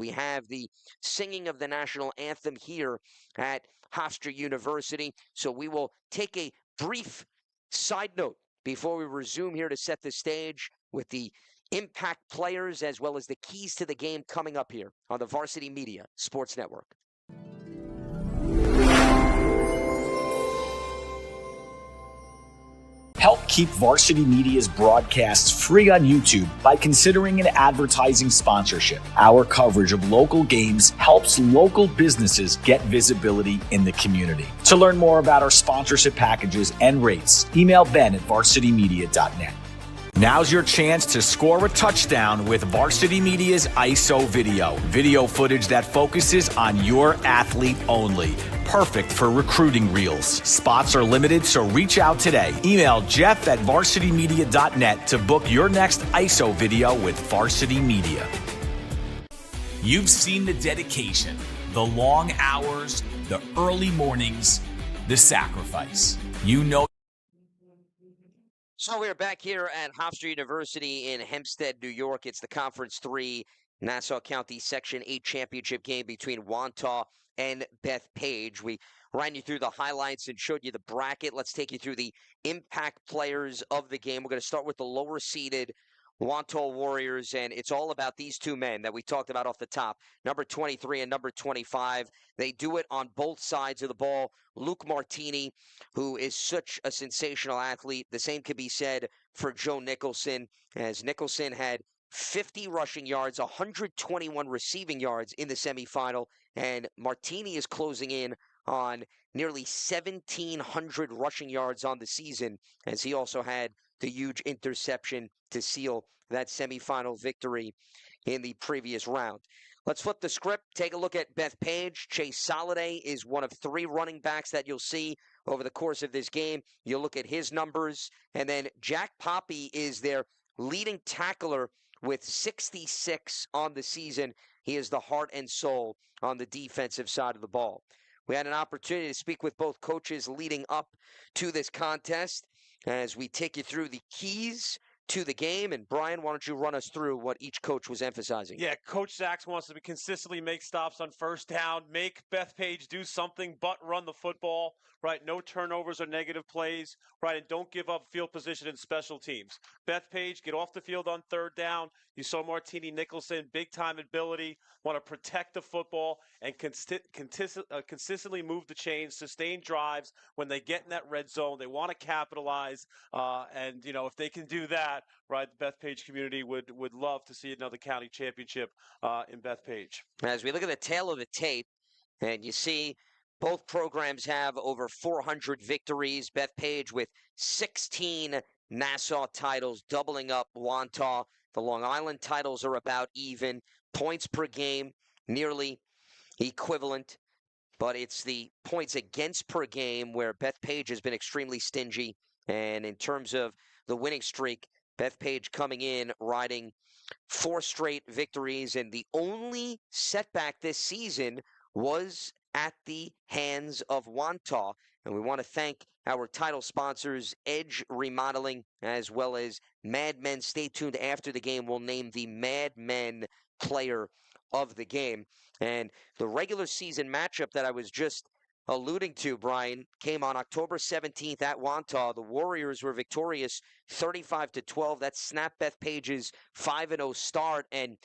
We have the singing of the national anthem here at Hofstra University. So we will take a brief side note before we resume here to set the stage with the impact players as well as the keys to the game coming up here on the Varsity Media Sports Network. Help keep Varsity Media's broadcasts free on YouTube by considering an advertising sponsorship. Our coverage of local games helps local businesses get visibility in the community. To learn more about our sponsorship packages and rates, email Ben at varsitymedia.net. Now's your chance to score a touchdown with Varsity Media's ISO video. Video footage that focuses on your athlete only. Perfect for recruiting reels. Spots are limited, so reach out today. Email Jeff at varsitymedia.net to book your next ISO video with Varsity Media. You've seen the dedication, the long hours, the early mornings, the sacrifice. You know. So we're back here at Hofstra University in Hempstead, New York. It's the Conference 3 Nassau County Section 8 championship game between Wantagh and Bethpage. We ran you through the highlights and showed you the bracket. Let's take you through the impact players of the game. We're going to start with the lower seeded Wantagh Warriors, and it's all about these two men that we talked about off the top, number 23 and number 25. They do it on both sides of the ball. Luke Martini, who is such a sensational athlete. The same could be said for Joe Nicholson, as Nicholson had 50 rushing yards, 121 receiving yards in the semifinal, and Martini is closing in on nearly 1,700 rushing yards on the season, as he also had the huge interception to seal that semifinal victory in the previous round. Let's flip the script, take a look at Bethpage. Chase Soliday is one of 3 running backs that you'll see over the course of this game. You'll look at his numbers, and then Jack Poppy is their leading tackler with 66 on the season. He is the heart and soul on the defensive side of the ball. We had an opportunity to speak with both coaches leading up to this contest as we take you through the keys to the game. And Brian, why don't you run us through what each coach was emphasizing? Yeah, Coach Sachs wants to consistently make stops on first down, make Bethpage do something but run the football, right? No turnovers or negative plays, right? And don't give up field position in special teams. Bethpage, get off the field on third down. You saw Martini Nicholson, big-time ability, want to protect the football and consistently move the chains, sustain drives. When they get in that red zone, they want to capitalize. And, you know, if they can do that, right, the Bethpage community would love to see another county championship in Bethpage. As we look at the tail of the tape, and you see both programs have over 400 victories. Bethpage with 16 Nassau titles, doubling up Wantagh. The Long Island titles are about even. Points per game, nearly equivalent. But it's the points against per game where Bethpage has been extremely stingy. And in terms of the winning streak, Bethpage coming in, riding 4 straight victories. And the only setback this season was at the hands of Wantagh. And we want to thank our title sponsors, Edge Remodeling, as well as Mad Men. Stay tuned after the game. We'll name the Mad Men player of the game. And the regular season matchup that I was just alluding to, Brian, came on October 17th at Wantagh. The Warriors were victorious 35-12. That snapped Bethpage's 5-0 start. And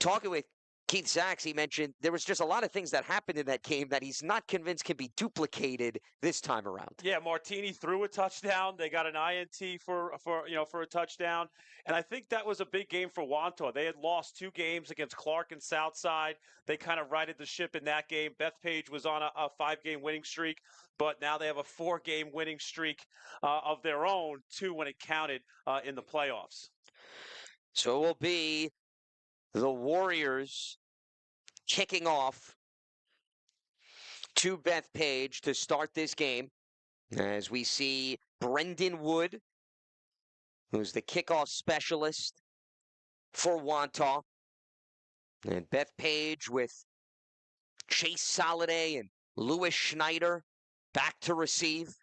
talking with Keith Sachs, he mentioned there was just a lot of things that happened in that game that he's not convinced can be duplicated this time around. Yeah, Martini threw a touchdown. They got an INT for a touchdown. And I think that was a big game for Wantagh. They had lost 2 games against Clark and Southside. They kind of righted the ship in that game. Bethpage was on a 5-game winning streak, but now they have a 4-game winning streak of their own, 2 when it counted in the playoffs. So it will be the Warriors kicking off to Bethpage to start this game, as we see Brendan Wood, who's the kickoff specialist for Wantagh, and Bethpage with Chase Soliday and Lewis Schneider back to receive.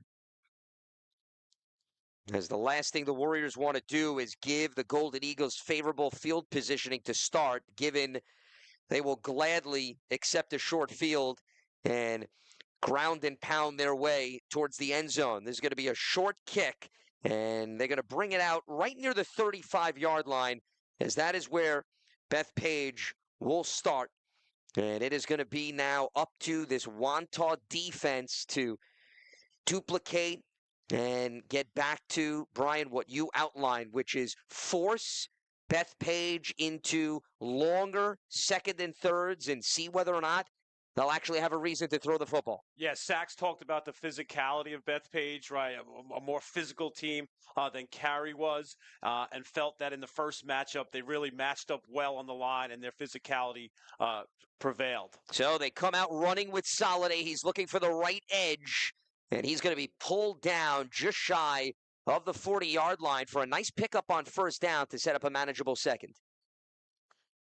As the last thing the Warriors want to do is give the Golden Eagles favorable field positioning to start, given they will gladly accept a short field and ground and pound their way towards the end zone. There's going to be a short kick, and they're going to bring it out right near the 35-yard line, as that is where Bethpage will start. And it is going to be now up to this Wantagh defense to duplicate and get back to, Brian, what you outlined, which is force Bethpage into longer second and thirds and see whether or not they'll actually have a reason to throw the football. Yeah, Sachs talked about the physicality of Bethpage, right? A more physical team than Carey was, and felt that in the first matchup they really matched up well on the line, and their physicality prevailed. So they come out running with Soliday. He's looking for the right edge, and he's going to be pulled down just shy of the 40-yard line for a nice pickup on first down to set up a manageable second.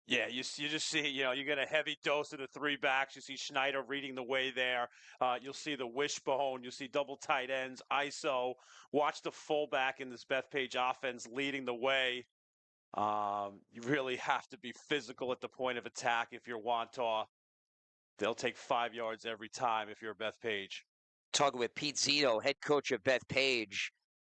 Yeah, you just see, you get a heavy dose of the three backs. You see Schneider reading the way there. You'll see the wishbone. You'll see double tight ends, ISO. Watch the fullback in this Bethpage offense leading the way. You really have to be physical at the point of attack if you're Wantagh. They'll take 5 yards every time if you're Bethpage. Talking with Pete Zito, head coach of Bethpage.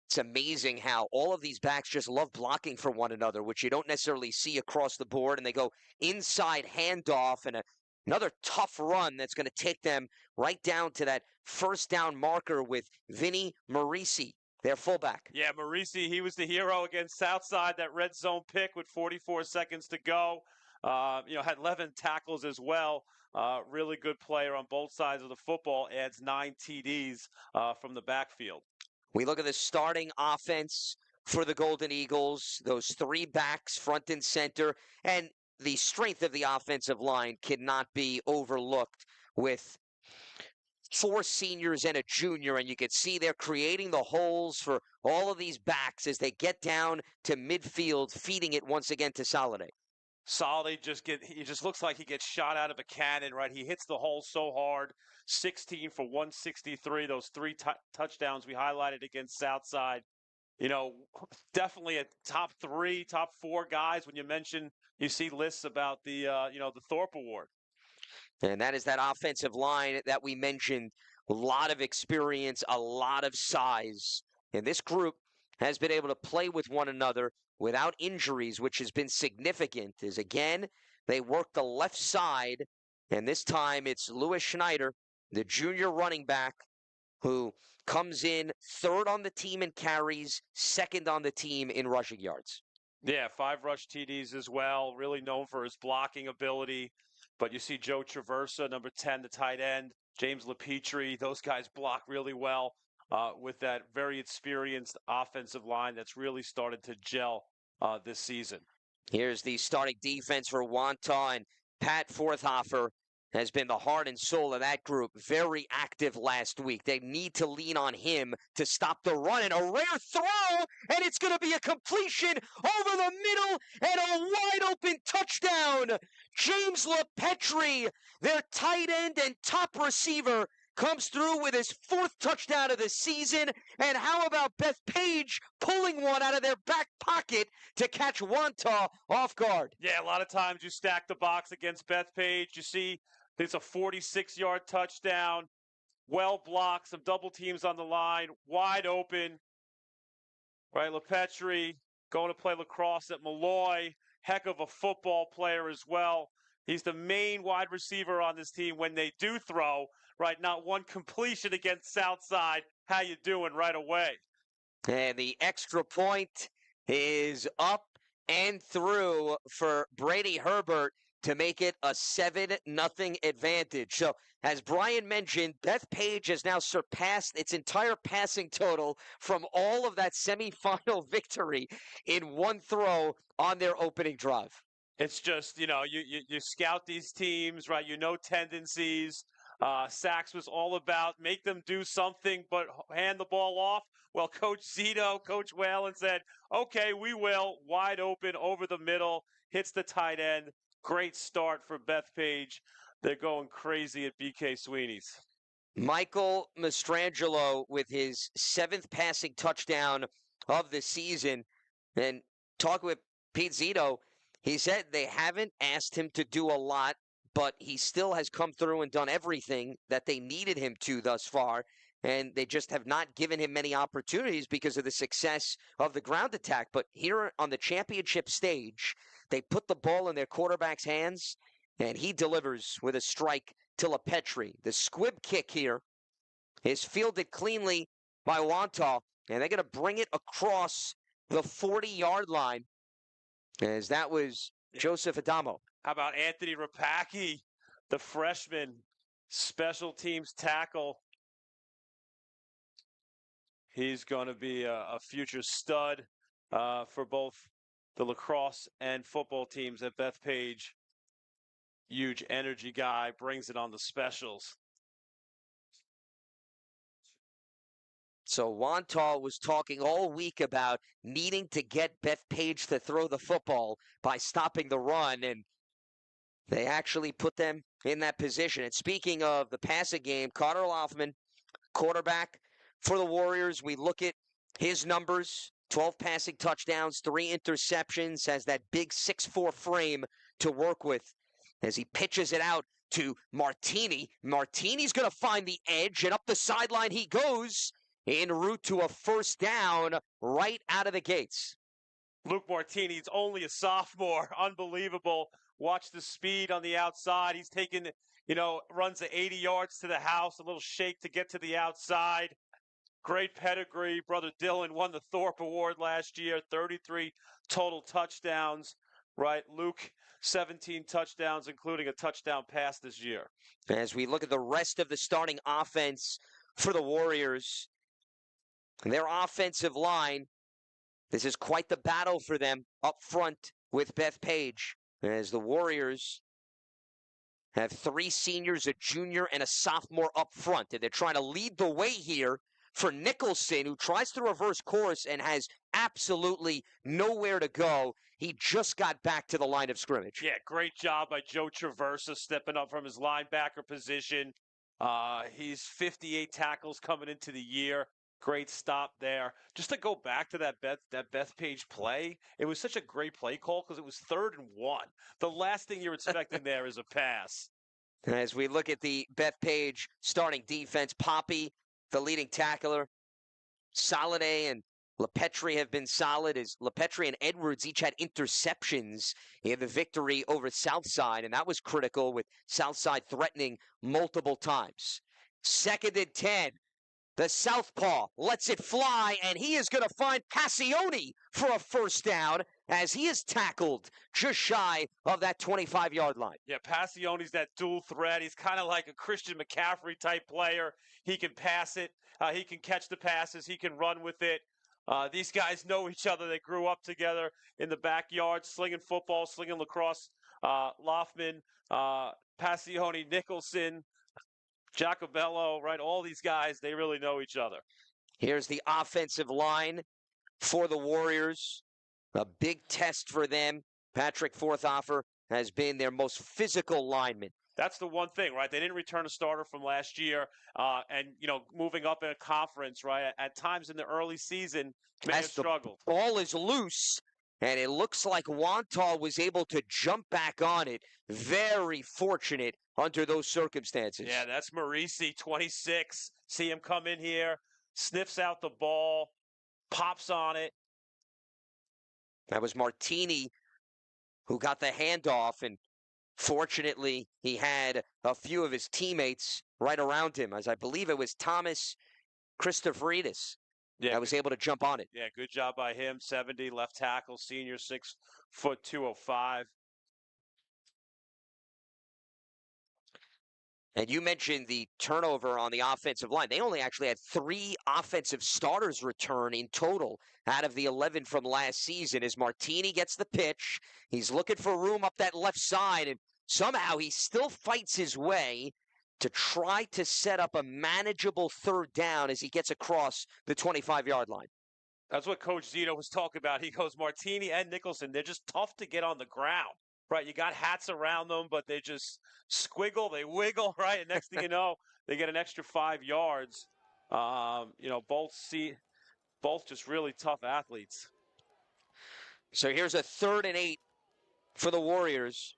It's amazing how all of these backs just love blocking for one another, which you don't necessarily see across the board. And they go inside handoff and another tough run that's going to take them right down to that first down marker with Vinny Marisi, their fullback. Yeah, Marisi, he was the hero against Southside, that red zone pick with 44 seconds to go. Had 11 tackles as well. Really good player on both sides of the football. Adds 9 TDs from the backfield. We look at the starting offense for the Golden Eagles, those three backs, front and center, and the strength of the offensive line cannot be overlooked with 4 seniors and a junior, and you can see they're creating the holes for all of these backs as they get down to midfield, feeding it once again to Soliday. Soliday he just looks like he gets shot out of a cannon, right? He hits the hole so hard. 16 for 163, those 3 touchdowns we highlighted against Southside. Definitely a top 3, top 4 guys when you see lists about the Thorpe Award. And that is that offensive line that we mentioned. A lot of experience, a lot of size. And this group has been able to play with one another without injuries, which has been significant. As again, they work the left side, and this time it's Lewis Schneider, the junior running back, who comes in 3rd on the team in carries, 2nd on the team in rushing yards. Yeah, 5 rush TDs as well. Really known for his blocking ability. But you see Joe Traversa, number 10, the tight end, James LePetrie. Those guys block really well with that very experienced offensive line that's really started to gel this season. Here's the starting defense for Wantagh, and Pat Forthhofer has been the heart and soul of that group. Very active last week. They need to lean on him to stop the run. And a rare throw, and it's going to be a completion over the middle and a wide open touchdown. James LePetrie, their tight end and top receiver, comes through with his 4th touchdown of the season. And how about Bethpage pulling one out of their back pocket to catch Wantagh off guard? Yeah, a lot of times you stack the box against Bethpage. You see it's a 46-yard touchdown, well blocked, some double teams on the line, wide open. Right, LePetrie going to play lacrosse at Malloy. Heck of a football player as well. He's the main wide receiver on this team when they do throw. Right, not one completion against Southside. How you doing right away? And the extra point is up and through for Brady Herbert to make it a 7-0 advantage. So, as Brian mentioned, Bethpage has now surpassed its entire passing total from all of that semifinal victory in one throw on their opening drive. It's just, you scout these teams, right? Tendencies. Sachs was all about make them do something but hand the ball off. Well, Coach Zito, Coach Whalen said, okay, we will. Wide open over the middle, hits the tight end. Great start for Bethpage. They're going crazy at BK Sweeney's. Michael Mastrangelo with his 7th passing touchdown of the season. And talk with Pete Zito, He said they haven't asked him to do a lot, but he still has come through and done everything that they needed him to thus far. And they just have not given him many opportunities because of the success of the ground attack. But here on the championship stage, they put the ball in their quarterback's hands, and he delivers with a strike to Lepetri. The squib kick here is fielded cleanly by Wantagh, and they're going to bring it across the 40-yard line, as that was Joseph Adamo. How about Anthony Rapacki, the freshman special teams tackle? He's going to be a future stud for both the lacrosse and football teams at Bethpage. Huge energy guy, brings it on the specials. So Wantagh was talking all week about needing to get Bethpage to throw the football by stopping the run, and they actually put them in that position. And speaking of the passing game, Carter Loffman, quarterback for the Warriors, we look at his numbers, 12 passing touchdowns, 3 interceptions, has that big 6'4" frame to work with as he pitches it out to Martini. Martini's going to find the edge, and up the sideline he goes, en route to a first down right out of the gates. Luke Martini's only a sophomore. Unbelievable. Watch the speed on the outside. He's taken, runs the 80 yards to the house, a little shake to get to the outside. Great pedigree. Brother Dylan won the Thorpe Award last year, 33 total touchdowns, right? Luke, 17 touchdowns, including a touchdown pass this year. As we look at the rest of the starting offense for the Warriors, their offensive line, this is quite the battle for them up front with Bethpage, as the Warriors have 3 seniors, a junior, and a sophomore up front. And they're trying to lead the way here for Nicholson, who tries to reverse course and has absolutely nowhere to go. He just got back to the line of scrimmage. Yeah, great job by Joe Traversa stepping up from his linebacker position. He's 58 tackles coming into the year. Great stop there. Just to go back to that Bethpage play, it was such a great play call because it was 3rd and 1. The last thing you're expecting there is a pass. As we look at the Bethpage starting defense, Poppy, the leading tackler, Soliday and Lepetri have been solid, as Lepetri and Edwards each had interceptions in the victory over Southside, and that was critical with Southside threatening multiple times. 2nd and 10. The southpaw lets it fly, and he is going to find Passione for a first down as he is tackled just shy of that 25-yard line. Yeah, Passione's that dual threat. He's kind of like a Christian McCaffrey type player. He can pass it. He can catch the passes. He can run with it. These guys know each other. They grew up together in the backyard, slinging football, slinging lacrosse. Loffman, Passione, Nicholson, Jacobello, right? All these guys, they really know each other. Here's the offensive line for the Warriors. A big test for them. Patrick Forthoffer has been their most physical lineman. That's the one thing, right? They didn't return a starter from last year. And, moving up in a conference, right? At times in the early season, may have struggled. The ball is loose, and it looks like Wantagh was able to jump back on it. Very fortunate under those circumstances. Yeah, that's Marisi, 26. See him come in here, sniffs out the ball, pops on it. That was Martini who got the handoff, and fortunately, he had a few of his teammates right around him, as I believe it was Thomas Christopheridis that was able to jump on it. Yeah, good job by him. 70, left tackle, senior, 6', 205. And you mentioned the turnover on the offensive line. They only actually had 3 offensive starters return in total out of the 11 from last season, as Martini gets the pitch. He's looking for room up that left side, and somehow he still fights his way to try to set up a manageable 3rd down as he gets across the 25-yard line. That's what Coach Zito was talking about. He goes, Martini and Nicholson, they're just tough to get on the ground. Right, you got hats around them, but they just squiggle, they wiggle, right? And next thing you know, they get an extra 5 yards. Both just really tough athletes. So here's a 3rd and 8 for the Warriors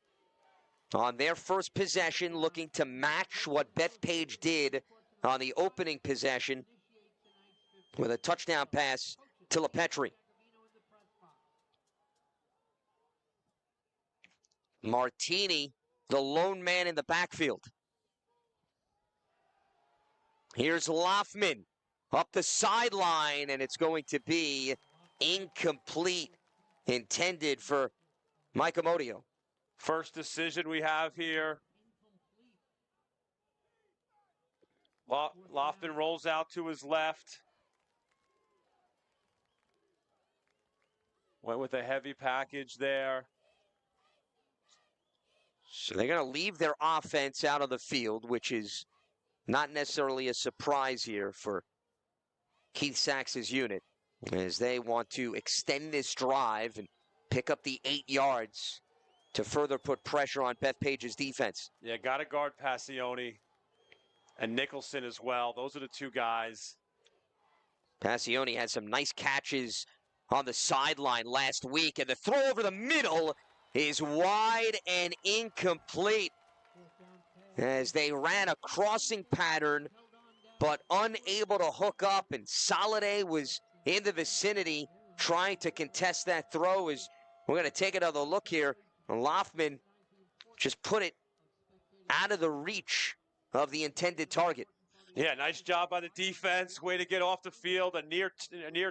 on their first possession, looking to match what Bethpage did on the opening possession with a touchdown pass to LaPetri. Martini, the lone man in the backfield. Here's Loffman up the sideline, and it's going to be incomplete, intended for Mike Amodio. First decision we have here. Loffman rolls out to his left. Went with a heavy package there. So they're going to leave their offense out of the field, which is not necessarily a surprise here for Keith Sachs' unit, as they want to extend this drive and pick up the 8 yards to further put pressure on Bethpage's defense. Yeah, got to guard Passione and Nicholson as well. Those are the two guys. Passione had some nice catches on the sideline last week, and the throw over the middle is wide and incomplete as they ran a crossing pattern but unable to hook up, and Soliday was in the vicinity trying to contest that throw. As we're going to take another look here, Loffman just put it out of the reach of the intended target. Yeah, nice job by the defense. Way to get off the field. A near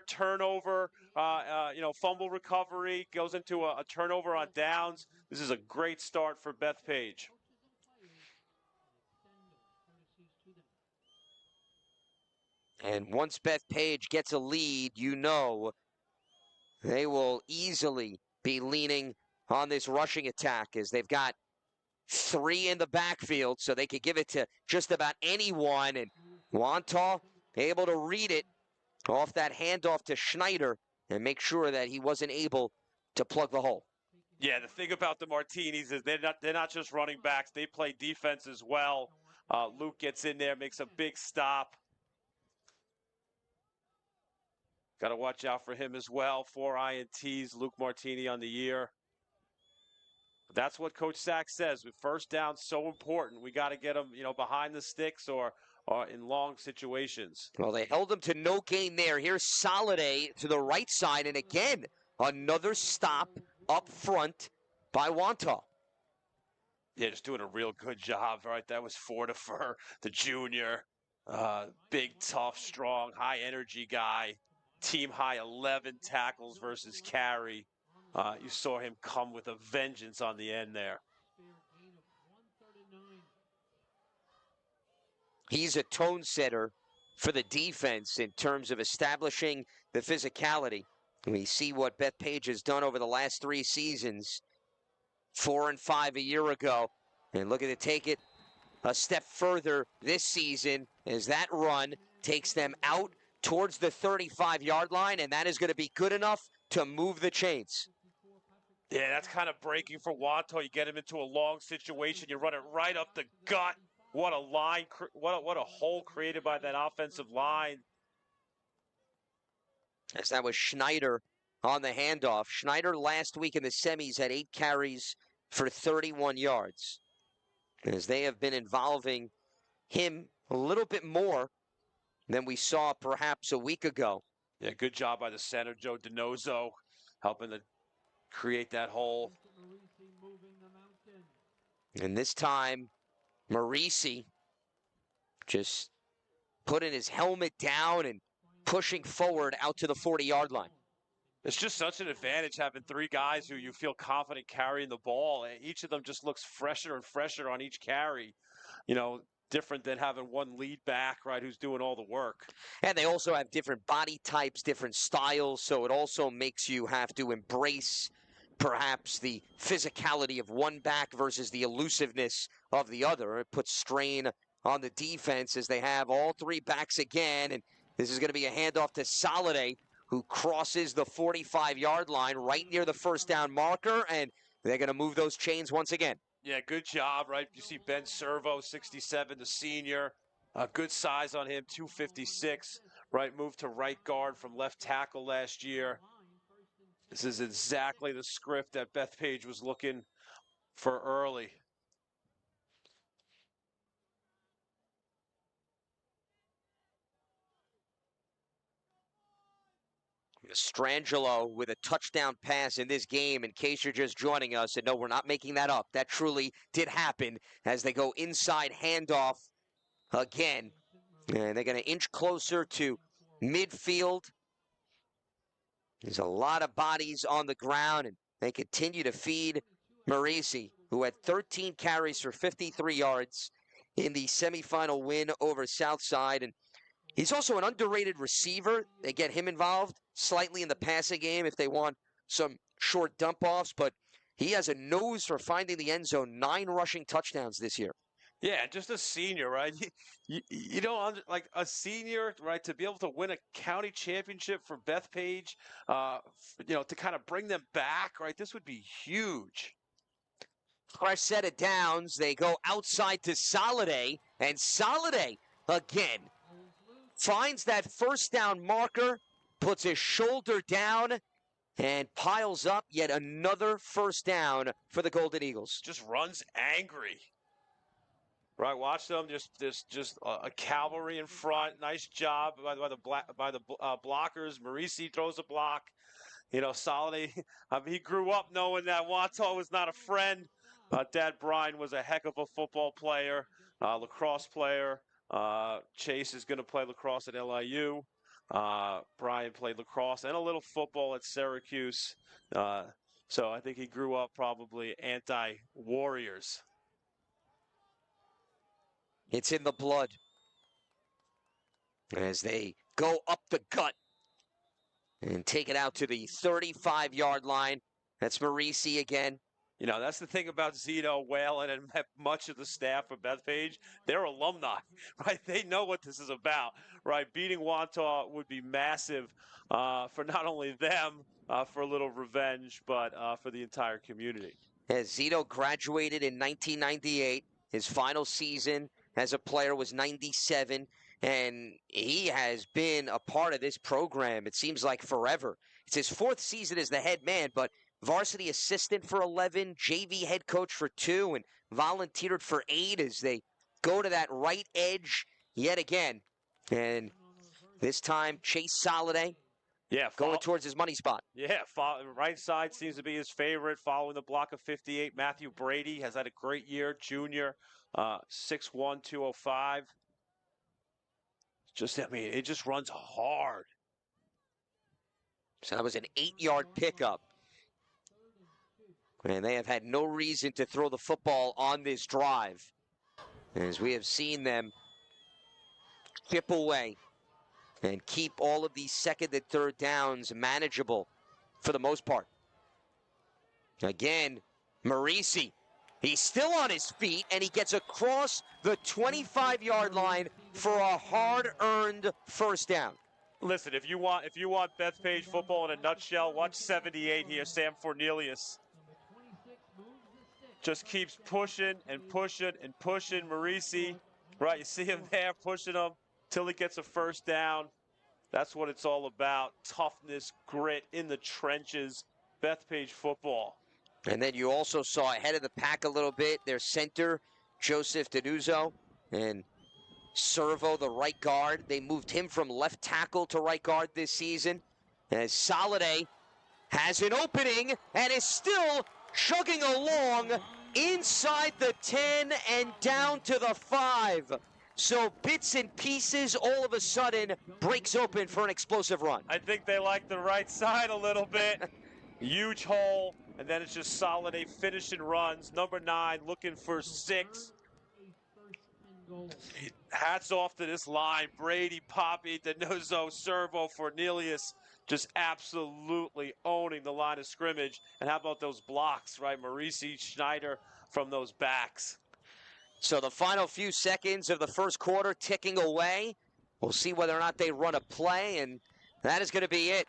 turnover, fumble recovery. Goes into a turnover on downs. This is a great start for Bethpage. And once Bethpage gets a lead, you know they will easily be leaning on this rushing attack, as they've got 3 in the backfield, so they could give it to just about anyone. And Wantagh able to read it off that handoff to Schneider and make sure that he wasn't able to plug the hole. Yeah, the thing about the Martinis is they're not just running backs. They play defense as well. Luke gets in there, makes a big stop. Got to watch out for him as well. 4 INTs, Luke Martini on the year. That's what Coach Sachs says. With first down, so important. We got to get them, behind the sticks or in long situations. Well, they held him to no gain there. Here's Soliday to the right side, and again, another stop up front by Wantagh. Yeah, just doing a real good job, right? That was Fortifer, the junior. Big, tough, strong, high-energy guy. Team high 11 tackles versus carry. You saw him come with a vengeance on the end there. He's a tone setter for the defense in terms of establishing the physicality. We see what Bethpage has done over the last 3 seasons. 4 and 5 a year ago. And looking to take it a step further this season as that run takes them out towards the 35-yard line, and that is going to be good enough to move the chains. Yeah, that's kind of breaking for Wantagh. You get him into a long situation. You run it right up the gut. What a line, what a hole created by that offensive line. As that was Schneider on the handoff. Schneider last week in the semis had 8 carries for 31 yards. As they have been involving him a little bit more than we saw perhaps a week ago. Yeah, good job by the center, Joe Donoso, helping to create that hole. And this time, Marisi just putting his helmet down and pushing forward out to the 40-yard line. It's just such an advantage having 3 guys who you feel confident carrying the ball. Each of them just looks fresher and fresher on each carry. Different than having one lead back, right, who's doing all the work. And they also have different body types, different styles, so it also makes you have to embrace perhaps the physicality of one back versus the elusiveness of the other. It puts strain on the defense as they have all 3 backs again, and this is going to be a handoff to Soliday, who crosses the 45-yard line right near the first down marker, and they're going to move those chains once again. Yeah, good job, right? You see Ben Servo, 67, the senior. Good size on him, 256. Right, moved to right guard from left tackle last year. This is exactly the script that Bethpage was looking for early. Strangelo with a touchdown pass in this game, in case you're just joining us. And no, we're not making that up. That truly did happen as they go inside handoff again. And they're going to inch closer to midfield. There's a lot of bodies on the ground, and they continue to feed Marisi, who had 13 carries for 53 yards in the semifinal win over Southside. And he's also an underrated receiver. They get him involved slightly in the passing game if they want some short dump-offs, but he has a nose for finding the end zone, 9 rushing touchdowns this year. Yeah, just a senior, right? You know, like a senior, right, to be able to win a county championship for Bethpage, you know, to kind of bring them back, right? This would be huge. Fresh set of downs. They go outside to Soliday, and Soliday again finds that first down marker, puts his shoulder down, and piles up yet another first down for the Golden Eagles. Just runs angry. Right, watch them. Just a cavalry in front. Nice job by the blockers. Marisi throws a block. You know, Soliday. He grew up knowing that Wantagh was not a friend. Dad Brian was a heck of a football player, lacrosse player. Chase is going to play lacrosse at LIU. Brian played lacrosse and a little football at Syracuse. So I think he grew up probably anti-Warriors. It's in the blood as they go up the gut and take it out to the 35-yard line. That's Marisi again. You know, that's the thing about Zito, Whalen, and much of the staff of Bethpage. They're alumni, right? They know what this is about, right? Beating Wantagh would be massive for not only them, for a little revenge, but for the entire community. As Zito graduated in 1998, his final season as a player was 97, and he has been a part of this program, it seems like forever. It's his 4th season as the head man, but varsity assistant for 11, JV head coach for 2, and volunteered for 8 as they go to that right edge yet again. And this time, Chase Soliday going towards his money spot. Yeah, right side seems to be his favorite, following the block of 58. Matthew Brady has had a great year, junior, 6'1", 205. Just, I mean, it just runs hard. So that was an 8-yard pickup. And they have had no reason to throw the football on this drive, as we have seen them chip away and keep all of these 2nd and 3rd downs manageable for the most part. Again, Marisi, he's still on his feet, and he gets across the 25-yard line for a hard-earned first down. Listen, if you want Bethpage football in a nutshell, watch 78 here, Sam Fornelius. Just keeps pushing and pushing and pushing Marisi. Right, you see him there pushing him till he gets a first down. That's what it's all about. Toughness, grit in the trenches. Bethpage football. And then you also saw ahead of the pack a little bit, their center, Joseph Danuzzo, and Servo, the right guard. They moved him from left tackle to right guard this season. As Soliday has an opening and is still chugging along inside the 10 and down to the 5. So bits and pieces all of a sudden breaks open for an explosive run. I think they like the right side a little bit. Huge hole, and then it's just Soliday finishing runs. Number 9 looking for 6. Hats off to this line. Brady, Poppy, Danuzzo, Servo, Fornelius, just absolutely owning the line of scrimmage. And how about those blocks, right? Marisi, Schneider from those backs. So the final few seconds of the first quarter ticking away. We'll see whether or not they run a play, and that is going to be it.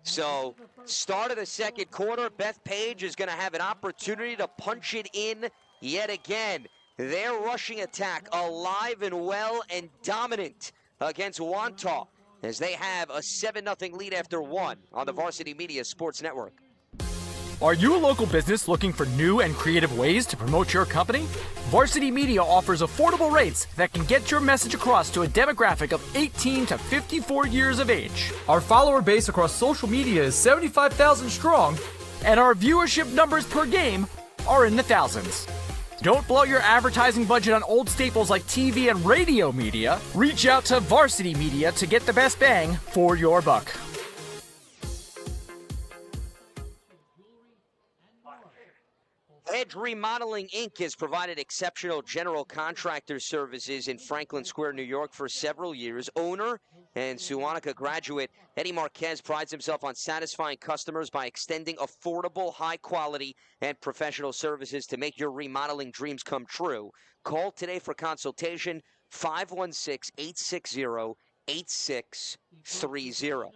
So start of the second quarter, Bethpage is going to have an opportunity to punch it in yet again. Their rushing attack alive and well and dominant against Wantagh. as they have a 7-0 lead after one on the Varsity Media Sports Network. Are you a local business looking for new and creative ways to promote your company? Varsity Media offers affordable rates that can get your message across to a demographic of 18 to 54 years of age. Our follower base across social media is 75,000 strong, and our viewership numbers per game are in the thousands. Don't blow your advertising budget on old staples like TV and radio media. Reach out to Varsity Media to get the best bang for your buck. Edge Remodeling, Inc. has provided exceptional general contractor services in Franklin Square, New York for several years. Owner and Wantagh graduate Eddie Marquez prides himself on satisfying customers by extending affordable, high-quality, and professional services to make your remodeling dreams come true. Call today for consultation, 516-860-8630.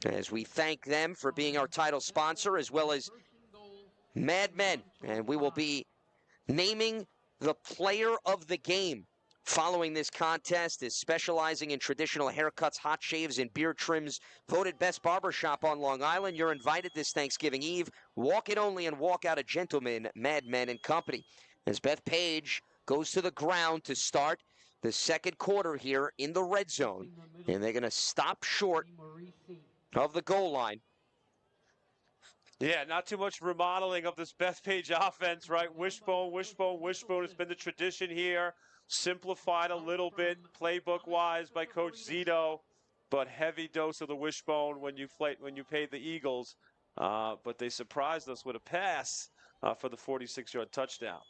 As we thank them for being our title sponsor, as well as Mad Men, and we will be naming the player of the game following this contest, is specializing in traditional haircuts, hot shaves, and beard trims. Voted best barbershop on Long Island. You're invited this Thanksgiving Eve. Walk in only and walk out a gentleman, Mad Men and Company. As Bethpage goes to the ground to start the second quarter here in the red zone, and they're going to stop short of the goal line. Yeah, not too much remodeling of this Bethpage offense, right? Wishbone, wishbone, wishbone has been the tradition here. Simplified a little bit playbook-wise by Coach Zito, but heavy dose of the wishbone when you pay the Eagles. But they surprised us with a pass for the 46-yard touchdown.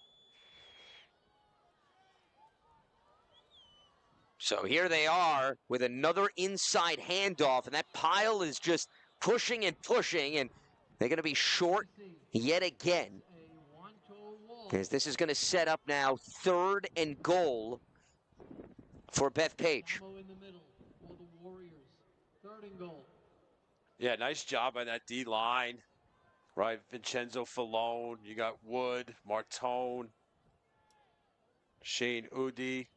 So here they are with another inside handoff, and that pile is just pushing and pushing, and they're going to be short yet again, as this is going to set up now 3rd and goal for Bethpage. Yeah, nice job on that D-line, right? Vincenzo Falone, you got Wood, Martone, Shane Udi.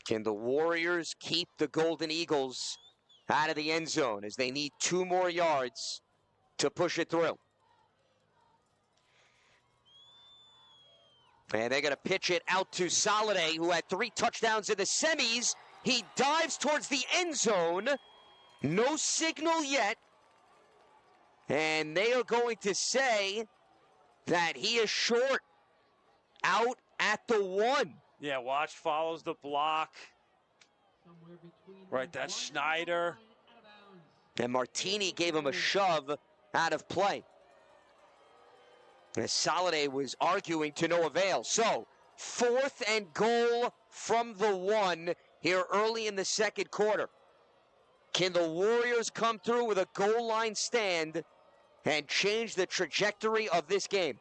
Can the Warriors keep the Golden Eagles out of the end zone, as they need 2 more yards to push it through? And they're going to pitch it out to Soliday, who had 3 touchdowns in the semis. He dives towards the end zone. No signal yet. And they are going to say that he is short, out at the 1. Yeah, watch follows the block. Right, that's Schneider. And Martini gave him a shove out of play. As Soliday was arguing to no avail. So, 4th and goal from the 1 here early in the second quarter. Can the Warriors come through with a goal line stand and change the trajectory of this game?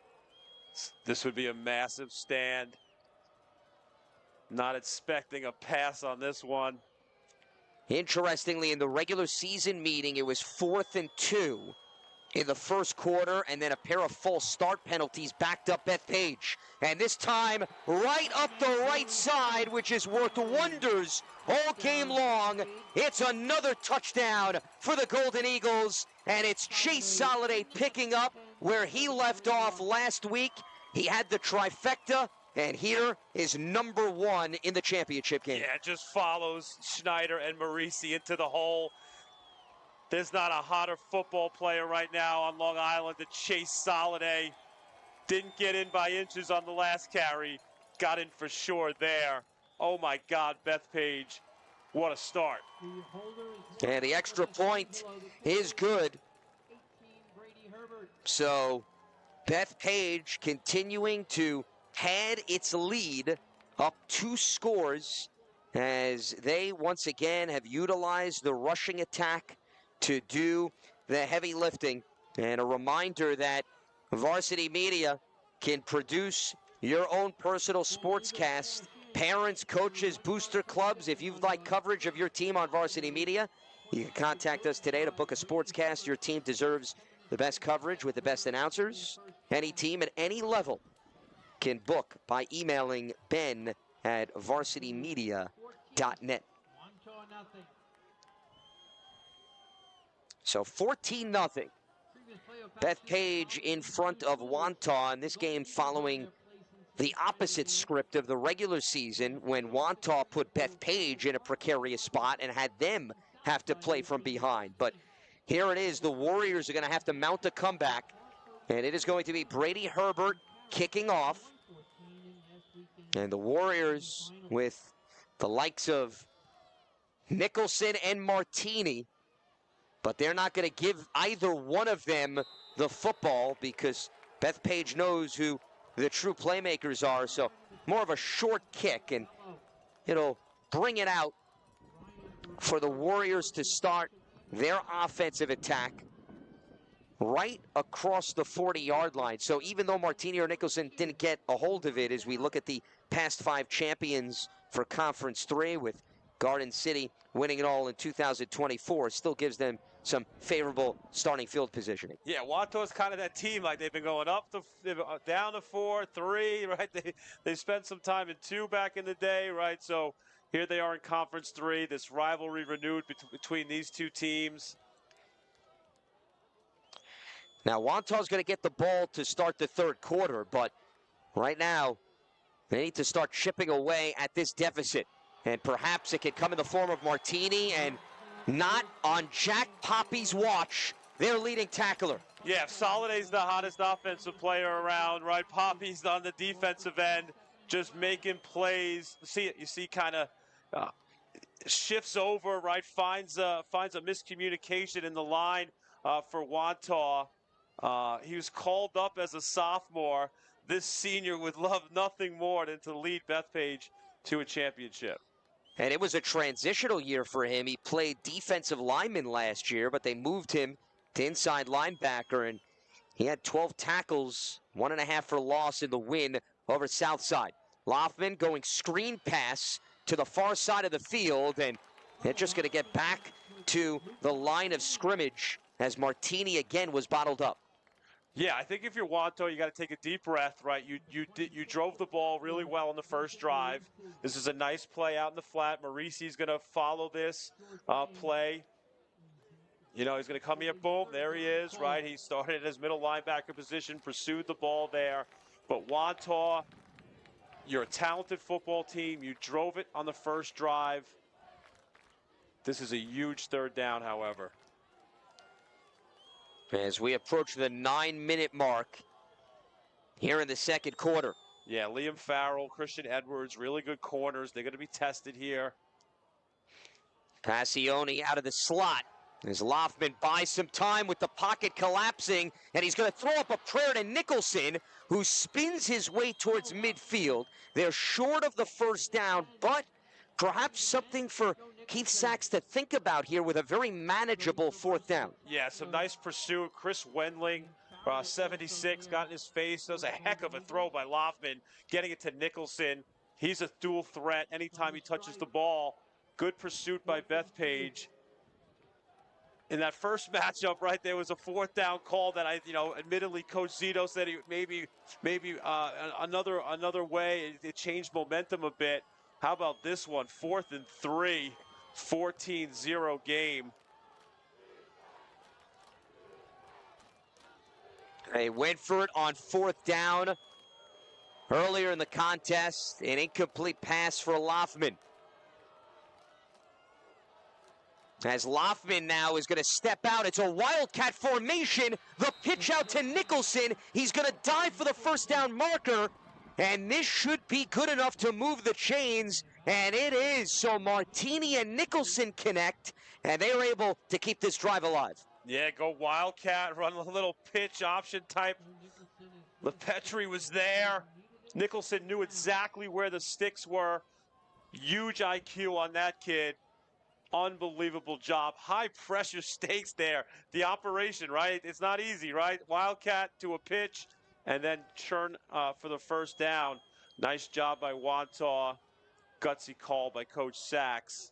This would be a massive stand. Not expecting a pass on this one. Interestingly, in the regular season meeting, it was 4th and 2 in the first quarter, and then a pair of false start penalties backed up Bethpage. And this time, right up the right side, which has worked wonders all game long. It's another touchdown for the Golden Eagles, and it's Chase Soliday picking up where he left off last week. He had the trifecta, and here is number 1 in the championship game. Yeah, it just follows Schneider and Marisi into the hole. There's not a hotter football player right now on Long Island than Chase Soliday. Didn't get in by inches on the last carry. Got in for sure there. Oh my God, Bethpage, what a start. And the extra point is good. So Bethpage continuing to pad its lead up 2 scores, as they once again have utilized the rushing attack to do the heavy lifting. And a reminder that Varsity Media can produce your own personal sportscast. Parents, coaches, booster clubs, if you'd like coverage of your team on Varsity Media, you can contact us today to book a sportscast. Your team deserves the best coverage with the best announcers. Any team at any level can book by emailing Ben at varsitymedia.com. So 14-0. Bethpage in front of Wantagh in this game following the opposite script of the regular season when Wantagh put Bethpage in a precarious spot and had them have to play from behind. But here it is. The Warriors are going to have to mount a comeback, and it is going to be Brady Herbert kicking off. And the Warriors with the likes of Nicholson and Martini, but they're not going to give either one of them the football because Bethpage knows who the true playmakers are. So more of a short kick, and it'll bring it out for the Warriors to start their offensive attack right across the 40-yard line. So even though Martini or Nicholson didn't get a hold of it, as we look at the past 5 champions for Conference 3 with Garden City winning it all in 2024, it still gives them some favorable starting field positioning. Yeah, Wantagh's kind of that team, like they've been going down to 4, 3, right? They spent some time in 2 back in the day, right? So here they are in Conference 3, this rivalry renewed between these two teams. Now, Wantagh's going to get the ball to start the third quarter, but right now, they need to start chipping away at this deficit. And perhaps it could come in the form of Martini, and not on Jack Poppy's watch, their leading tackler. Yeah, Soliday's the hottest offensive player around, right? Poppy's on the defensive end, just making plays. You see kind of shifts over, right? Finds a miscommunication in the line for Wantagh. He was called up as a sophomore. This senior would love nothing more than to lead Bethpage to a championship. And it was a transitional year for him. He played defensive lineman last year, but they moved him to inside linebacker, and he had 12 tackles, 1.5 for loss in the win over Southside. Loffman going screen pass to the far side of the field, and they're just going to get back to the line of scrimmage as Martini again was bottled up. Yeah, I think if you're Wantagh, you got to take a deep breath, right? You drove the ball really well on the first drive. This is a nice play out in the flat. Marisi's going to follow this play. You know, he's going to come here, boom, there he is, right? He started in his middle linebacker position, pursued the ball there. But Wantagh, you're a talented football team. You drove it on the first drive. This is a huge third down, however. As we approach the 9-minute mark here in the second quarter. Yeah, Liam Farrell, Christian Edwards, really good corners. They're going to be tested here. Passione out of the slot as Loffman buys some time with the pocket collapsing, and he's going to throw up a prayer to Nicholson, who spins his way towards midfield. They're short of the first down, but perhaps something for Keith Sachs to think about here with a very manageable fourth down. Yeah, some nice pursuit. Chris Wendling, 76, got in his face. That was a heck of a throw by Loffman, getting it to Nicholson. He's a dual threat anytime he touches the ball. Good pursuit by Bethpage. In that first matchup, right, there was a fourth down call that admittedly Coach Zito said he maybe another way. It changed momentum a bit. How about this one? 4th and 3, 14-0 game. They went for it on fourth down earlier in the contest. An incomplete pass for Loffman. As Loffman now is going to step out. It's a wildcat formation. The pitch out to Nicholson. He's going to dive for the first down marker. And this should be good enough to move the chains. And it is. So Martini and Nicholson connect. And they are able to keep this drive alive. Yeah, go wildcat, run a little pitch option type. LePetri was there. Nicholson knew exactly where the sticks were. Huge IQ on that kid. Unbelievable job. High pressure stakes there. The operation, right? It's not easy, right? Wildcat to a pitch and then churn for the first down. Nice job by Wantagh. Gutsy call by Coach Sachs.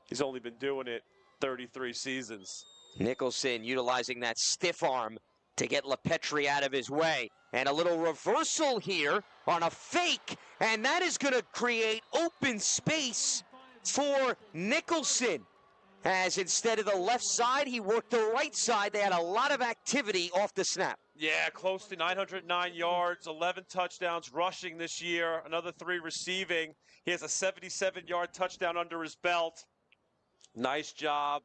He's only been doing it 33 seasons. Nicholson utilizing that stiff arm to get LePetri out of his way. And a little reversal here on a fake. And that is going to create open space for Nicholson, as instead of the left side, he worked the right side. They had a lot of activity off the snap. Yeah, close to 909 yards, 11 touchdowns rushing this year, another 3 receiving. He has a 77-yard touchdown under his belt. Nice job.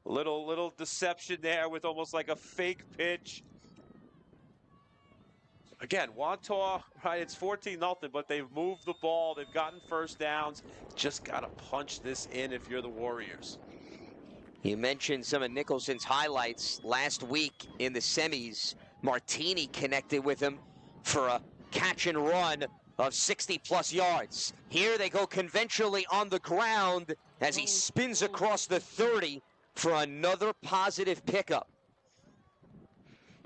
Little deception there with almost like a fake pitch. Again, Wantagh, right, it's 14-0, but they've moved the ball. They've gotten first downs. Just got to punch this in if you're the Warriors. You mentioned some of Nicholson's highlights last week in the semis. Martini connected with him for a catch and run of 60-plus yards. Here they go conventionally on the ground as he spins across the 30 for another positive pickup.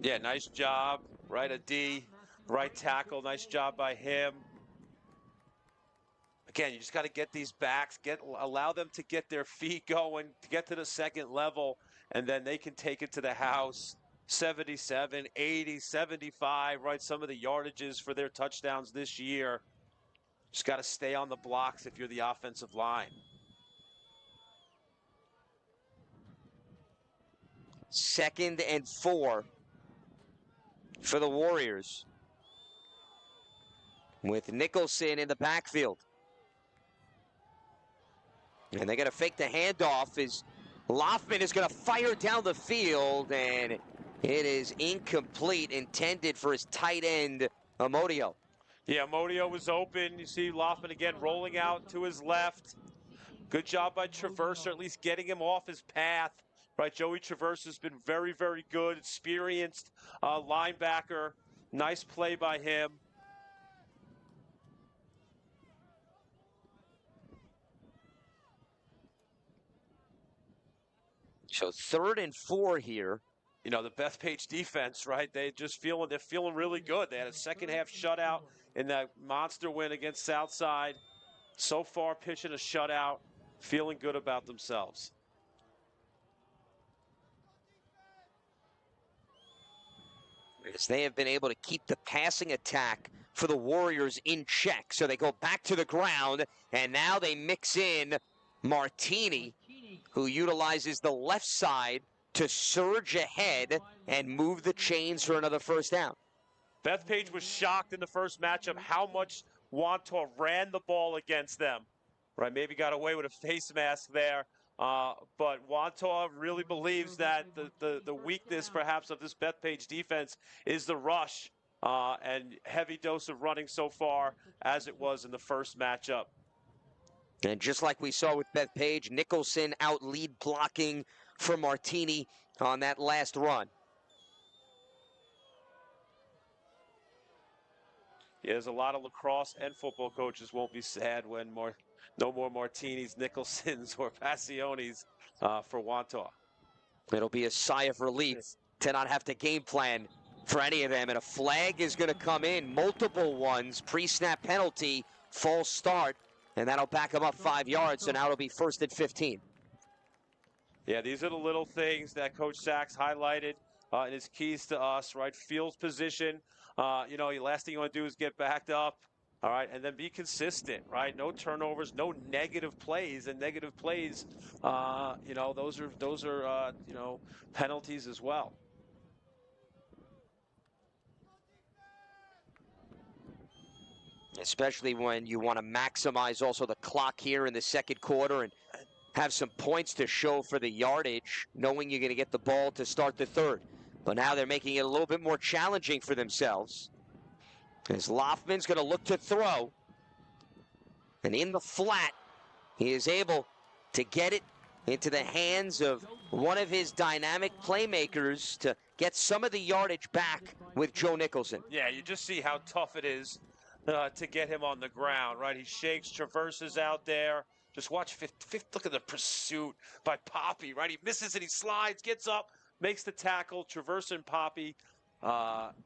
Yeah, nice job. Right, a D, right tackle. Nice job by him. Again, you just got to get these backs, allow them to get their feet going, to get to the second level, and then they can take it to the house. 77, 80, 75, right? Some of the yardages for their touchdowns this year. Just got to stay on the blocks if you're the offensive line. Second and 4 for the Warriors, with Nicholson in the backfield. And they're going to fake the handoff as Loffman is going to fire down the field, and it is incomplete, intended for his tight end, Amodio. Yeah, Amodio was open. You see Loffman again rolling out to his left. Good job by Traverse, or at least getting him off his path. Right, Joey Traverse has been very, very good, experienced linebacker. Nice play by him. So 3rd and 4 here. You know, the Bethpage defense, right? They're feeling really good. They had a second half shutout in that monster win against Southside. So far, pitching a shutout, feeling good about themselves. As they have been able to keep the passing attack for the Warriors in check. So they go back to the ground, and now they mix in Martini, who utilizes the left side to surge ahead and move the chains for another first down. Bethpage was shocked in the first matchup how much Wantagh ran the ball against them. Right, maybe got away with a face mask there. But Wantagh really believes that the weakness, perhaps, of this Bethpage defense is the rush, and heavy dose of running so far, as it was in the first matchup. And just like we saw with Bethpage, Nicholson out lead blocking for Martini on that last run. Yeah, there's a lot of lacrosse and football coaches won't be sad when no more Martinis, Nicholsons, or Passionis for Wantagh. It'll be a sigh of relief to not have to game plan for any of them. And a flag is going to come in, multiple ones, pre-snap penalty, false start, and that'll back them up 5 yards, so now it'll be 1st and 15. Yeah, these are the little things that Coach Sachs highlighted in his keys to us, right? Field position. You know, the last thing you want to do is get backed up. All right, and then be consistent, right? No turnovers, no negative plays, and negative plays, you know, those are you know, penalties as well. Especially when you want to maximize also the clock here in the second quarter and have some points to show for the yardage, knowing you're going to get the ball to start the third. But now they're making it a little bit more challenging for themselves. As Loffman's going to look to throw. And in the flat, he is able to get it into the hands of one of his dynamic playmakers to get some of the yardage back with Joe Nicholson. Yeah, you just see how tough it is to get him on the ground, right? He shakes, traverses out there. Just watch look at the pursuit by Poppy, right? He misses and he slides, gets up, makes the tackle, Traverse and Poppy.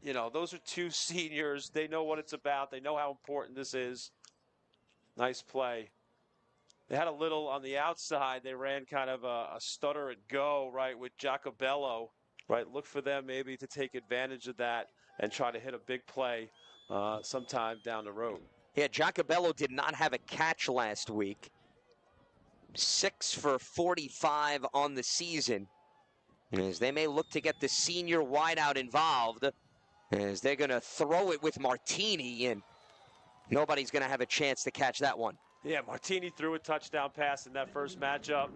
You know, those are two seniors. They know what it's about. They know how important this is. Nice play. They had a little on the outside. They ran kind of a stutter and go, right, with Jacobello, right? Look for them maybe to take advantage of that and try to hit a big play sometime down the road. Yeah, Jacobello did not have a catch last week. 6 for 45 on the season, as they may look to get the senior wideout involved, as they're going to throw it with Martini, and nobody's going to have a chance to catch that one. Yeah, Martini threw a touchdown pass in that first matchup.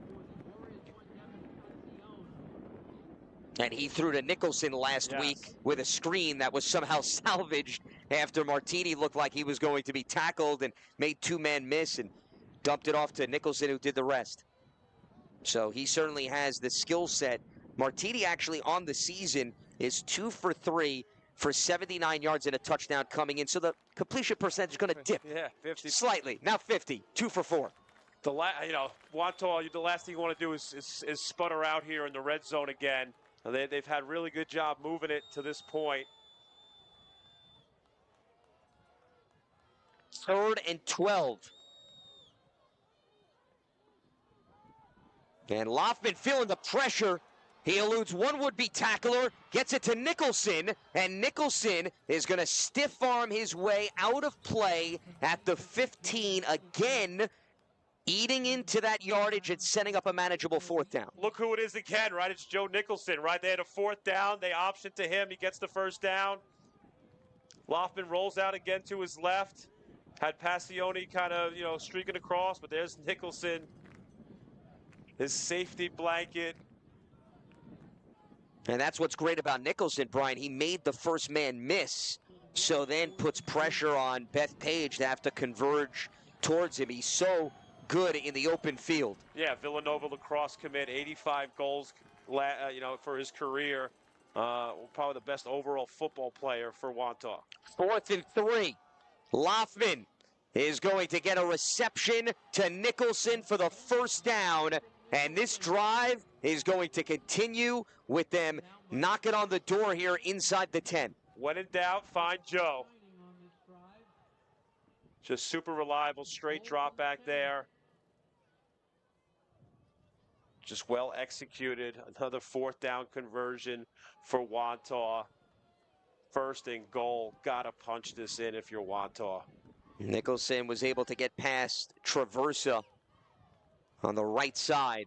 And he threw to Nicholson last week with a screen that was somehow salvaged after Martini looked like he was going to be tackled and made two-man miss and dumped it off to Nicholson, who did the rest. So he certainly has the skill set. Martini actually on the season is 2 for 3 for 79 yards and a touchdown coming in. So the completion percentage is going to dip 50. Slightly. Now 50, 2 for 4. Wantagh, the last thing you want to do is sputter out here in the red zone again. They've had a really good job moving it to this point. 3rd and 12. And Loftman feeling the pressure. He eludes one would-be tackler, gets it to Nicholson, and Nicholson is going to stiff arm his way out of play at the 15 again, eating into that yardage and setting up a manageable 4th down. Look who it is again, right? It's Joe Nicholson, right? They had a 4th down. They optioned to him. He gets the 1st down. Loftman rolls out again to his left. Had Passione kind of, streaking across, but there's Nicholson. His safety blanket. And that's what's great about Nicholson, Brian. He made the first man miss, so then puts pressure on Bethpage to have to converge towards him. He's so good in the open field. Yeah, Villanova lacrosse commit, 85 goals, for his career. Probably the best overall football player for Wantagh. 4th and 3. Loftman is going to get a reception to Nicholson for the 1st down. And this drive is going to continue with them knocking on the door here inside the 10. When in doubt, find Joe. Just super reliable, straight drop back there. Just well executed. Another 4th down conversion for Wantagh. 1st and goal. Gotta punch this in if you're Wantagh. Nicholson was able to get past Traversa on the right side.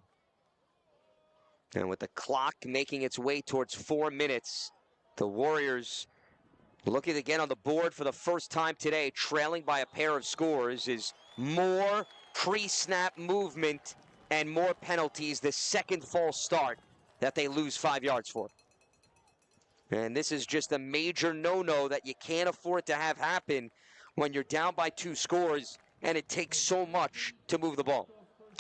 And with the clock making its way towards 4 minutes, the Warriors looking again on the board for the first time today, trailing by a pair of scores, is more pre-snap movement and more penalties, the 2nd false start that they lose 5 yards for. And this is just a major no-no that you can't afford to have happen when you're down by 2 scores and it takes so much to move the ball.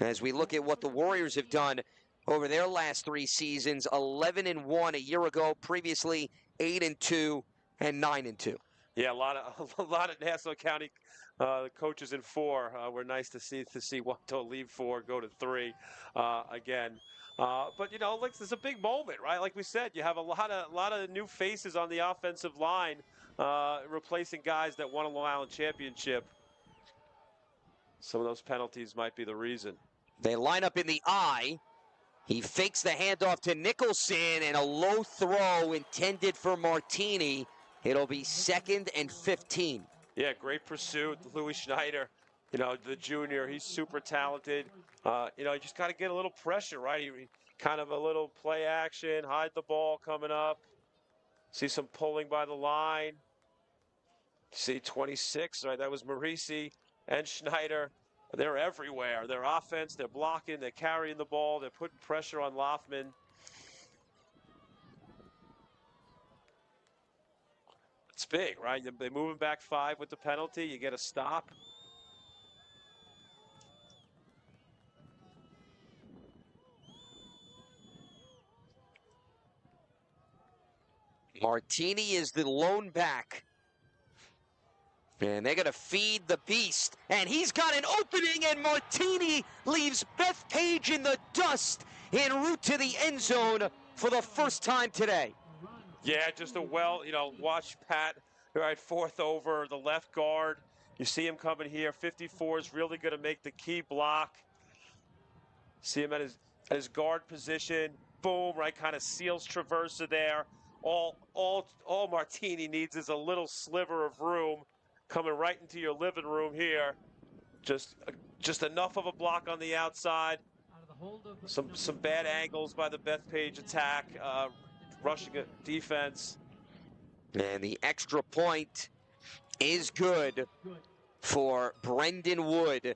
As we look at what the Warriors have done over their last 3 seasons, 11-1 a year ago, previously 8-2 and 9-2. Yeah, a lot of Nassau County coaches in 4. Were nice to see Wantagh leave 4, go to 3 again. But it's a big moment, right? Like we said, you have a lot of new faces on the offensive line, replacing guys that won a Long Island championship. Some of those penalties might be the reason. They line up in the I. He fakes the handoff to Nicholson, and a low throw intended for Martini. It'll be 2nd and 15. Yeah, great pursuit. Louis Schneider, the junior, he's super talented. You just got to get a little pressure, right? He kind of a little play action, hide the ball coming up. See some pulling by the line. See 26, right? That was Marisi and Schneider. They're everywhere. Their offense, they're blocking, they're carrying the ball, they're putting pressure on Loftman. It's big, right? They move him back 5 with the penalty. You get a stop. Martini is the lone back. And they're going to feed the beast. And he's got an opening, and Martini leaves Bethpage in the dust en route to the end zone for the first time today. Yeah, just watch Pat, right, 4th over the left guard. You see him coming here. 54 is really going to make the key block. See him at his guard position. Boom, right, kind of seals Traversa there. All Martini needs is a little sliver of room coming right into your living room here. Just just enough of a block on the outside. Some bad angles by the Bethpage attack, rushing defense. And the extra point is good for Brendan Wood,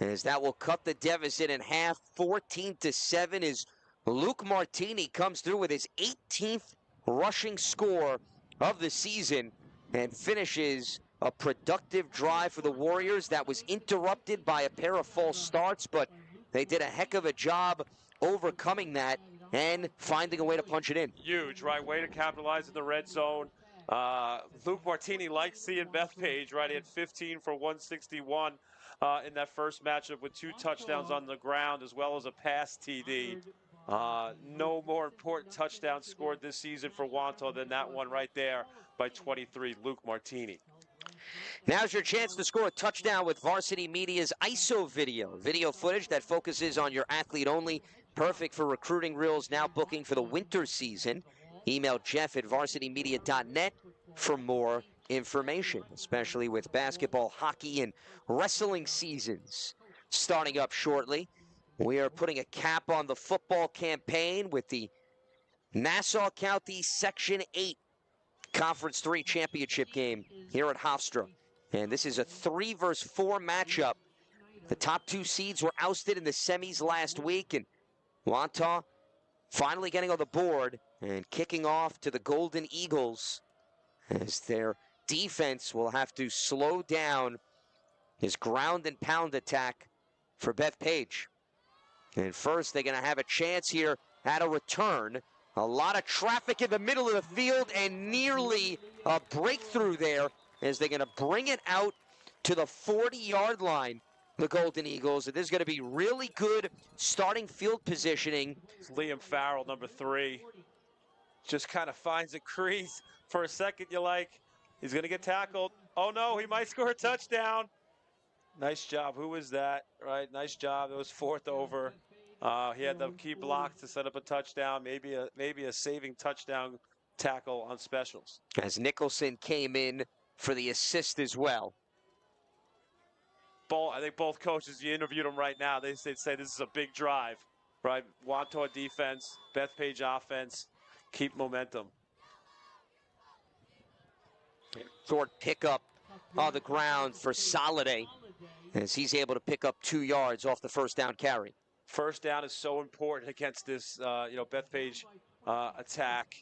as that will cut the deficit in half. 14-7 as Luke Martini comes through with his 18th rushing score of the season and finishes a productive drive for the Warriors that was interrupted by a pair of false starts, but they did a heck of a job overcoming that and finding a way to punch it in. Huge, right? Way to capitalize in the red zone. Luke Martini likes seeing Bethpage, right? He had 15 for 161 in that first matchup with 2 touchdowns on the ground as well as a pass TD. No more important touchdown scored this season for Wantagh than that one right there by 23, Luke Martini. Now's your chance to score a touchdown with Varsity Media's ISO video footage that focuses on your athlete only. Perfect for recruiting reels now booking for the winter season. Email Jeff at varsitymedia.net for more information, especially with basketball, hockey, and wrestling seasons starting up shortly. We are putting a cap on the football campaign with the Nassau County Section 8 Conference 3 championship game here at Hofstra. And this is a 3-versus-4 matchup. The top 2 seeds were ousted in the semis last week, and Wantagh finally getting on the board and kicking off to the Golden Eagles as their defense will have to slow down his ground and pound attack for Bethpage. And first, they're going to have a chance here at a return. A lot of traffic in the middle of the field and nearly a breakthrough there as they're going to bring it out to the 40-yard line, the Golden Eagles. And this is going to be really good starting field positioning. It's Liam Farrell, number 3. Just kind of finds a crease. For a second, you're like, he's going to get tackled. Oh, no, he might score a touchdown. Nice job. Who is that? Right, nice job. It was 4th over. He had the key block to set up a touchdown, maybe a saving touchdown tackle on specials. As Nicholson came in for the assist as well. I think both coaches, you interviewed them right now, they say this is a big drive, right? Wantagh defense, Bethpage offense, keep momentum. Short pickup on the ground for Soliday as he's able to pick up 2 yards off the first down carry. First down is so important against this, Bethpage attack.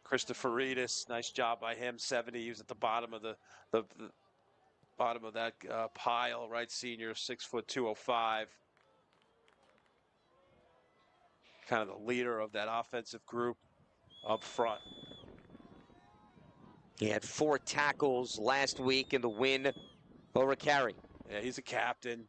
Christopheridis, nice job by him. 70. He was at the bottom of the bottom of that pile, right? Senior, 6'2", 205. Kind of the leader of that offensive group up front. He had 4 tackles last week in the win over Carey. Yeah, he's a captain.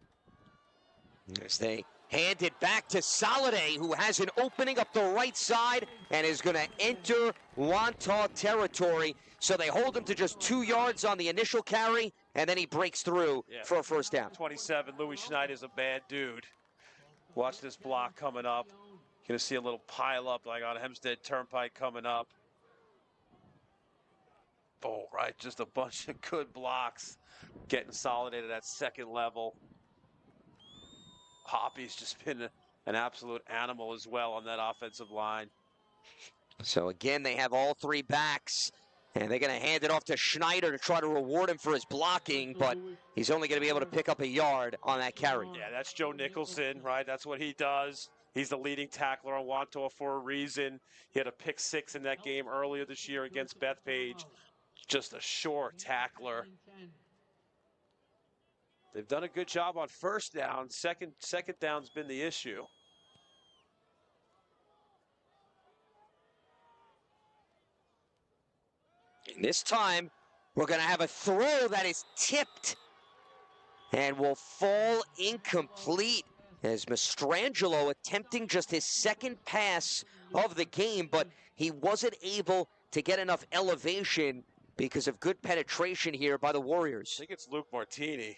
As they hand it back to Soliday, who has an opening up the right side and is going to enter Wantagh territory. So they hold him to just 2 yards on the initial carry, and then he breaks through for a first down. 27, Louis Schneider's a bad dude. Watch this block coming up. You're going to see a little pile up like on Hempstead Turnpike coming up. Oh, right, just a bunch of good blocks getting consolidated at second level. Hoppy's just been an absolute animal as well on that offensive line. So again, they have all 3 backs, and they're going to hand it off to Schneider to try to reward him for his blocking, but he's only going to be able to pick up a yard on that carry. Yeah, that's Joe Nicholson, right? That's what he does. He's the leading tackler on Wantagh for a reason. He had a pick 6 in that game earlier this year against Bethpage. Just a sure tackler. They've done a good job on first down. Second down's been the issue. And this time, we're going to have a throw that is tipped and will fall incomplete as Mastrangelo attempting just his second pass of the game, but he wasn't able to get enough elevation because of good penetration here by the Warriors. I think it's Luke Martini.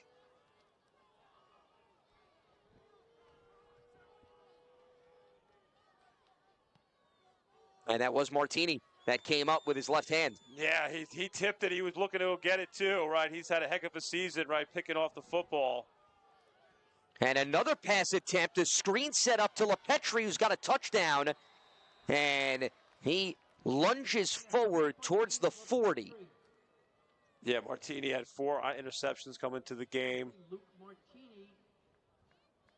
And that was Martini. that came up with his left hand. Yeah, he tipped it. He was looking to get it too, right? He's had a heck of a season, right, picking off the football. And another pass attempt, a screen set up to LePetri, who's got a touchdown. And he lunges forward towards the 40. Yeah, Martini had 4 interceptions coming to the game. Luke Martini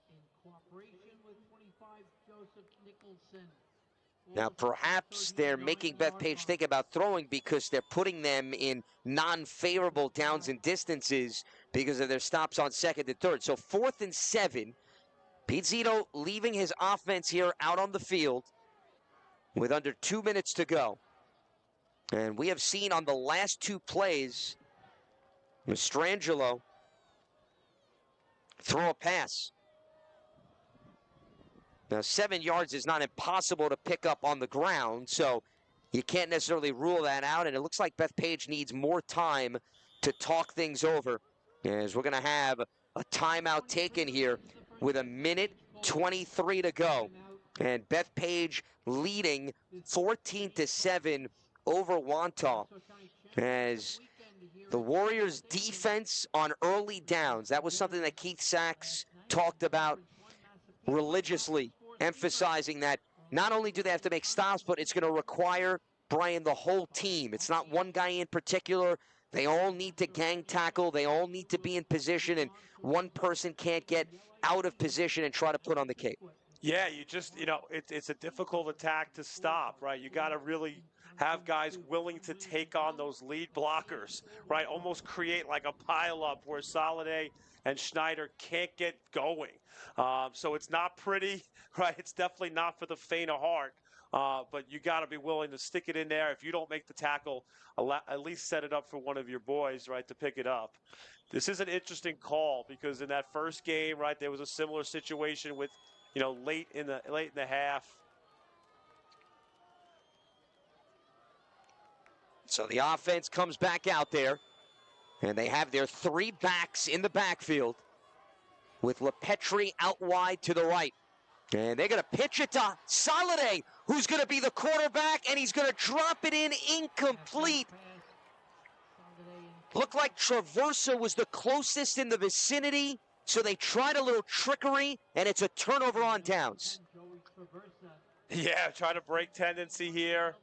in cooperation with 25 Joseph Nicholson. Now, perhaps they're making Bethpage think about throwing because they're putting them in non-favorable downs and distances because of their stops on second and third. So 4th and 7. Pete Zito leaving his offense here out on the field with under 2 minutes to go. And we have seen on the last 2 plays, Mastrangelo throw a pass. Now, 7 yards is not impossible to pick up on the ground, so you can't necessarily rule that out. And it looks like Bethpage needs more time to talk things over, as we're going to have a timeout taken here with 1:23 to go. And Bethpage leading 14-7 over Wantagh, as the Warriors' defense on early downs, that was something that Keith Sachs talked about religiously, emphasizing that not only do they have to make stops, but it's going to require, Brian, the whole team. It's not one guy in particular. They all need to gang tackle. They all need to be in position, and one person can't get out of position and try to put on the cape. Yeah, you just, it's a difficult attack to stop, right? You got to really have guys willing to take on those lead blockers, right? Almost create like a pileup where Soliday and Schneider can't get going. So it's not pretty, right? It's definitely not for the faint of heart. But you got to be willing to stick it in there. If you don't make the tackle, at least set it up for one of your boys, right, to pick it up. This is an interesting call because in that first game, right, there was a similar situation with, late in the half. So the offense comes back out there, and they have their 3 backs in the backfield with LePetri out wide to the right. And they're going to pitch it to Soliday, who's going to be the quarterback, and he's going to drop it in incomplete. Looked like Traversa was the closest in the vicinity, so they tried a little trickery, and it's a turnover on downs. Yeah, trying to break tendency here.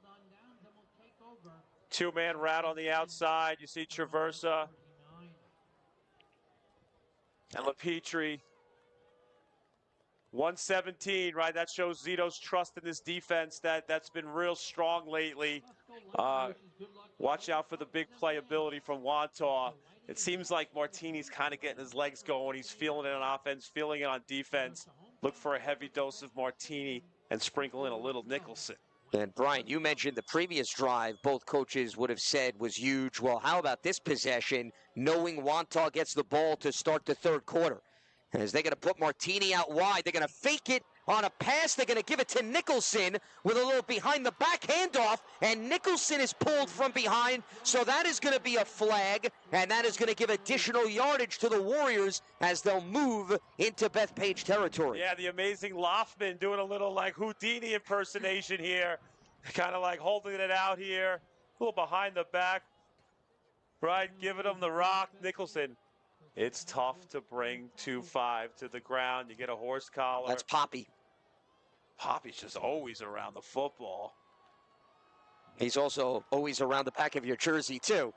2-man route on the outside. You see Traversa and LePetri. 117, right? That shows Zito's trust in this defense that's been real strong lately. Watch out for the big playability from Wantagh. It seems like Martini's kind of getting his legs going. He's feeling it on offense, feeling it on defense. Look for a heavy dose of Martini and sprinkle in a little Nicholson. And Brian, you mentioned the previous drive both coaches would have said was huge. Well, how about this possession, knowing Wantagh gets the ball to start the third quarter? As they're going to put Martini out wide, they're going to fake it on a pass. They're going to give it to Nicholson with a little behind-the-back handoff, and Nicholson is pulled from behind, so that is going to be a flag, and that is going to give additional yardage to the Warriors as they'll move into Bethpage territory. Yeah, the amazing Loftman doing a little like Houdini impersonation here, kind of like holding it out here, a little behind the back, right, giving him the rock. Nicholson. It's tough to bring 2-5 to the ground. You get a horse collar. That's Poppy. Poppy's just always around the football. He's also always around the back of your jersey, too.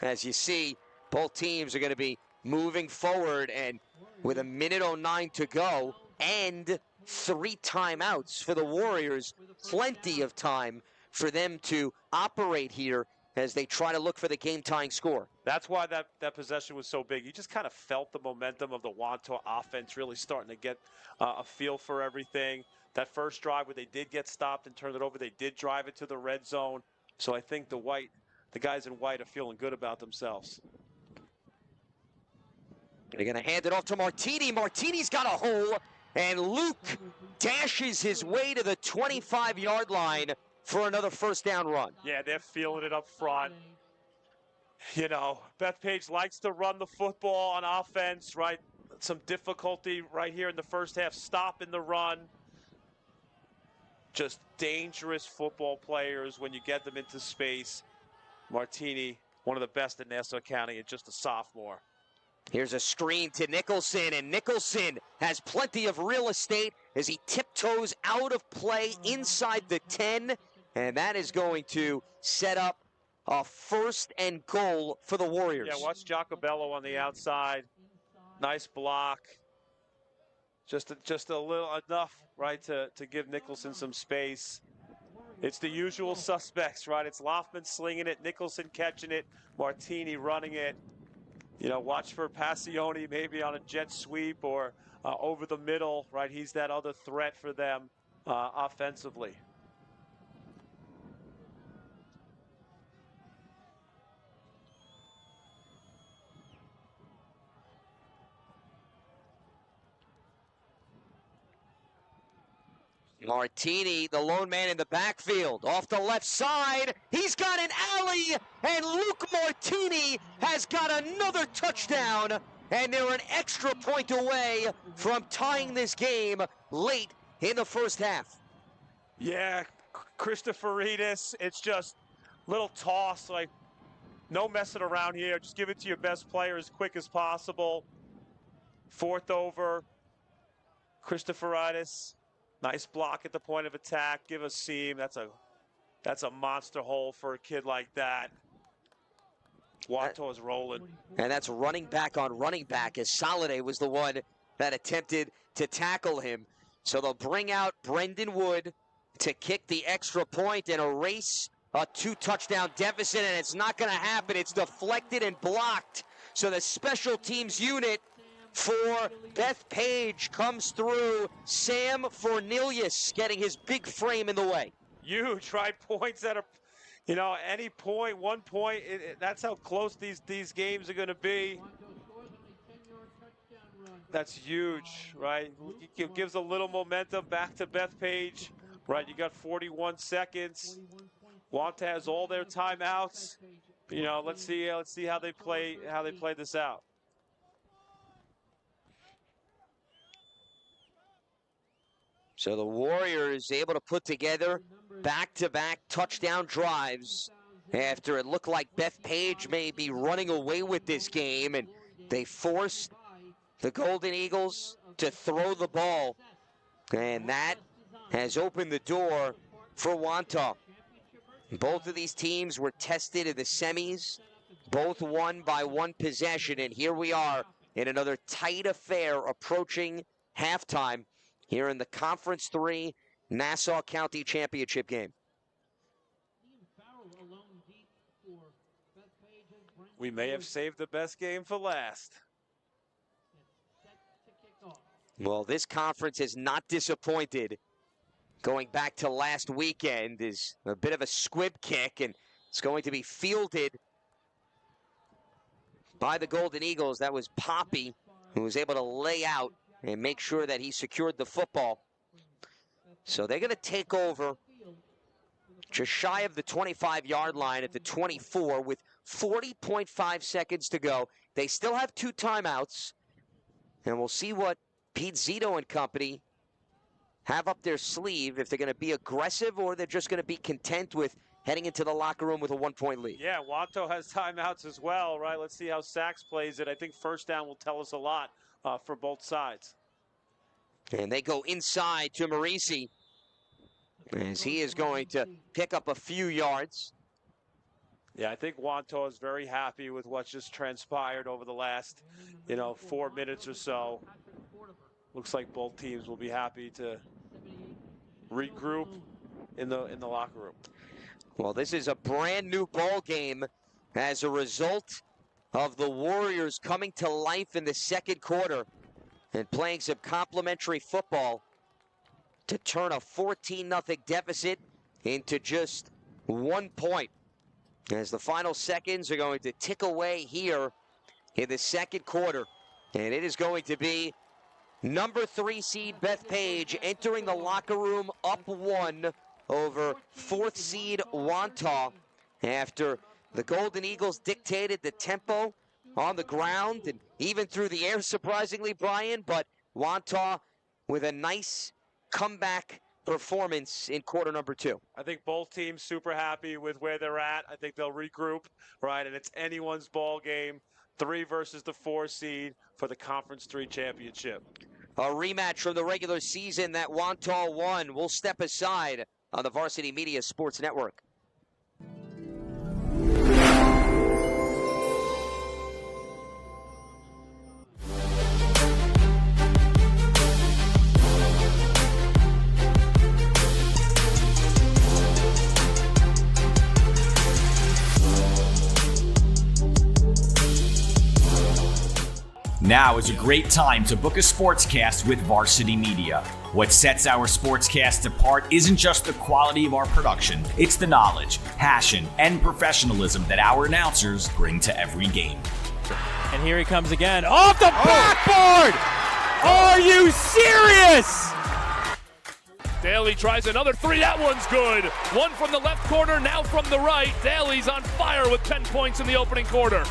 As you see, both teams are going to be moving forward, and with 1:09 to go and 3 timeouts for the Warriors, plenty of time for them to operate here as they try to look for the game-tying score. That's why that possession was so big. You just kind of felt the momentum of the Wantagh offense really starting to get a feel for everything. That first drive where they did get stopped and turned it over, they did drive it to the red zone. So I think the guys in white are feeling good about themselves. They're going to hand it off to Martini. Martini's got a hole, and Luke dashes his way to the 25-yard line for another first down run. Yeah, they're feeling it up front. Bethpage likes to run the football on offense, right? Some difficulty right here in the first half, stopping the run. just dangerous football players when you get them into space. Martini, one of the best in Nassau County, and just a sophomore. Here's a screen to Nicholson, and Nicholson has plenty of real estate as he tiptoes out of play inside the 10, and that is going to set up a 1st and goal for the Warriors. Yeah, watch Jacobello on the outside. Nice block. Just a little enough, right, to give Nicholson some space. It's the usual suspects, right? It's Loftman slinging it, Nicholson catching it, Martini running it. You know, watch for Passione maybe on a jet sweep or over the middle, right? He's that other threat for them offensively. Martini, the lone man in the backfield, off the left side. He's got an alley, and Luke Martini has got another touchdown, and they're an extra point away from tying this game late in the first half. Yeah, Christopheridis, it's just little toss, like no messing around here. Just give it to your best player as quick as possible. 4th over, Christopheridis. Nice block at the point of attack. Give a seam. That's a monster hole for a kid like that. Wantagh is rolling. And that's running back on running back, as Soliday was the one that attempted to tackle him. So they'll bring out Brendan Wood to kick the extra point and erase a 2-touchdown deficit, and it's not going to happen. It's deflected and blocked. So the special teams unit for Bethpage comes through. Sam Fornelius getting his big frame in the way. Huge, right? Points that are, you know, any point, 1 point. That's how close these games are going to be. That's huge, right? It gives a little momentum back to Bethpage, right? You got 41 seconds. Wantagh has all their timeouts. You know, let's see how they play this out. So the Warriors able to put together back-to-back touchdown drives after it looked like Bethpage may be running away with this game, and they forced the Golden Eagles to throw the ball, and that has opened the door for Wantagh. Both of these teams were tested in the semis, both won by 1 possession, and here we are in another tight affair approaching halftime here in the Conference 3 Nassau County Championship game. We may have saved the best game for last. Well, this conference has not disappointed. Going back to last weekend is a bit of a squib kick, and it's going to be fielded by the Golden Eagles. That was Poppy, who was able to lay out and make sure that he secured the football. So they're going to take over just shy of the 25-yard line at the 24 with 40.5 seconds to go. They still have 2 timeouts, and we'll see what Pete Zito and company have up their sleeve, if they're going to be aggressive or they're just going to be content with heading into the locker room with a 1-point lead. Yeah, Wantagh has timeouts as well, right? Let's see how Sachs plays it. I think first down will tell us a lot for both sides. And they go inside to Marisi, as he is going to pick up a few yards. Yeah, I think Wantagh is very happy with what's just transpired over the last, 4 minutes or so. Looks like both teams will be happy to regroup in the locker room. Well, this is a brand new ball game as a result of the Warriors coming to life in the second quarter and playing some complimentary football to turn a 14-0 deficit into just 1 point. As the final seconds are going to tick away here in the second quarter. And it is going to be number 3 seed Bethpage entering the locker room up 1 over 4th seed Wantagh after the Golden Eagles dictated the tempo on the ground and even through the air, surprisingly, Brian. But Wantagh with a nice comeback performance in quarter number 2? I think both teams super happy with where they're at. I think they'll regroup, right? And it's anyone's ball game, 3 versus the 4 seed for the Conference 3 championship. A rematch from the regular season that Wantagh won. We'll step aside on the Varsity Media Sports Network. Now is a great time to book a sportscast with Varsity Media. What sets our sportscast apart isn't just the quality of our production, it's the knowledge, passion, and professionalism that our announcers bring to every game. And here he comes again. Off the backboard! Are you serious? Daly tries another 3. That one's good. One from the left corner, now from the right. Daly's on fire with 10 points in the opening quarter.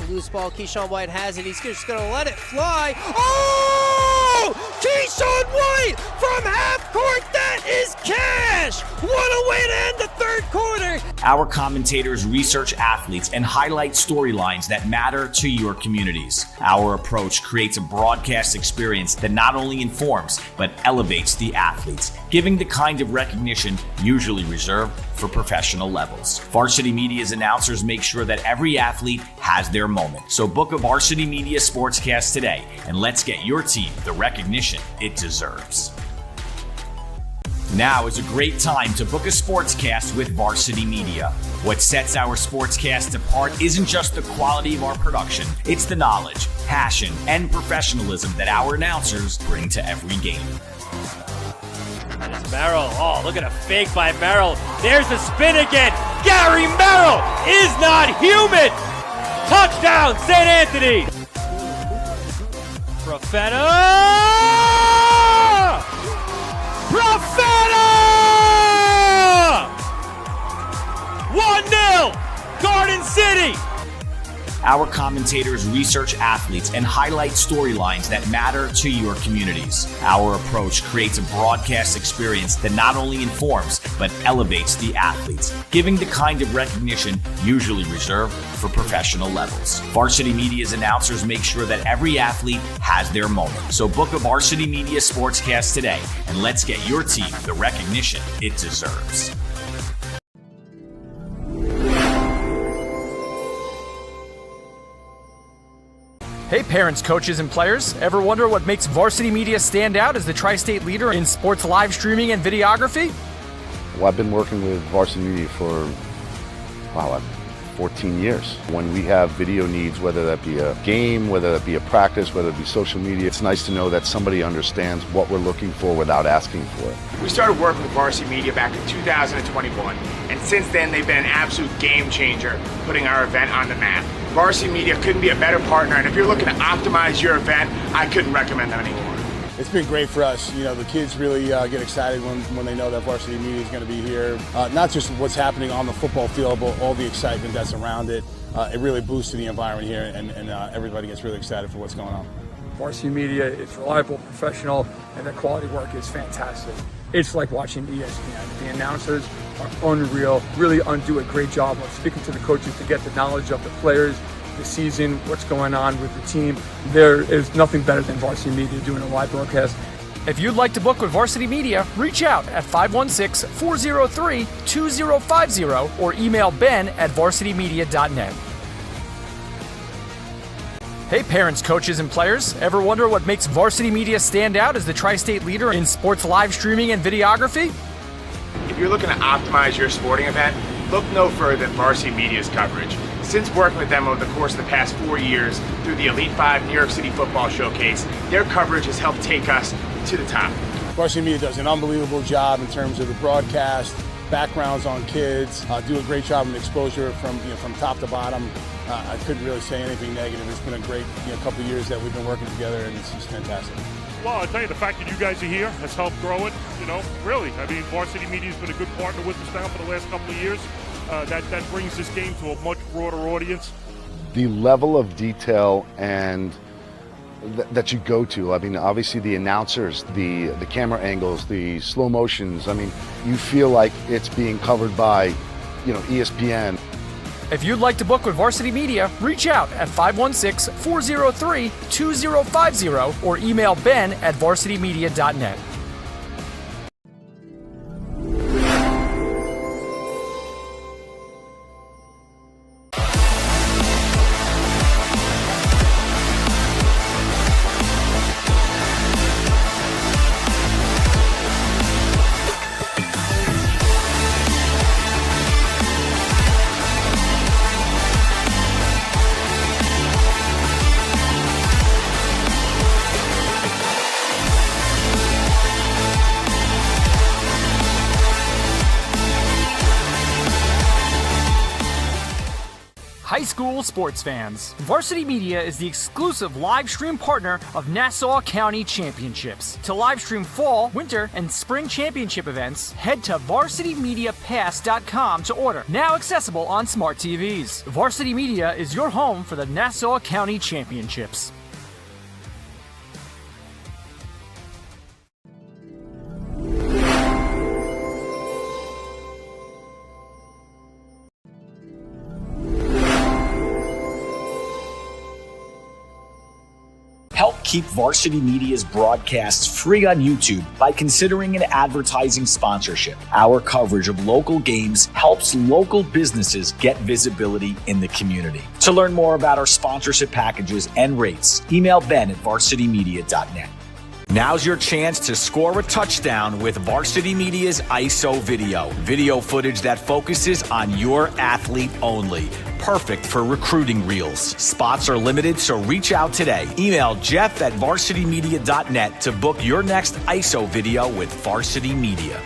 Loose ball, Keyshawn White has it. He's just going to let it fly. Oh! Keyshawn White from half court. That is cash. What a way to end the third quarter. Our commentators research athletes and highlight storylines that matter to your communities. Our approach creates a broadcast experience that not only informs, but elevates the athletes, giving the kind of recognition usually reserved for professional levels. Varsity Media's announcers make sure that every athlete has their moment. So book a Varsity Media Sportscast today, and let's get your team the recognition it deserves. Now is a great time to book a sportscast with Varsity Media. What sets our sportscast apart isn't just the quality of our production, it's the knowledge, passion, and professionalism that our announcers bring to every game. And it's Merrill. Oh, look at a fake by Merrill. There's the spin again. Gary Merrill is not human. Touchdown, St. Anthony. Profeta! 1-0, Garden City. Our commentators research athletes and highlight storylines that matter to your communities. Our approach creates a broadcast experience that not only informs, but elevates the athletes, giving the kind of recognition usually reserved for professional levels. Varsity Media's announcers make sure that every athlete has their moment. So book a Varsity Media Sportscast today, and let's get your team the recognition it deserves. Hey parents, coaches, and players. Ever wonder what makes Varsity Media stand out as the tri-state leader in sports live streaming and videography? Well, I've been working with Varsity Media for, 14 years. When we have video needs, whether that be a game, whether that be a practice, whether it be social media, it's nice to know that somebody understands what we're looking for without asking for it. We started working with Varsity Media back in 2021, and since then they've been an absolute game changer, putting our event on the map. Varsity Media couldn't be a better partner, and if you're looking to optimize your event, I couldn't recommend them anymore. It's been great for us. You know, the kids really get excited when they know that Varsity Media is going to be here. Not just what's happening on the football field, but all the excitement that's around it. It really boosts the environment here, and everybody gets really excited for what's going on. Varsity Media is reliable, professional, and the quality work is fantastic. It's like watching ESPN. The announcers are unreal, really do a great job of speaking to the coaches to get the knowledge of the players, the season, what's going on with the team. There is nothing better than Varsity Media doing a live broadcast. If you'd like to book with Varsity Media, reach out at 516-403-2050 or email ben@varsitymedia.net. Hey parents, coaches, and players. Ever wonder what makes Varsity Media stand out as the tri-state leader in sports live streaming and videography? If you're looking to optimize your sporting event, look no further than Varsity Media's coverage. Since working with them over the course of the past 4 years through the Elite 5 New York City Football Showcase, their coverage has helped take us to the top. Varsity Media does an unbelievable job in terms of the broadcast, backgrounds on kids, do a great job of exposure from top to bottom. I couldn't really say anything negative. It's been a great couple of years that we've been working together, and it's just fantastic. Well, I'll tell you, the fact that you guys are here has helped grow it, really. I mean, Varsity Media's been a good partner with us now for the last couple of years. That brings this game to a much broader audience. The level of detail and that you go to. I mean, obviously the announcers, the camera angles, the slow motions. I mean, you feel like it's being covered by, ESPN. If you'd like to book with Varsity Media, reach out at 516-403-2050 or email ben@varsitymedia.net. High school sports fans, Varsity Media is the exclusive live stream partner of Nassau County Championships. To live stream fall, winter, and spring championship events, head to varsitymediapass.com to order. Now accessible on smart TVs. Varsity Media is your home for the Nassau County Championships. Help keep Varsity Media's broadcasts free on YouTube by considering an advertising sponsorship. Our coverage of local games helps local businesses get visibility in the community. To learn more about our sponsorship packages and rates, email ben@varsitymedia.net. Now's your chance to score a touchdown with Varsity Media's ISO video. Video footage that focuses on your athlete only. Perfect for recruiting reels. Spots are limited, so reach out today. Email jeff@varsitymedia.net to book your next ISO video with Varsity Media.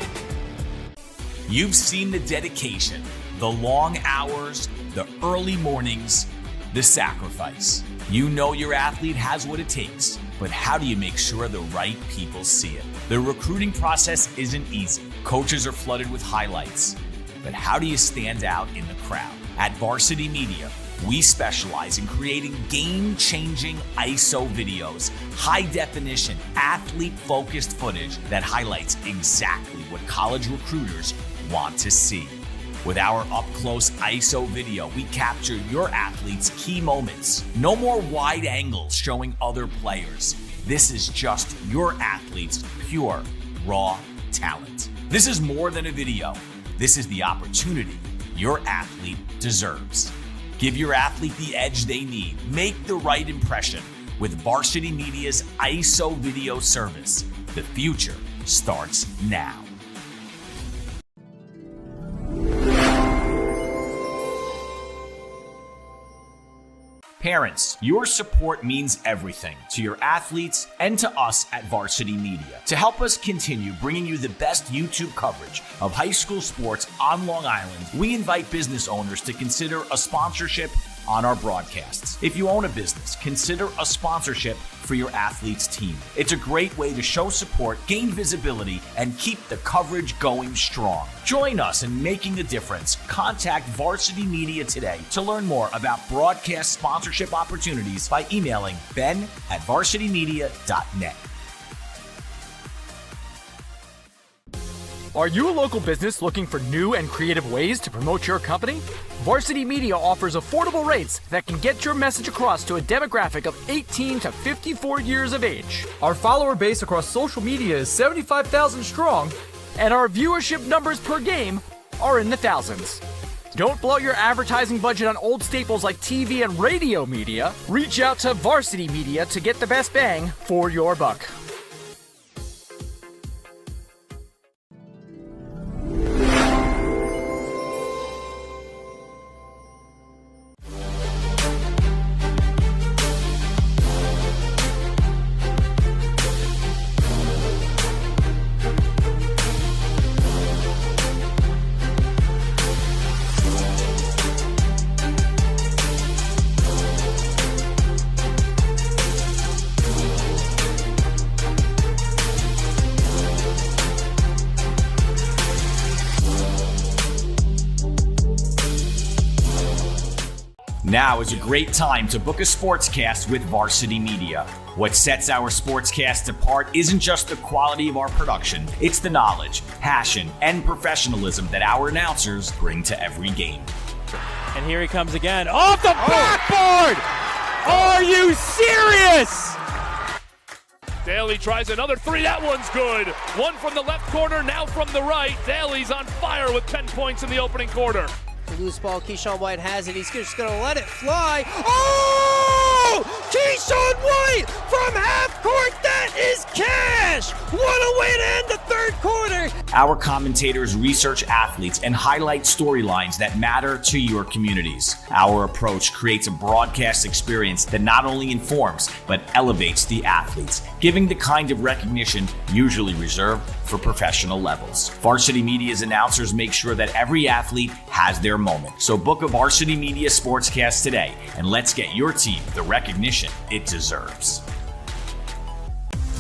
You've seen the dedication, the long hours, the early mornings, the sacrifice. You know your athlete has what it takes, but how do you make sure the right people see it? The recruiting process isn't easy. Coaches are flooded with highlights, but how do you stand out in the crowd? At Varsity Media, we specialize in creating game-changing ISO videos, high-definition, athlete-focused footage that highlights exactly what college recruiters want to see. With our up-close ISO video, we capture your athlete's key moments. No more wide angles showing other players. This is just your athlete's pure, raw talent. This is more than a video. This is the opportunity your athlete deserves. Give your athlete the edge they need. Make the right impression with Varsity Media's ISO video service. The future starts now. Parents, your support means everything to your athletes and to us at Varsity Media. To help us continue bringing you the best YouTube coverage of high school sports on Long Island, we invite business owners to consider a sponsorship on our broadcasts. If you own a business, consider a sponsorship for your athlete's team. It's a great way to show support, gain visibility, and keep the coverage going strong. Join us in making a difference. Contact Varsity Media today to learn more about broadcast sponsorship opportunities by emailing ben@varsitymedia.net. Are you a local business looking for new and creative ways to promote your company? Varsity Media offers affordable rates that can get your message across to a demographic of 18 to 54 years of age. Our follower base across social media is 75,000 strong, and our viewership numbers per game are in the thousands. Don't blow your advertising budget on old staples like TV and radio media. Reach out to Varsity Media to get the best bang for your buck. Now is a great time to book a sportscast with Varsity Media. What sets our Sportscast apart isn't just the quality of our production, it's the knowledge, passion, and professionalism that our announcers bring to every game. And here he comes again. Off the backboard! Are you serious? Daly tries another three. That one's good. One from the left corner, now from the right. Daly's on fire with 10 points in the opening quarter. Loose ball, Keyshawn White has it. He's just going to let it fly. Oh! Keyshawn White from half court. That is cash. What a way to end the third quarter. Our commentators research athletes and highlight storylines that matter to your communities. Our approach creates a broadcast experience that not only informs, but elevates the athletes, giving the kind of recognition usually reserved for professional levels. Varsity Media's announcers make sure that every athlete has their moment. So book a Varsity Media Sportscast today, and let's get your team the recognition it deserves.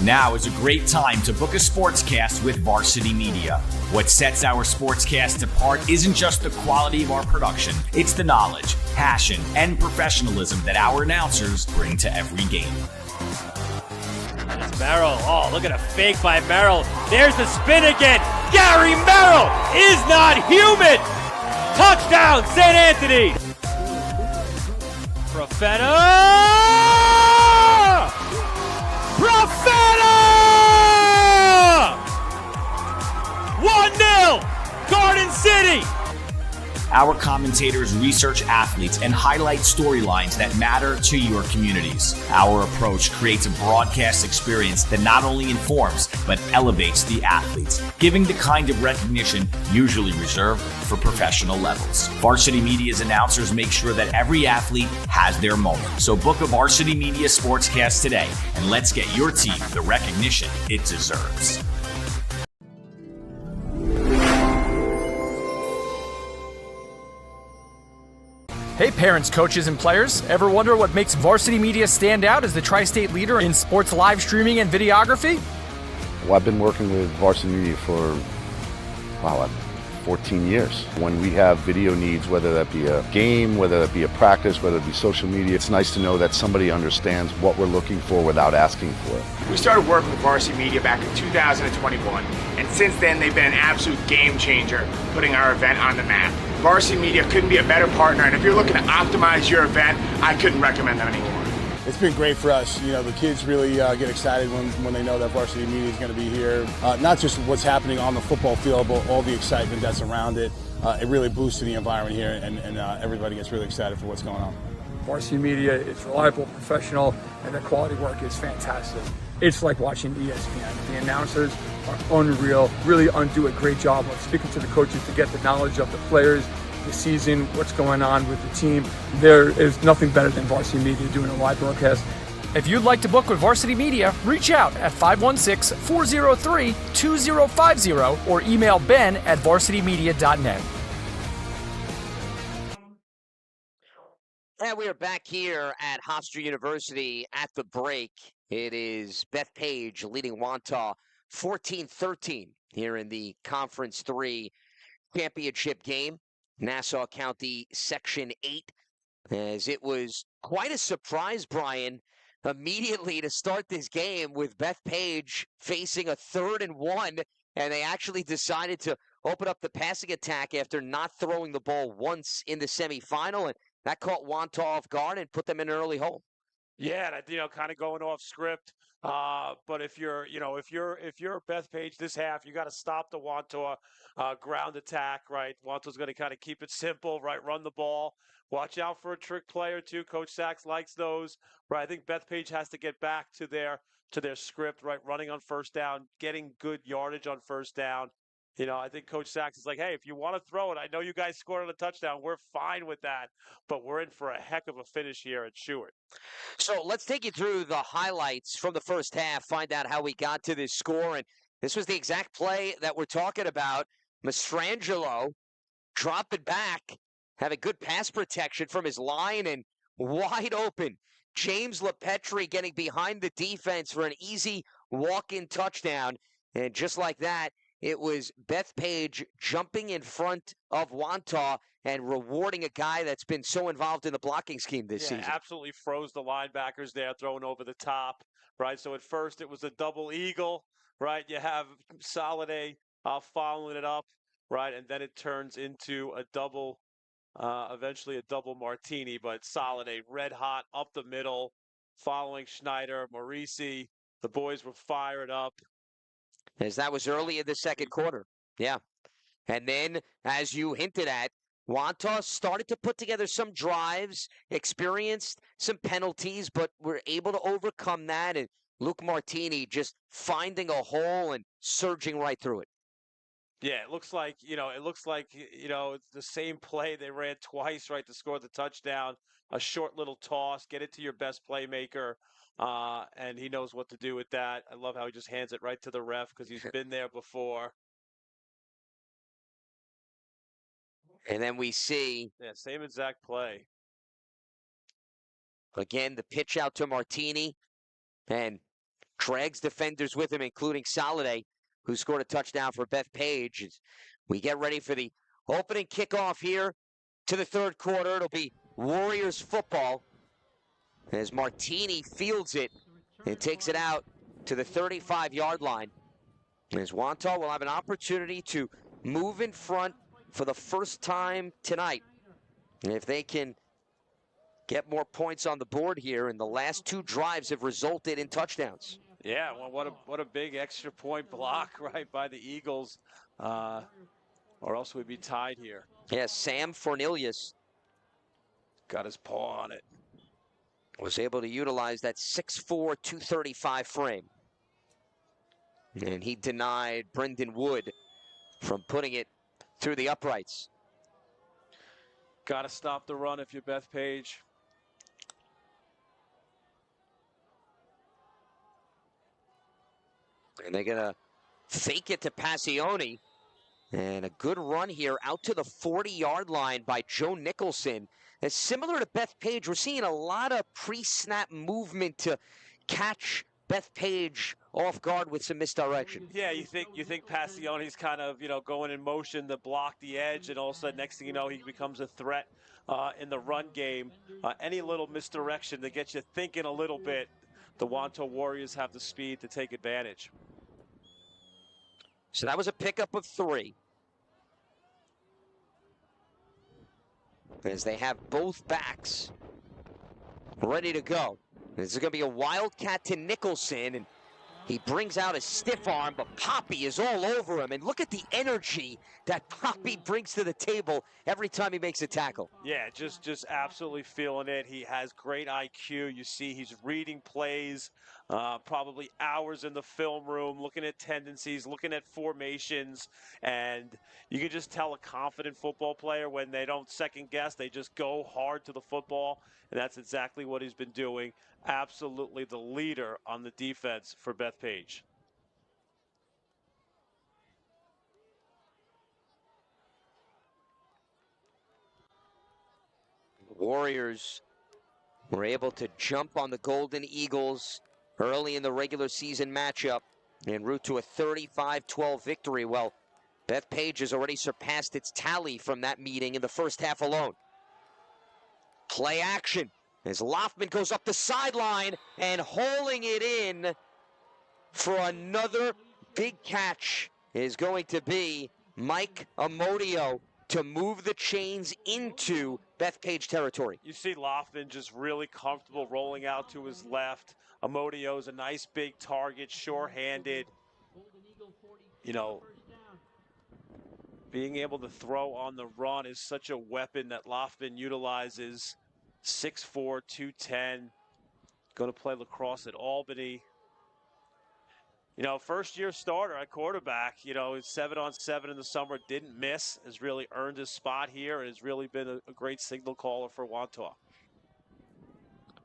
Now is a great time to book a sportscast with Varsity Media. What sets our sportscast apart isn't just the quality of our production, it's the knowledge, passion, and professionalism that our announcers bring to every game. That's Merrill. Oh, look at a fake by Merrill. There's the spin again. Gary Merrill is not human. Touchdown, St. Anthony. Profeta! 1-0, Garden City. Our commentators research athletes and highlight storylines that matter to your communities. Our approach creates a broadcast experience that not only informs, but elevates the athletes, giving the kind of recognition usually reserved for professional levels. Varsity Media's announcers make sure that every athlete has their moment. So book a Varsity Media Sportscast today, and let's get your team the recognition it deserves. Hey parents, coaches, and players. Ever wonder what makes Varsity Media stand out as the tri-state leader in sports live streaming and videography? Well, I've been working with Varsity Media for, 14 years. When we have video needs, whether that be a game, whether that be a practice, whether it be social media, it's nice to know that somebody understands what we're looking for without asking for it. We started working with Varsity Media back in 2021, and since then they've been an absolute game changer, putting our event on the map. Varsity Media couldn't be a better partner, and if you're looking to optimize your event, I couldn't recommend them anymore. It's been great for us. You know, the kids really get excited when they know that Varsity Media is going to be here. Not just what's happening on the football field, but all the excitement that's around it. It really boosted the environment here, and everybody gets really excited for what's going on. Varsity Media is reliable, professional, and the quality work is fantastic. It's like watching ESPN. The announcers are unreal, really do a great job of speaking to the coaches to get the knowledge of the players, the season, what's going on with the team. There is nothing better than Varsity Media doing a live broadcast. If you'd like to book with Varsity Media, reach out at 516-403-2050 or email ben@varsitymedia.net. And we are back here at Hofstra University at the break. It is Bethpage leading Wantagh 14-13 here in the Conference 3 championship game. Nassau County Section 8, as it was quite a surprise, Brian, immediately to start this game with Bethpage facing a 3rd and 1, and they actually decided to open up the passing attack after not throwing the ball once in the semifinal, and that caught Wantagh off guard and put them in an early hole. Yeah, kind of going off script. But if you're Bethpage this half, you got to stop the Wantagh ground attack, right? Wantagh's going to kind of keep it simple, right? Run the ball. Watch out for a trick play or two. Coach Sachs likes those, right? I think Bethpage has to get back to their script, right? Running on first down, getting good yardage on first down. You know, I think Coach Sachs is like, hey, if you want to throw it, I know you guys scored on a touchdown. We're fine with that, but we're in for a heck of a finish here at Stewart. So let's take you through the highlights from the first half, find out how we got to this score. And this was the exact play that we're talking about. Mastrangelo dropping back, having good pass protection from his line and wide open. James LePetri getting behind the defense for an easy walk-in touchdown. And just like that, it was Bethpage jumping in front of Wantagh and rewarding a guy that's been so involved in the blocking scheme this season. Absolutely froze the linebackers there, throwing over the top, right? So at first it was a double eagle, right? You have Soliday following it up, right? And then it turns into a double, eventually a double Martini, but Soliday red hot up the middle, following Schneider, Morisi. The boys were fired up. As that was early in the second quarter. Yeah. And then, as you hinted at, Wantagh started to put together some drives, experienced some penalties, but were able to overcome that. And Luke Martini just finding a hole and surging right through it. Yeah, it looks like, it's the same play they ran twice, right, to score the touchdown. A short little toss, get it to your best playmaker, and he knows what to do with that. I love how he just hands it right to the ref because he's been there before. And then we see... Yeah, same exact play. Again, the pitch out to Martini, and Craig's defenders with him, including Soliday, who scored a touchdown for Bethpage. We get ready for the opening kickoff here to the third quarter. It'll be Warriors football as Martini fields it and takes it out to the 35-yard line. As Wantagh will have an opportunity to move in front for the first time tonight. And if they can get more points on the board here, and the last two drives have resulted in touchdowns. Yeah, well, what a big extra point block, right, by the Eagles, or else we'd be tied here. Yeah, Sam Fornelius got his paw on it. Was able to utilize that 6'4", 235 frame. And he denied Brendan Wood from putting it through the uprights. Got to stop the run if you're Bethpage. And they're going to fake it to Passione. And a good run here out to the 40-yard line by Joe Nicholson. It's similar to Bethpage. We're seeing a lot of pre-snap movement to catch Bethpage off guard with some misdirection. Yeah, you think Passione's kind of, going in motion to block the edge, and all of a sudden, next thing you know, he becomes a threat in the run game. Any little misdirection to get you thinking a little bit, the Wantagh Warriors have the speed to take advantage. So that was a pickup of 3. As they have both backs ready to go. This is going to be a wildcat to Nicholson, and he brings out a stiff arm, but Poppy is all over him. And look at the energy that Poppy brings to the table every time he makes a tackle. Yeah, just absolutely feeling it. He has great IQ. You see he's reading plays, probably hours in the film room, looking at tendencies, looking at formations. And you can just tell a confident football player when they don't second guess, they just go hard to the football. And that's exactly what he's been doing. Absolutely the leader on the defense for Bethpage. Warriors were able to jump on the Golden Eagles early in the regular season matchup en route to a 35-12 victory. Well, Bethpage has already surpassed its tally from that meeting in the first half alone. Play action as Loftman goes up the sideline and hauling it in for another big catch is going to be Mike Amodio to move the chains into Bethpage territory. You see Loftman just really comfortable rolling out to his left. Amodio's a nice big target, sure-handed. Being able to throw on the run is such a weapon that Loftman utilizes. 6'4", 210, going to play lacrosse at Albany. First-year starter at quarterback. 7-on-7 in the summer, didn't miss, has really earned his spot here, and has really been a great signal caller for Wantagh.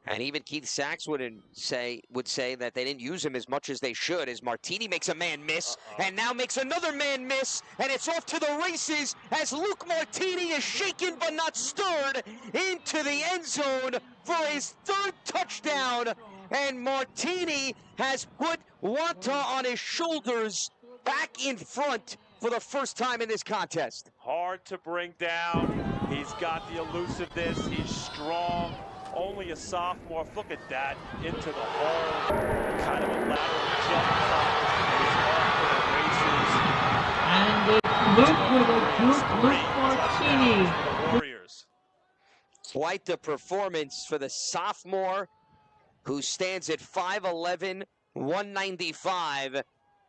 And even Keith Sachs would say that they didn't use him as much as they should, as Martini makes a man miss, and now makes another man miss, and it's off to the races as Luke Martini is shaken but not stirred into the end zone for his 3rd touchdown. And Martini has put Wantagh on his shoulders back in front for the first time in this contest. Hard to bring down. He's got the elusiveness. He's strong. Only a sophomore. Look at that. Into the hole. Kind of a lateral jump cut. He's off to the races. And it's Luke with a juke, Luke Martini. The Warriors. Quite the performance for the sophomore, who stands at 5'11", 195,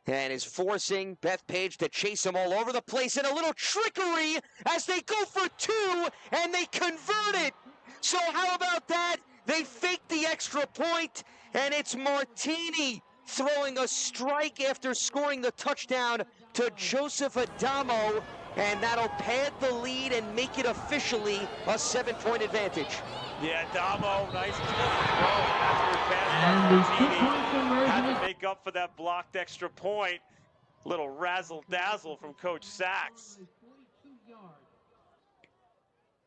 and is forcing Bethpage to chase him all over the place, and a little trickery as they go for two, and they convert it. So how about that? They fake the extra point, and it's Martini throwing a strike after scoring the touchdown to Joseph Adamo, and that'll pad the lead and make it officially a 7-point advantage. Yeah, Adamo, nice throw after pass And the by Martini. two-point Had conversion. to make up for that blocked extra point. Little razzle-dazzle from Coach Sachs. 42 yards.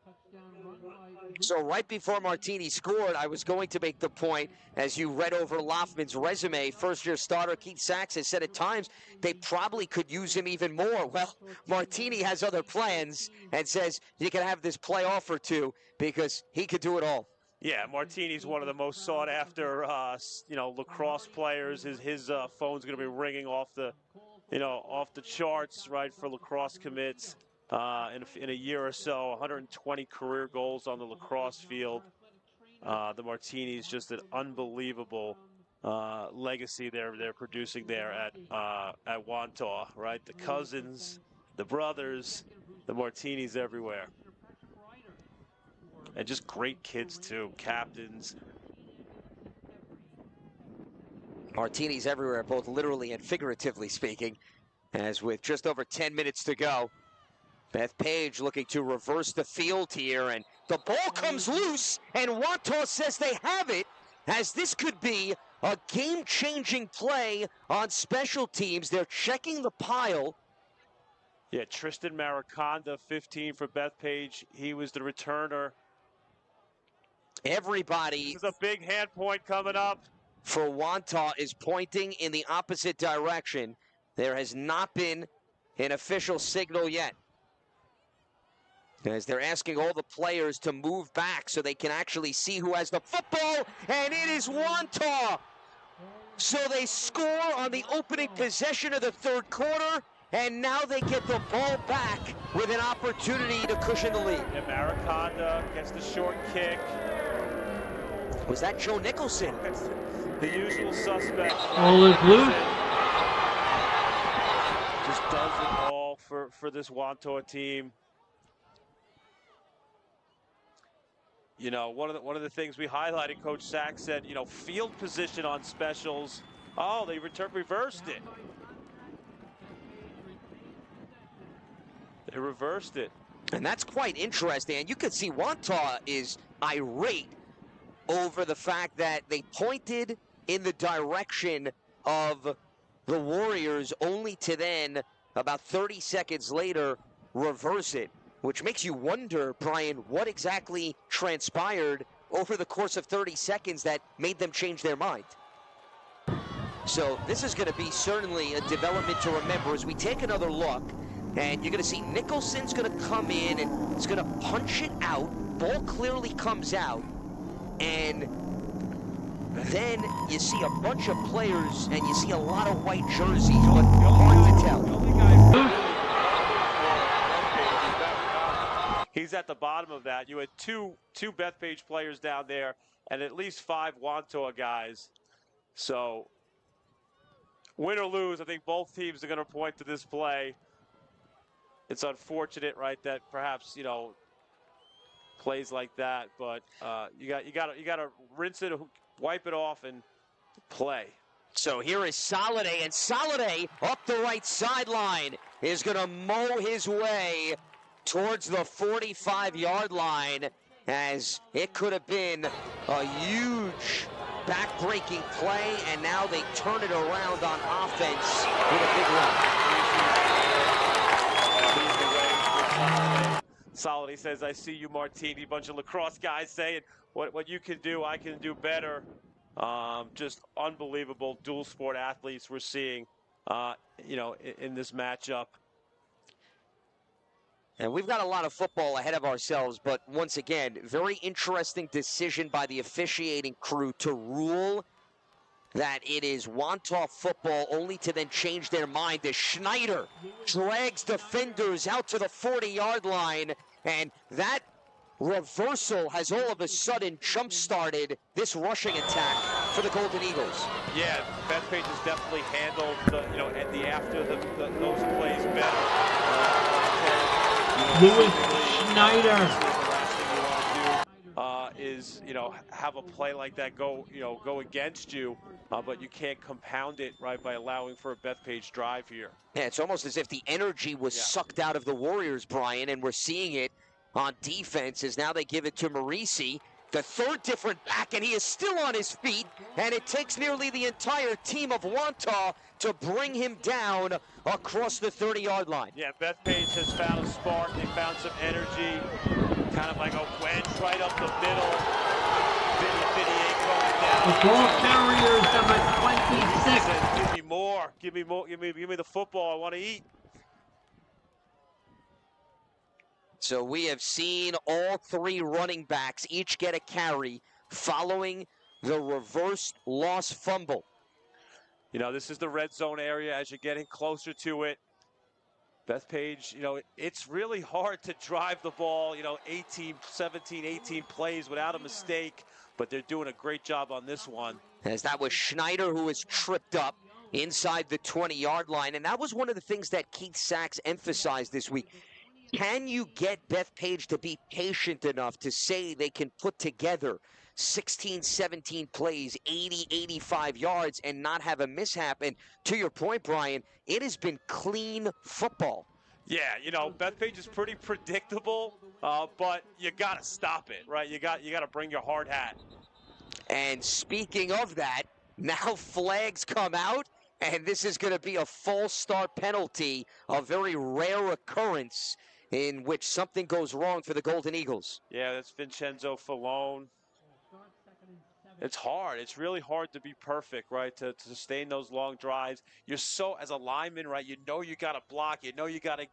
Touchdown run by So right before Martini scored, I was going to make the point, as you read over Loffman's resume, first-year starter Keith Sachs has said at times they probably could use him even more. Well, Martini has other plans and says you can have this playoff or two because he could do it all. Yeah, Martini's one of the most sought-after, lacrosse players. His phone's going to be ringing off the charts, right, for lacrosse commits. In a year or so, 120 career goals on the lacrosse field. The Martini's just an unbelievable legacy they're producing there at Wantagh, right? The cousins, the brothers, the Martini's everywhere. And just great kids, too. Captains. Martini's everywhere, both literally and figuratively speaking, as with just over 10 minutes to go. Bethpage looking to reverse the field here, and the ball comes loose, and Wantagh says they have it, as this could be a game-changing play on special teams. They're checking the pile. Yeah, Tristan Mariconda, 15 for Bethpage. He was the returner. Everybody This is a big hand point coming up. for Wantagh is pointing in the opposite direction. There has not been an official signal yet, as they're asking all the players to move back so they can actually see who has the football, and it is Wantagh. So they score on the opening possession of the third quarter, and now they get the ball back with an opportunity to cushion the lead. Yeah, Mariconda gets the short kick. Was that Joe Nicholson? The usual suspect. Ball is loose. Just does it all for this Wantagh team. You know, one of the things we highlighted, Coach Sachs said, field position on specials. Oh, they reversed it. They reversed it. And that's quite interesting. And you can see Wantagh is irate over the fact that they pointed in the direction of the Warriors, only to then, about 30 seconds later, reverse it. Which makes you wonder, Brian, what exactly transpired over the course of 30 seconds that made them change their mind. So this is going to be certainly a development to remember as we take another look. And you're going to see Nicholson's going to come in and he's going to punch it out. Ball clearly comes out. And then you see a bunch of players and you see a lot of white jerseys, but hard to tell. He's at the bottom of that. You had two Bethpage players down there and at least 5 Wantagh guys. So win or lose, I think both teams are going to point to this play. It's unfortunate, right, that perhaps, plays like that, but you got to rinse it, wipe it off, and play. So here is Soliday, and Soliday up the right sideline is going to mow his way towards the 45-yard line, as it could have been a huge back-breaking play, and now they turn it around on offense with a big run. Soliday says, I see you, Martini. Bunch of lacrosse guys saying, what you can do, I can do better. Just unbelievable dual sport athletes we're seeing in this matchup. And we've got a lot of football ahead of ourselves, but once again, very interesting decision by the officiating crew to rule that it is Wantagh football, only to then change their mind as Schneider drags defenders out to the 40-yard line, and that reversal has all of a sudden jump-started this rushing attack for the Golden Eagles. Yeah, Bethpage has definitely handled those plays better. Lewis Schneider. Is have a play like that go against you, but you can't compound it right by allowing for a Bethpage drive here. Yeah, it's almost as if the energy was sucked out of the Warriors, Brian, and we're seeing it on defense as now they give it to Marisi, the third different back, and he is still on his feet, and it takes nearly the entire team of Wantagh to bring him down across the 30-yard line. Yeah, Bethpage has found a spark. They found some energy, kind of like a wedge right up the middle. 58 going down. The ball carrier is number 26. Says, give me more. Give me the football. I want to eat. So we have seen all three running backs each get a carry following the reverse loss fumble. This is the red zone area as you're getting closer to it. Bethpage, it's really hard to drive the ball, 17, 18 plays without a mistake, but they're doing a great job on this one. As that was Schneider who was tripped up inside the 20-yard line, and that was one of the things that Keith Sachs emphasized this week. Can you get Bethpage to be patient enough to say they can put together 16, 17 plays, 80, 85 yards, and not have a mishap? And to your point, Brian, it has been clean football. Yeah, Bethpage is pretty predictable, but you got to stop it, right? You got to bring your hard hat. And speaking of that, now flags come out, and this is going to be a false start penalty, a very rare occurrence in which something goes wrong for the Golden Eagles. Yeah, that's Vincenzo Falone. It's hard. It's really hard to be perfect, right, to sustain those long drives. You're so, as a lineman, right, you got to block. You got to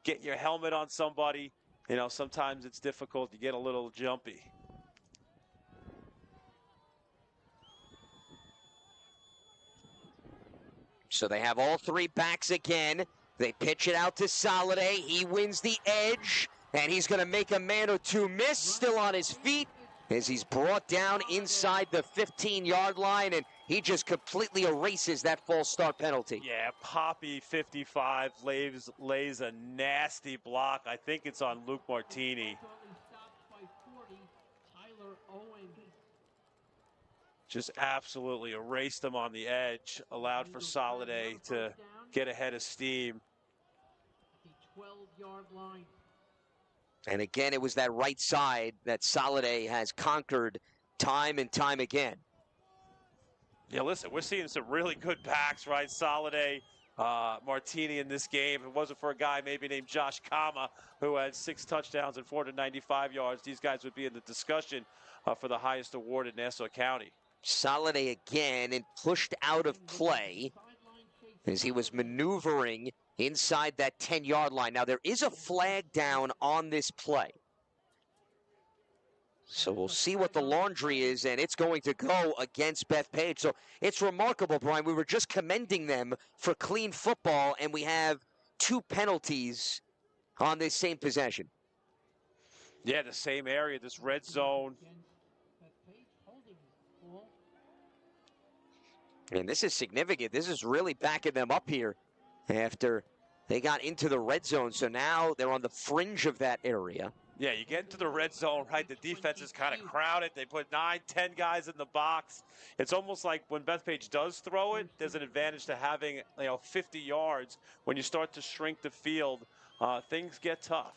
get your helmet on somebody. Sometimes it's difficult. You get a little jumpy. So they have all three backs again. They pitch it out to Soliday. He wins the edge, and he's going to make a man or two miss, still on his feet, as he's brought down inside the 15-yard line, and he just completely erases that false start penalty. Yeah, Poppy 55 lays a nasty block. I think it's on Luke Martini. Just absolutely erased him on the edge, allowed for Soliday to get ahead of steam. 12-yard line. And again, it was that right side that Soliday has conquered time and time again. Yeah, listen, we're seeing some really good backs, right? Soliday, Martini in this game. If it wasn't for a guy maybe named Josh Kama, who had 6 touchdowns and 495 yards, these guys would be in the discussion for the highest award in Nassau County. Soliday again and pushed out of play as he was maneuvering inside that 10-yard line. Now, there is a flag down on this play. So we'll see what the laundry is, and it's going to go against Bethpage. So it's remarkable, Brian. We were just commending them for clean football, and we have 2 penalties on this same possession. Yeah, the same area, this red zone. And this is significant. This is really backing them up here after they got into the red zone. So now they're on the fringe of that area. Yeah, you get into the red zone, right? The defense is kind of crowded. They put 9, 10 guys in the box. It's almost like when Bethpage does throw it, there's an advantage to having 50 yards. When you start to shrink the field, things get tough.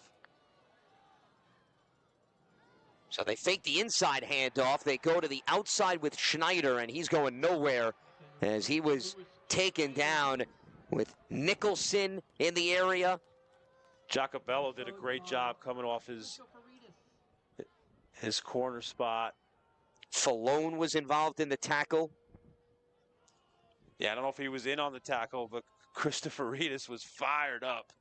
So they fake the inside handoff. They go to the outside with Schneider, and he's going nowhere as he was taken down with Nicholson in the area. Giacobello did a great job coming off his corner spot. Falone was involved in the tackle. Yeah, I don't know if he was in on the tackle, but Christopher Reedus was fired up.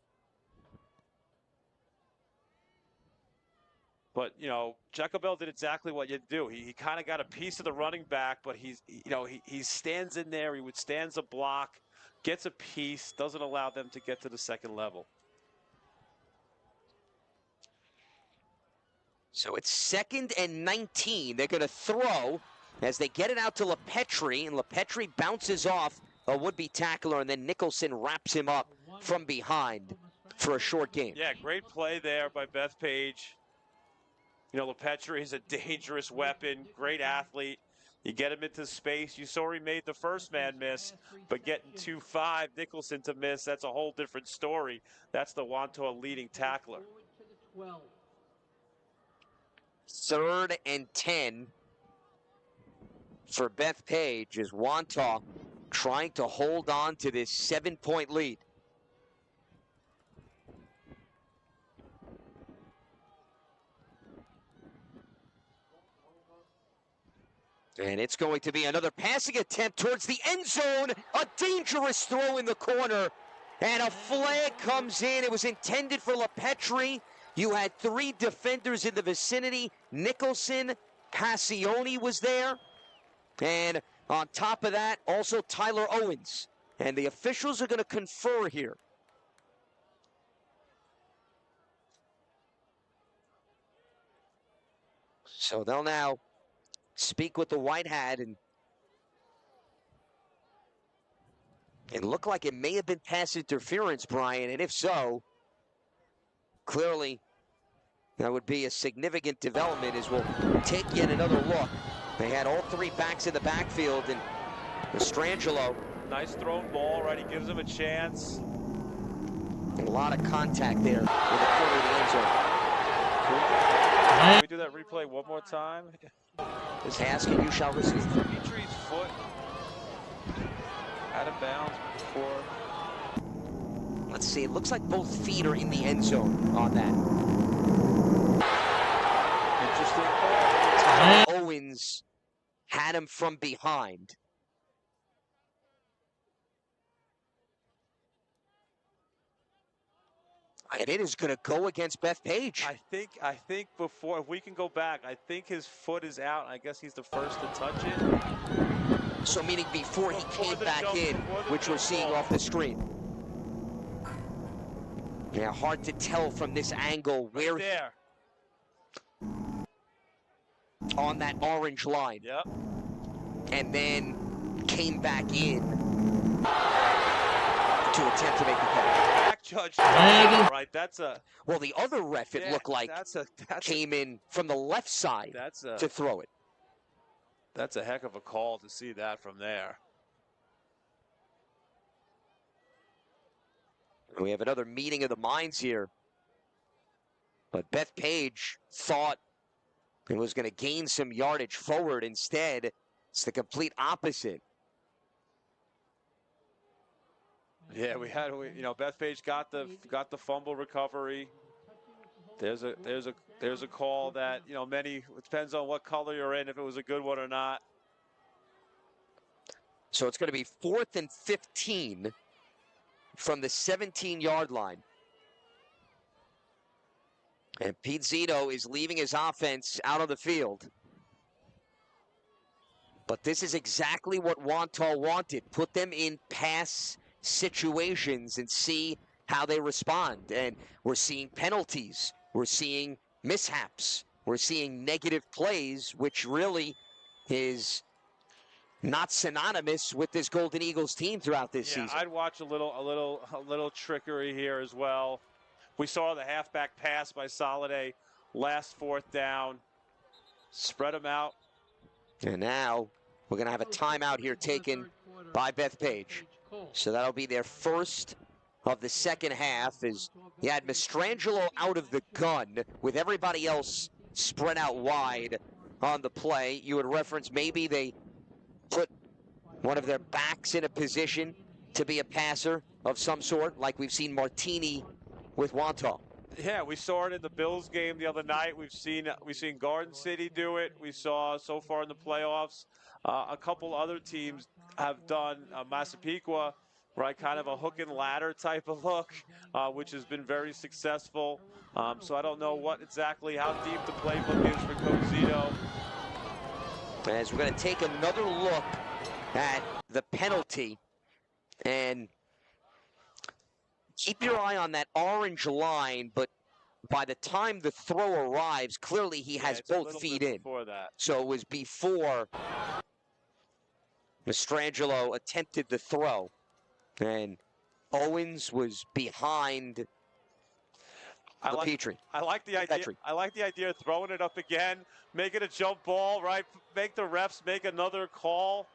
But, you know, Jacobell did exactly what you do. He kind of got a piece of the running back, but he stands in there. He withstands a block, gets a piece, doesn't allow them to get to the second level. So it's 2nd and 19. They're going to throw as they get it out to LePetri, and LePetri bounces off a would-be tackler, and then Nicholson wraps him up from behind for a short game. Yeah, great play there by Bethpage. You know, LePetri is a dangerous weapon, great athlete. You get him into space. You saw he made the first man miss, but getting 2-5 Nicholson to miss, that's a whole different story. That's the Wantagh leading tackler. 3rd and 10 for Bethpage as Wantagh trying to hold on to this 7-point lead. And it's going to be another passing attempt towards the end zone. A dangerous throw in the corner. And a flag comes in. It was intended for LePetri. You had 3 defenders in the vicinity. Nicholson, Passione was there. And on top of that, also Tyler Owens. And the officials are going to confer here. So they'll now speak with the white hat, and it looked like it may have been pass interference, Brian, and if so, clearly that would be a significant development as we'll take yet another look. They had all 3 backs in the backfield, and Mastrangelo. Nice thrown ball, right? He gives him a chance. A lot of contact there in the corner of the end zone. Can we do that replay one more time? This ask and you shall receive. Dimitri's foot out of bounds before. Let's see, it looks like both feet are in the end zone on that. Interesting. Owens had him from behind. And it is going to go against Bethpage. I think before, if we can go back, I think his foot is out. I guess he's the first to touch it. So meaning before he came back in, which we're seeing off the screen. Yeah, hard to tell from this angle where there. On that orange line. Yep. And then came back in to attempt to make the catch. Judge, right? That's a. Well, the other ref, it looked like, came in from the left side to throw it. That's a heck of a call to see that from there. We have another meeting of the minds here. But Bethpage thought it was going to gain some yardage forward. Instead, it's the complete opposite. Yeah, Bethpage got the fumble recovery. There's a call that, it depends on what color you're in, if it was a good one or not. So it's going to be 4th and 15 from the 17-yard line. And Pete Zito is leaving his offense out on the field. But this is exactly what Wantagh wanted. Put them in pass situations and see how they respond. And we're seeing penalties. We're seeing mishaps. We're seeing negative plays, which really is not synonymous with this Golden Eagles team throughout this season. I'd watch a little trickery here as well. We saw the halfback pass by Soliday last 4th down. Spread them out. And now we're going to have a timeout here taken by Bethpage. So that'll be their first of the second half, as you had Mastrangelo out of the gun with everybody else spread out wide on the play. You would reference maybe they put one of their backs in a position to be a passer of some sort, like we've seen Martini with Wantagh. Yeah, we saw it in the Bills game the other night. We've seen Garden City do it. We saw so far in the playoffs. A couple other teams have done Massapequa, right? Kind of a hook and ladder type of look, which has been very successful. So I don't know how deep the playbook is for Coach Zito. As we're going to take another look at the penalty, and keep your eye on that orange line, but by the time the throw arrives, clearly he has both feet in. So it was before Mastrangelo attempted the throw, and Owens was behind Petrie. I like the idea. I like the idea of throwing it up again, make it a jump ball, right? Make the refs make another call.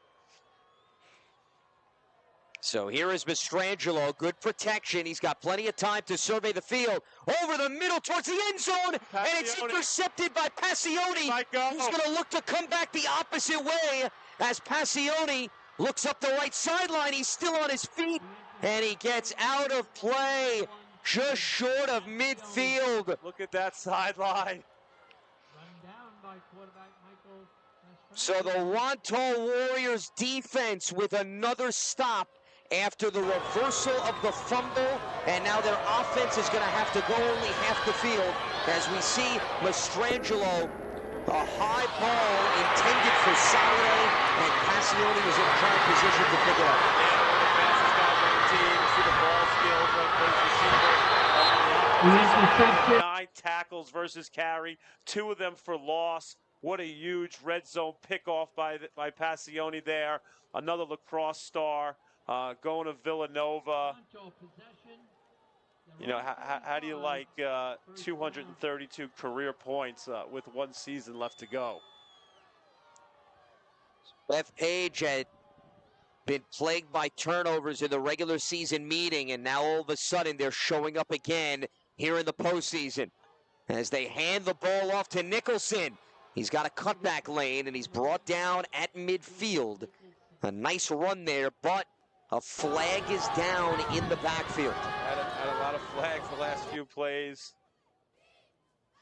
So here is Mastrangelo, good protection. He's got plenty of time to survey the field. Over the middle towards the end zone, and it's intercepted by Passione, who's going to look to come back the opposite way. As Passione looks up the right sideline, he's still on his feet, and he gets out of play just short of midfield. Look at that sideline. So the Wantagh Warriors defense with another stop after the reversal of the fumble, and now their offense is going to have to go only half the field as we see Mastrangelo, a high ball intended for Saturday, and Passione was in prime position to pick it up. Interception. 9 tackles versus carry, 2 of them for loss. What a huge red zone pickoff by Passione there. Another lacrosse star going to Villanova. You know, how do you like 232 career points with 1 season left to go? Bethpage had been plagued by turnovers in the regular season meeting, and now all of a sudden they're showing up again here in the postseason as they hand the ball off to Nicholson. He's got a cutback lane, and he's brought down at midfield. A nice run there, but a flag is down in the backfield. Had a lot of flags the last few plays.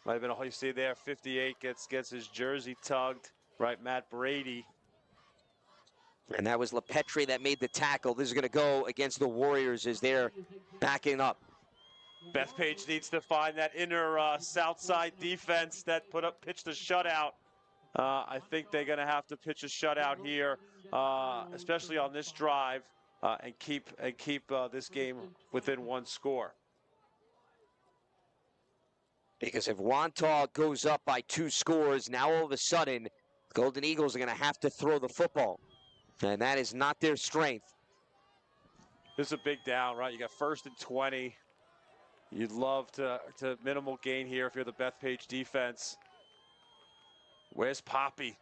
Might have been all you see there. 58 gets his jersey tugged. Right, Matt Brady. And that was LePetri that made the tackle. This is going to go against the Warriors as they're backing up. Bethpage needs to find that inner south side defense that pitched the shutout. I think they're going to have to pitch a shutout here, especially on this drive, and keep this game within 1 score. Because if Wantagh goes up by 2 scores, now all of a sudden, the Golden Eagles are going to have to throw the football. And that is not their strength. This is a big down, right? You got 1st and 20. You'd love to minimal gain here if you're the Bethpage defense. Where's Poppy?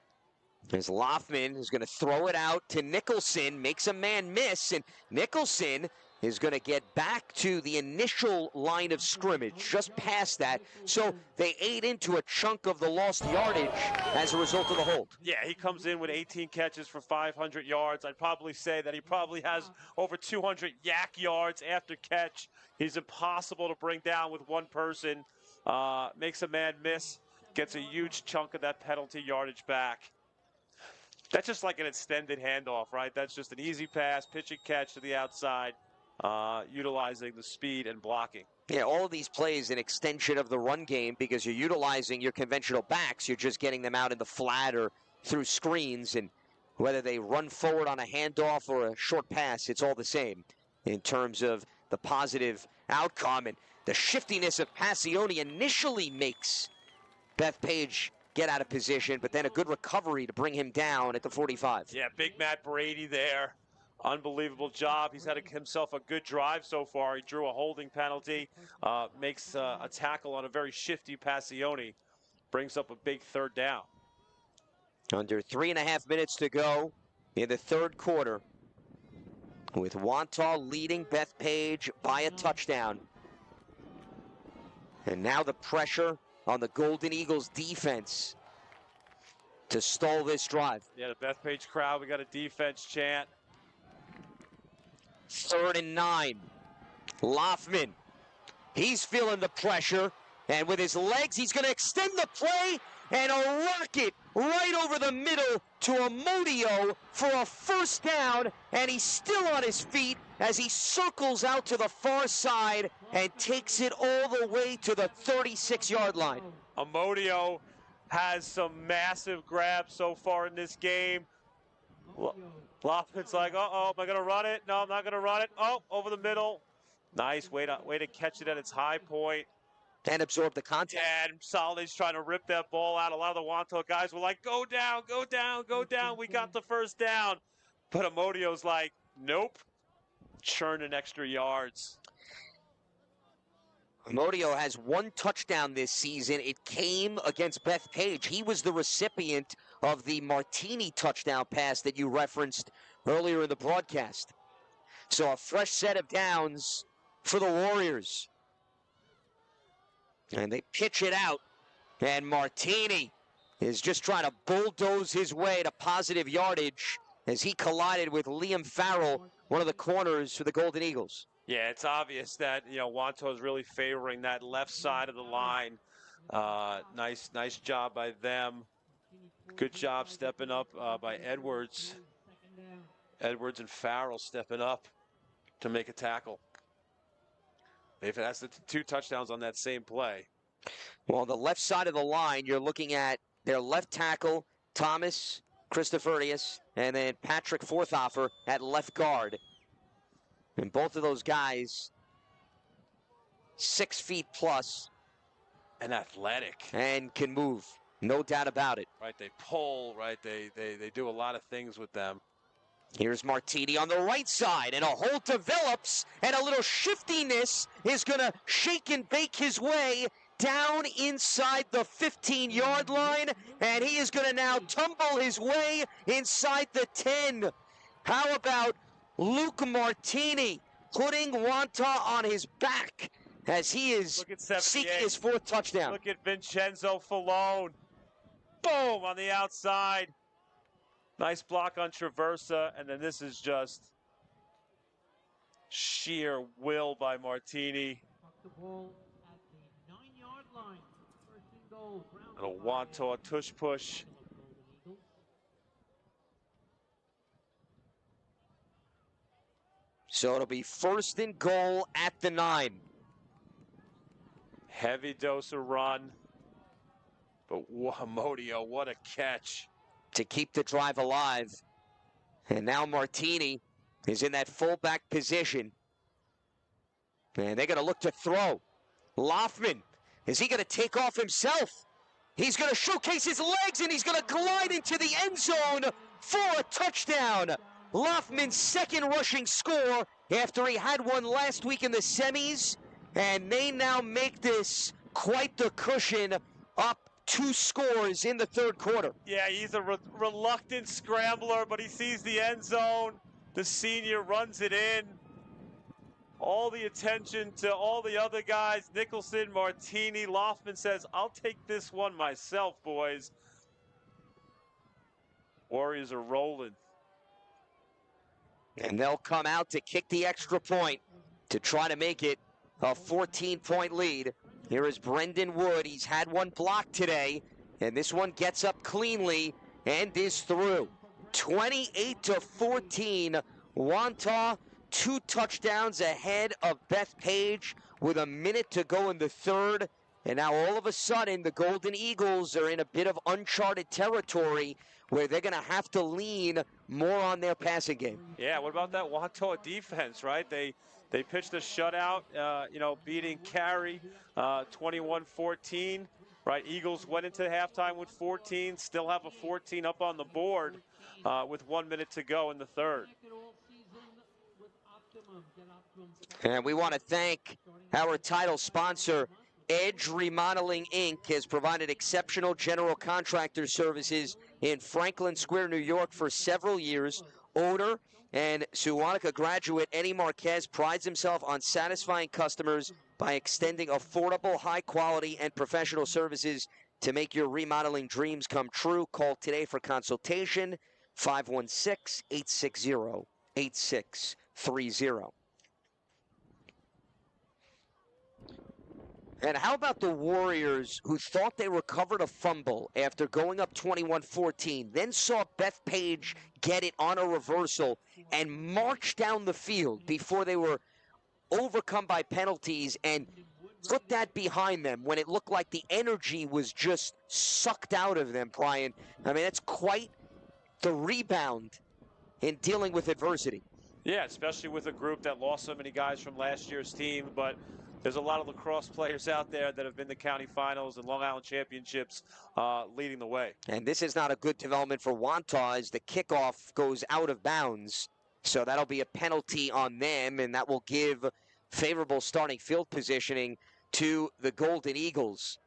There's Loffman, who's going to throw it out to Nicholson, makes a man miss, and Nicholson is going to get back to the initial line of scrimmage, just past that. So they ate into a chunk of the lost yardage as a result of the hold. Yeah, he comes in with 18 catches for 500 yards. I'd probably say that he probably has over 200 yak yards after catch. He's impossible to bring down with 1 person. Makes a man miss, gets a huge chunk of that penalty yardage back. That's just like an extended handoff, right? That's just an easy pass, pitch and catch to the outside. Utilizing the speed and blocking. Yeah, all of these plays an extension of the run game because you're utilizing your conventional backs. You're just getting them out in the flat or through screens, and whether they run forward on a handoff or a short pass, it's all the same in terms of the positive outcome. And the shiftiness of Passione initially makes Bethpage get out of position, but then a good recovery to bring him down at the 45. Yeah, big Matt Brady there. Unbelievable job. He's had himself a good drive so far. He drew a holding penalty, makes a tackle on a very shifty Passione, brings up a big 3rd down. Under 3.5 minutes to go in the 3rd quarter, with Wantagh leading Bethpage by a touchdown. And now the pressure on the Golden Eagles defense to stall this drive. Yeah, the Bethpage crowd, we got a defense chant. 3rd and 9. Loffman He's feeling the pressure, and with his legs, he's going to extend the play, and a rocket right over the middle to Amodio for a first down, and he's still on his feet as he circles out to the far side and takes it all the way to the 36-yard line. Amodio has some massive grabs so far in this game. Lofton's like, uh-oh, am I going to run it? No, I'm not going to run it. Oh, over the middle. Nice way to catch it at its high point. And absorb the contact. And Solid's trying to rip that ball out. A lot of the Wantagh guys were like, go down, go down, go down. We got the first down. But Amodio's like, nope. Churning extra yards. Amodio has one touchdown this season. It came against Bethpage. He was the recipient of the Martini touchdown pass that you referenced earlier in the broadcast. So a fresh set of downs for the Warriors. And they pitch it out. And Martini is just trying to bulldoze his way to positive yardage as he collided with Liam Farrell, one of the corners for the Golden Eagles. Yeah, it's obvious that, Wantagh is really favoring that left side of the line. Nice job by them. Good job stepping up by Edwards. Edwards and Farrell stepping up to make a tackle. That's the 2 touchdowns on that same play. Well, the left side of the line, you're looking at their left tackle, Thomas Christopherius, and then Patrick Forthoffer at left guard. And both of those guys, 6 feet plus. And athletic. And can move, no doubt about it. Right, they pull, right, they do a lot of things with them. Here's Martini on the right side, and a hole develops, and a little shiftiness is going to shake and bake his way down inside the 15-yard line, and he is going to now tumble his way inside the 10. How about Luke Martini putting Wantagh on his back as he is seeking his 4th touchdown? Look at Vincenzo Falone. Boom, on the outside. Nice block on Traversa, and then this is just sheer will by Martini. Little Wantagh tush push. So it'll be 1st and goal at the 9. Heavy dose of run. But Amodio, what a catch. To keep the drive alive. And now Martini is in that fullback position. And they're going to look to throw. Loftman, is he going to take off himself? He's going to showcase his legs, and he's going to glide into the end zone for a touchdown. Loftman's 2nd rushing score after he had one last week in the semis. And they now make this quite the cushion, up 2 scores in the 3rd quarter. Yeah, he's a reluctant scrambler, but he sees the end zone. The senior runs it in. All the attention to all the other guys. Nicholson, Martini, Loftman says, I'll take this one myself, boys. Warriors are rolling. And they'll come out to kick the extra point to try to make it a 14-point lead. Here is Brendan Wood. He's had one block today, and this one gets up cleanly and is through. 28-14. Wantagh 2 touchdowns ahead of Bethpage with a minute to go in the 3rd. And now all of a sudden, the Golden Eagles are in a bit of uncharted territory where they're going to have to lean more on their passing game. Yeah, what about that Wantagh defense, right? They pitched a shutout, beating Cary 21-14. Right, Eagles went into halftime with 14, still have a 14 up on the board with 1 minute to go in the 3rd. And we want to thank our title sponsor, Edge Remodeling, Inc. has provided exceptional general contractor services in Franklin Square, New York for several years. Owner and Suwanaka graduate Eddie Marquez prides himself on satisfying customers by extending affordable, high-quality, and professional services to make your remodeling dreams come true. Call today for consultation, 516-860-8630. And how about the Warriors, who thought they recovered a fumble after going up 21-14, then saw Bethpage get it on a reversal and march down the field before they were overcome by penalties and put that behind them when it looked like the energy was just sucked out of them, Brian. I mean, that's quite the rebound in dealing with adversity. Yeah, especially with a group that lost so many guys from last year's team, but there's a lot of lacrosse players out there that have been to county finals and Long Island championships leading the way. And this is not a good development for Wantagh as the kickoff goes out of bounds. So that'll be a penalty on them, and that will give favorable starting field positioning to the Golden Eagles.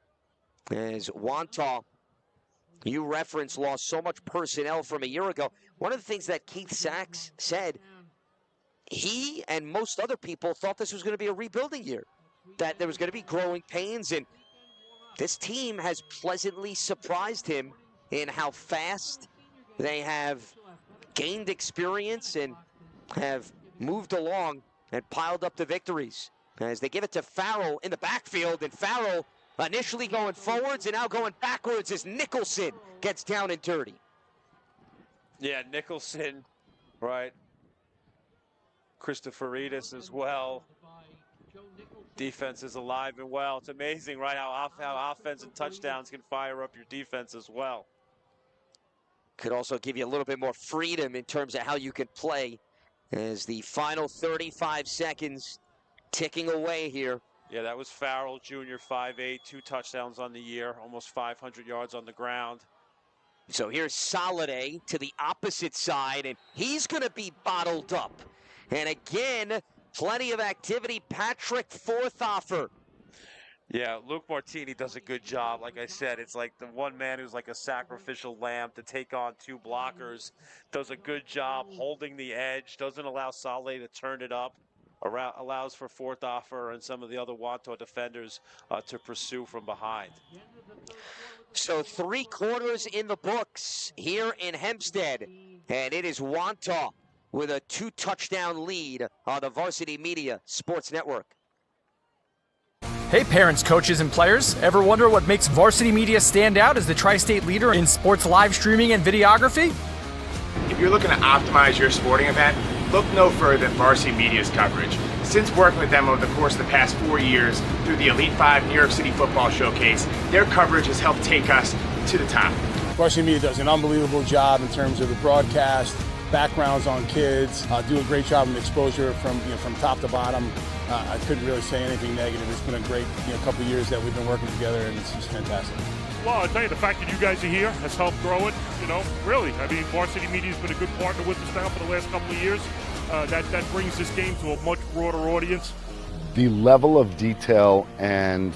As Wantagh, you referenced, lost so much personnel from a year ago. One of the things that Keith Sachs said, he and most other people thought this was going to be a rebuilding year, that there was going to be growing pains, and this team has pleasantly surprised him in how fast they have gained experience and have moved along and piled up the victories. As they give it to Farrell in the backfield, and Farrell initially going forwards and now going backwards as Nicholson gets down and dirty. Yeah, Nicholson, right. Christopheridis as well. Defense is alive and well. It's amazing, right, how offense and touchdowns can fire up your defense as well. Could also give you a little bit more freedom in terms of how you can play as the final 35 seconds ticking away here. Yeah, that was Farrell Jr., 5'8", 2 touchdowns on the year, almost 500 yards on the ground. So here's Soliday to the opposite side, and he's going to be bottled up. And again, plenty of activity. Patrick Forthoffer. Yeah, Luke Martini does a good job. Like I said, it's like the one man who's like a sacrificial lamb to take on 2 blockers. Does a good job holding the edge, doesn't allow Soliday to turn it up. Allows for Forthoffer and some of the other Wantagh defenders to pursue from behind. So 3 quarters in the books here in Hempstead, and it is Wantagh with a 2-touchdown lead on the Varsity Media Sports Network. Hey parents, coaches, and players. Ever wonder what makes Varsity Media stand out as the tri-state leader in sports live streaming and videography? If you're looking to optimize your sporting event, look no further than Varsity Media's coverage. Since working with them over the course of the past 4 years through the Elite 5 New York City Football Showcase, their coverage has helped take us to the top. Varsity Media does an unbelievable job in terms of the broadcast, backgrounds on kids, do a great job of exposure from top to bottom. I couldn't really say anything negative. It's been a great couple of years that we've been working together, and it's just fantastic. Well, I'll tell you, the fact that you guys are here has helped grow it, really. I mean, Varsity Media's been a good partner with us now for the last couple of years. That brings this game to a much broader audience. The level of detail and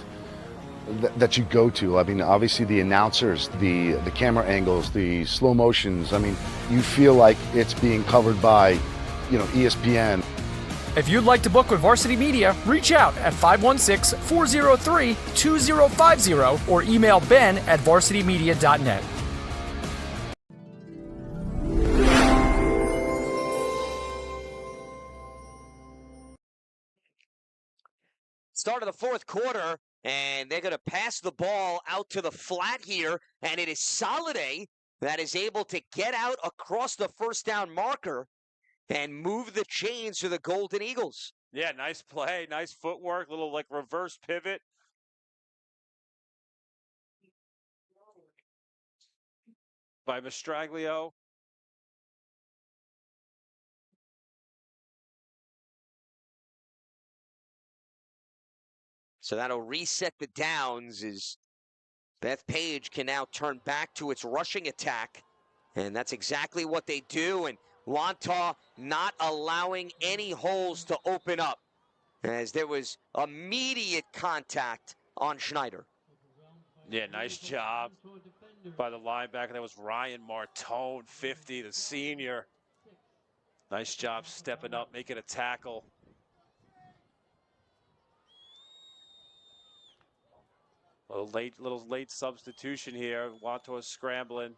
that you go to, I mean, obviously the announcers, the camera angles, the slow motions, I mean, you feel like it's being covered by, ESPN. If you'd like to book with Varsity Media, reach out at 516-403-2050 or email ben@varsitymedia.net. Start of the 4th quarter, and they're going to pass the ball out to the flat here, and it is Soliday that is able to get out across the first down marker and move the chains for the Golden Eagles. Yeah, nice play, nice footwork, little like reverse pivot. By Mastraglio. So that'll reset the downs as Bethpage can now turn back to its rushing attack. And that's exactly what they do. And Wantagh not allowing any holes to open up as there was immediate contact on Schneider. Yeah, nice job by the linebacker. That was Ryan Martone, 50, the senior. Nice job stepping up, making a tackle. A little late substitution here. Wantagh scrambling.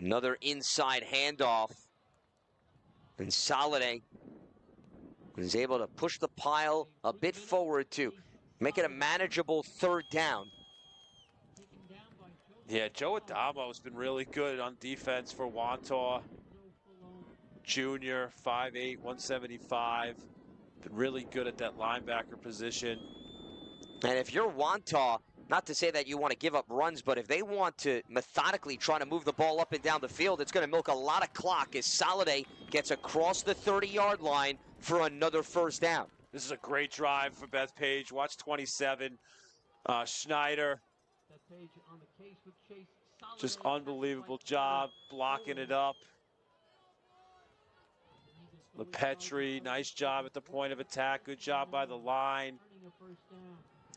Another inside handoff. And Soliday was able to push the pile a bit forward to make it a manageable third down. Yeah, Joe Adamo's been really good on defense for Wantagh. Junior, 5'8", 175. Been really good at that linebacker position. And if you're Wantagh, not to say that you want to give up runs, but if they want to methodically try to move the ball up and down the field, it's going to milk a lot of clock as Soliday gets across the 30-yard line for another first down. This is a great drive for Bethpage. Watch 27. Schneider. Just unbelievable job blocking it up. LePetri, nice job at the point of attack. Good job by the line.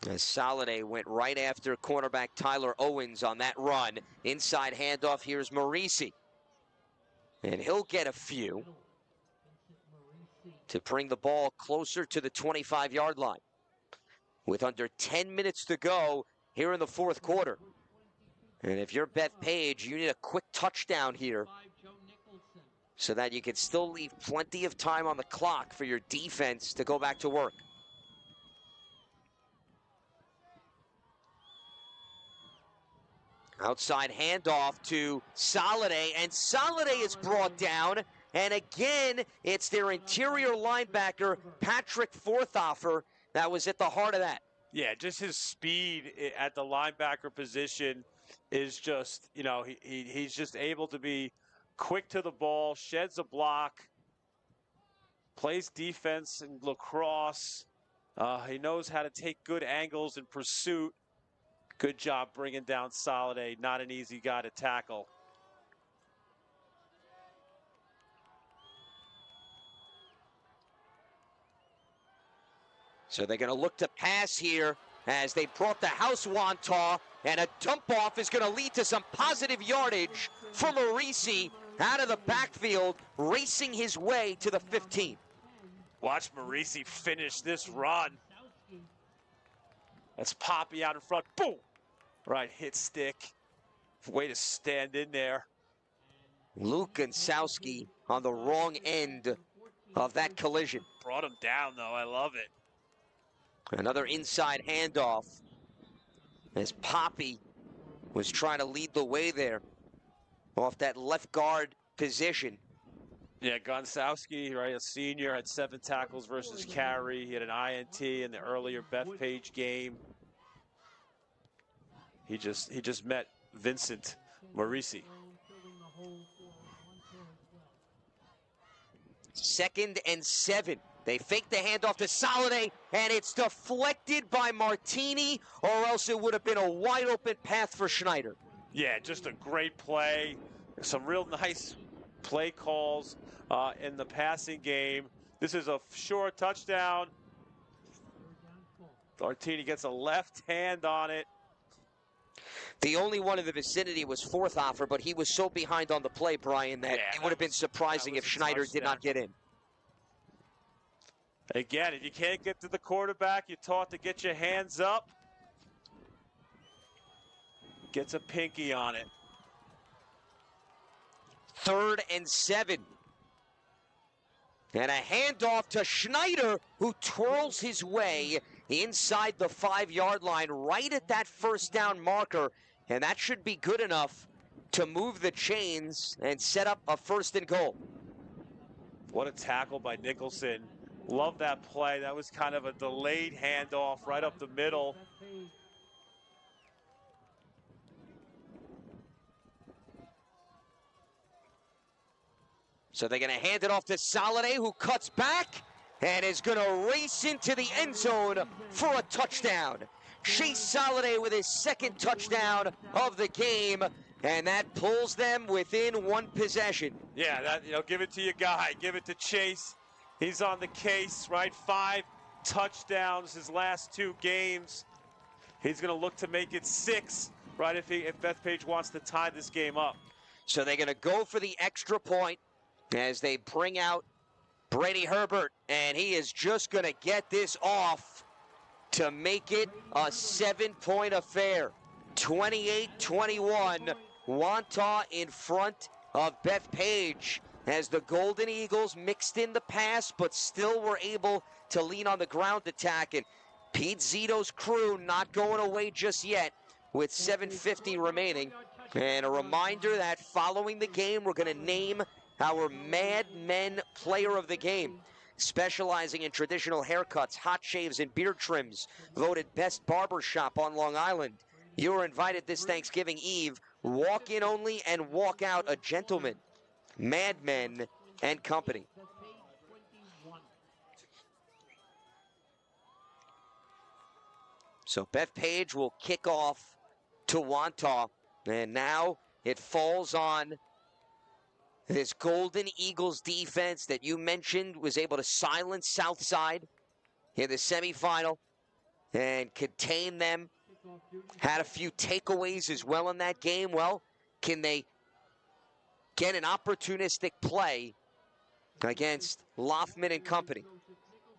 As Soliday went right after cornerback Tyler Owens on that run. Inside handoff, here's Marisi. And he'll get a few to bring the ball closer to the 25-yard line. With under 10 minutes to go here in the fourth quarter. And if you're Bethpage, you need a quick touchdown here so that you can still leave plenty of time on the clock for your defense to go back to work. Outside handoff to Soliday, and Soliday is brought down. And again, it's their interior linebacker, Patrick Forthoffer, that was at the heart of that. Yeah, just his speed at the linebacker position is just, you know, he's just able to be quick to the ball, sheds a block, plays defense in lacrosse. He knows how to take good angles in pursuit. Good job bringing down Soliday. Not an easy guy to tackle. So they're going to look to pass here as they brought the house Wantagh, and a dump off is going to lead to some positive yardage for Marisi out of the backfield, racing his way to the 15. Watch Marisi finish this run. That's Poppy out in front. Boom! Right hit stick. Way to stand in there. Luke Gonsowski on the wrong end of that collision. Brought him down, though. I love it. Another inside handoff as Poppy was trying to lead the way there off that left guard position. Yeah, Gonsowski, right, a senior, had 7 tackles versus carry. He had an INT in the earlier Bethpage game. He just met Vincent Marisi. 2nd and 7. They fake the handoff to Soliday, and it's deflected by Martini, or else it would have been a wide open path for Schneider. Yeah, just a great play. Some real nice play calls in the passing game. This is a sure touchdown. Martini gets a left hand on it. The only one in the vicinity was Forthoffer, but he was so behind on the play, Brian, that it would have been surprising if Schneider did not get in. Again, if you can't get to the quarterback, you're taught to get your hands up. Gets a pinky on it. 3rd and 7. And a handoff to Schneider, who twirls his way inside the 5-yard line, right at that first down marker. And that should be good enough to move the chains and set up a 1st and goal. What a tackle by Nicholson. Love that play. That was kind of a delayed handoff right up the middle. So they're going to hand it off to Soliday, who cuts back and is going to race into the end zone for a touchdown. Chase Soliday with his 2nd touchdown of the game, and that pulls them within 1 possession. Yeah, that, you know, give it to your guy. Give it to Chase. He's on the case, right? 5 touchdowns his last 2 games. He's going to look to make it 6, right, if Bethpage wants to tie this game up. So they're going to go for the extra point as they bring out Brady Herbert, and he is just going to get this off to make it a 7-point affair. 28-21, Wantagh in front of Bethpage. as the Golden Eagles mixed in the pass, but still were able to lean on the ground attack. And Pete Zito's crew not going away just yet with 7:50 remaining. And a reminder that following the game, we're going to name our Mad Men Player of the Game. Specializing in traditional haircuts, hot shaves, and beard trims, voted best barbershop on Long Island. You are invited this Thanksgiving Eve. Walk in only and walk out a gentleman. Mad Men and Company. So Bethpage will kick off to Wantagh. And now it falls on this Golden Eagles defense that you mentioned was able to silence Southside in the semifinal and contain them. Had a few takeaways as well in that game. Well, can they get an opportunistic play against Loffman and Company?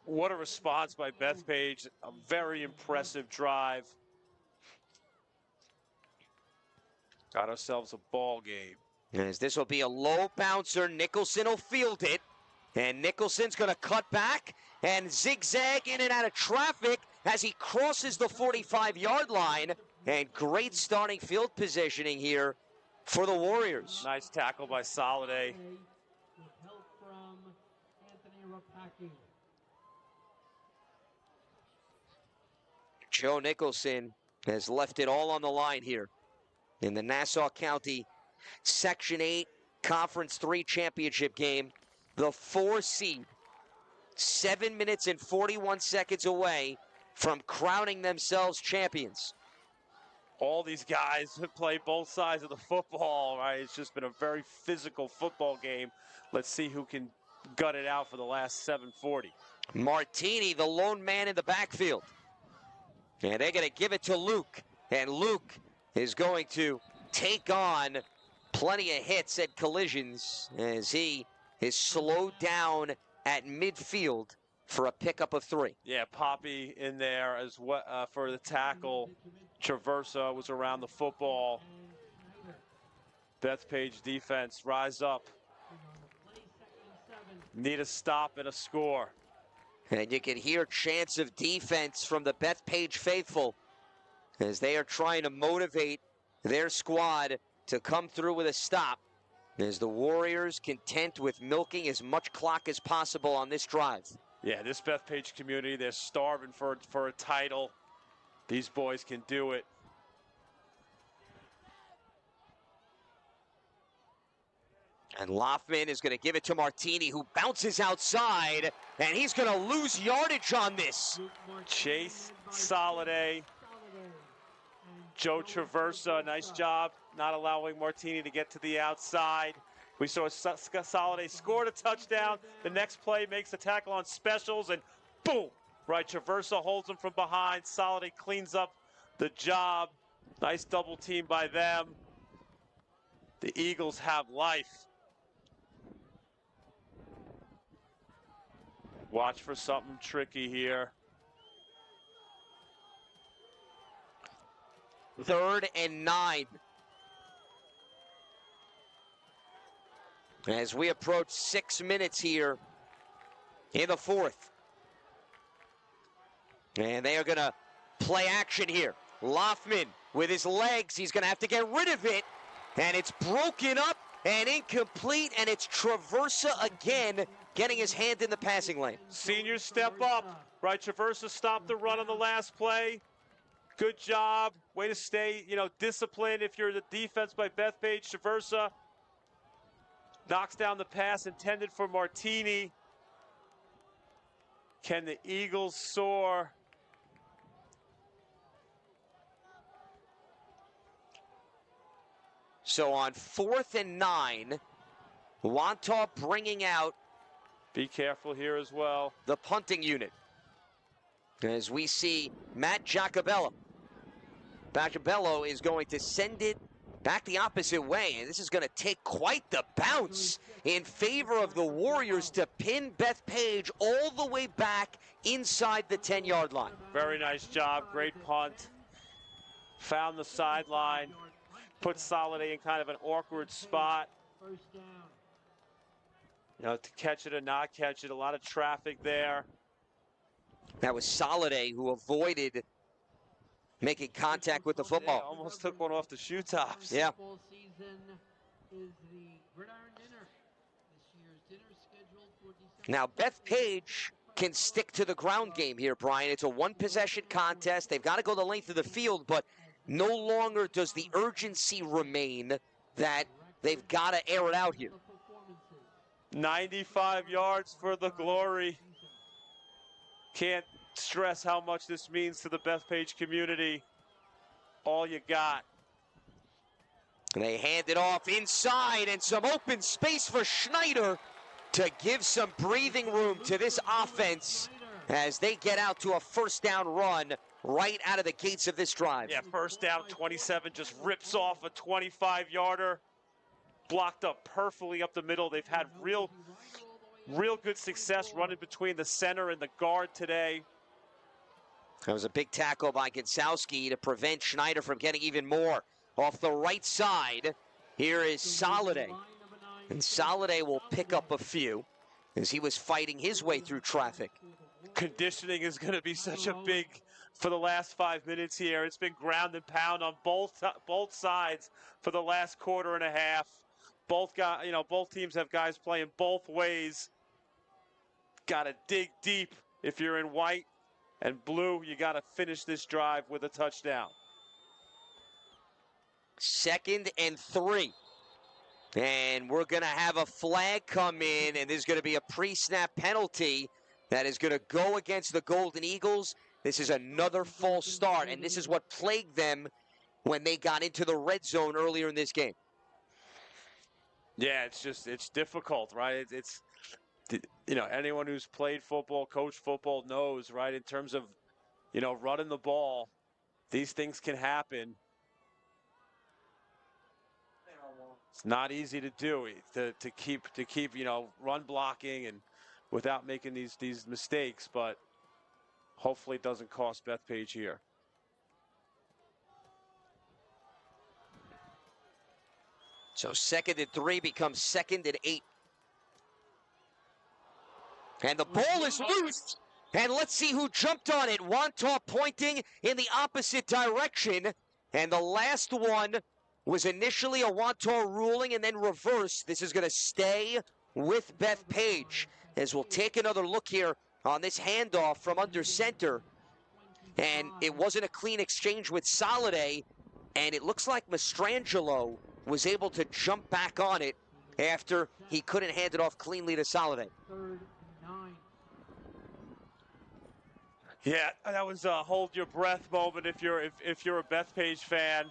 What a response by Bethpage. A very impressive drive. Got ourselves a ball game. As this will be a low bouncer, Nicholson will field it. And Nicholson's going to cut back and zigzag in and out of traffic as he crosses the 45-yard line. And great starting field positioning here for the Warriors. Nice tackle by Soliday. Joe Nicholson has left it all on the line here in the Nassau County Section 8 Conference 3 championship game. The 4 seed, 7 minutes and 41 seconds away from crowning themselves champions. All these guys play both sides of the football, right? It's just been a very physical football game. Let's see who can gut it out for the last 7:40. Martini, the lone man in the backfield. And they're going to give it to Luke. And Luke is going to take on plenty of hits and collisions as he is slowed down at midfield for a pickup of 3. Yeah, Poppy in there as well for the tackle. Traversa was around the football. Bethpage defense rise up. Need a stop and a score. And you can hear chants of defense from the Bethpage faithful as they are trying to motivate their squad to come through with a stop, as the Warriors content with milking as much clock as possible on this drive. Yeah, this Bethpage community, they're starving for a title. These boys can do it. And Loffman is going to give it to Martini, who bounces outside, and he's going to lose yardage on this. Chase Soliday. Joe Traversa, nice job not allowing Martini to get to the outside. We saw Soliday scored a touchdown. The next play makes a tackle on specials, and boom! Right, Traversa holds him from behind. Soliday cleans up the job. Nice double team by them. The Eagles have life. Watch for something tricky here. 3rd and 9. As we approach 6 minutes here in the 4th. And they are going to play action here. Loffman with his legs. He's going to have to get rid of it. And it's broken up and incomplete. And it's Traversa again getting his hand in the passing lane. Seniors step up. Right, Traversa stopped the run on the last play. Good job. Way to stay, disciplined. If you're the defense by Bethpage, Traversa knocks down the pass intended for Martini. Can the Eagles soar? So on 4th and 9, Wantagh bringing out. Be careful here as well. The punting unit. As we see Matt Giacobello. Giacobello is going to send it back the opposite way, and this is going to take quite the bounce in favor of the Warriors to pin Bethpage all the way back inside the 10-yard line. Very nice job. Great punt. Found the sideline. Put Soliday in kind of an awkward spot. To catch it or not catch it, a lot of traffic there. That was Soliday who avoided making contact with the football. Yeah, almost took one off the shoe tops. Yeah. Football season is the Gridiron Dinner. This year's dinner is scheduled for December. Now, Bethpage can stick to the ground game here, Brian. It's a one-possession contest. They've got to go the length of the field, but no longer does the urgency remain that they've got to air it out here. 95 yards for the glory. Can't stress how much this means to the Bethpage community. All you got. And they hand it off inside, and some open space for Schneider to give some breathing room to this offense as they get out to a first down run right out of the gates of this drive. Yeah, first down, 27, just rips off a 25-yarder. Blocked up perfectly up the middle. They've had real good success running between the center and the guard today. That was a big tackle by Gonsowski to prevent Schneider from getting even more. Off the right side, here is Soliday. And Soliday will pick up a few as he was fighting his way through traffic. Conditioning is going to be such a big for the last 5 minutes here. It's been ground and pound on both sides for the last quarter and a half. Both teams have guys playing both ways. Got to dig deep if you're in white and blue. You got to finish this drive with a touchdown. 2nd and 3. And we're going to have a flag come in, and there's going to be a pre-snap penalty that is going to go against the Golden Eagles. This is another false start, and this is what plagued them when they got into the red zone earlier in this game. Yeah, it's difficult, right? It's anyone who's played football, coached football knows, right? In terms of, running the ball, these things can happen. It's not easy to do to keep run blocking and without making these mistakes, but hopefully it doesn't cost Bethpage here. So 2nd and 3 becomes 2nd and 8. And the ball is loose. And let's see who jumped on it. Wantagh pointing in the opposite direction. And the last one was initially a Wantagh ruling and then reversed. This is going to stay with Bethpage. As we'll take another look here on this handoff from under center. And it wasn't a clean exchange with Soliday. And it looks like Mastrangelo was able to jump back on it after he couldn't hand it off cleanly to Soliday. 3rd and 9. Yeah, that was a hold your breath moment if you're a Bethpage fan.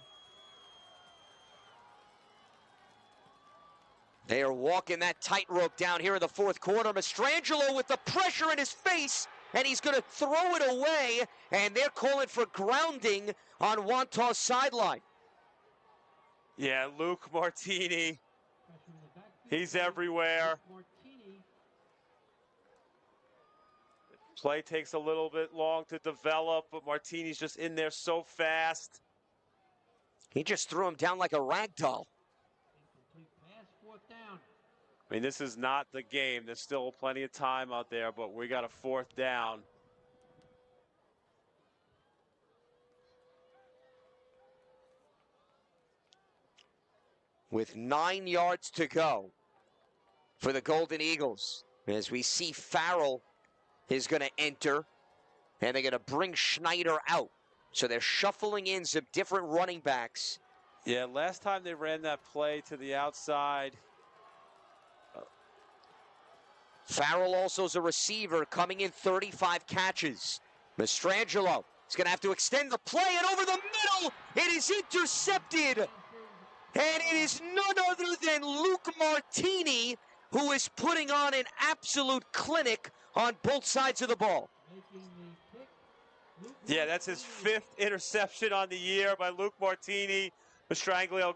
They are walking that tightrope down here in the 4th quarter. Mastrangelo with the pressure in his face, and he's going to throw it away, and they're calling for grounding on Wantagh's sideline. Yeah, Luke Martini. He's everywhere. Play takes a little bit long to develop, but Martini's just in there so fast. He just threw him down like a rag doll. I mean, this is not the game. There's still plenty of time out there, but we got a 4th down. With 9 yards to go for the Golden Eagles. As we see Farrell is going to enter, and they're going to bring Schneider out. So they're shuffling in some different running backs. Yeah, last time they ran that play to the outside. Farrell also is a receiver coming in 35 catches. Mastrangelo is going to have to extend the play, and over the middle, it is intercepted. And it is none other than Luke Martini, who is putting on an absolute clinic on both sides of the ball. Yeah, that's his 5th interception on the year by Luke Martini. Mastrangelo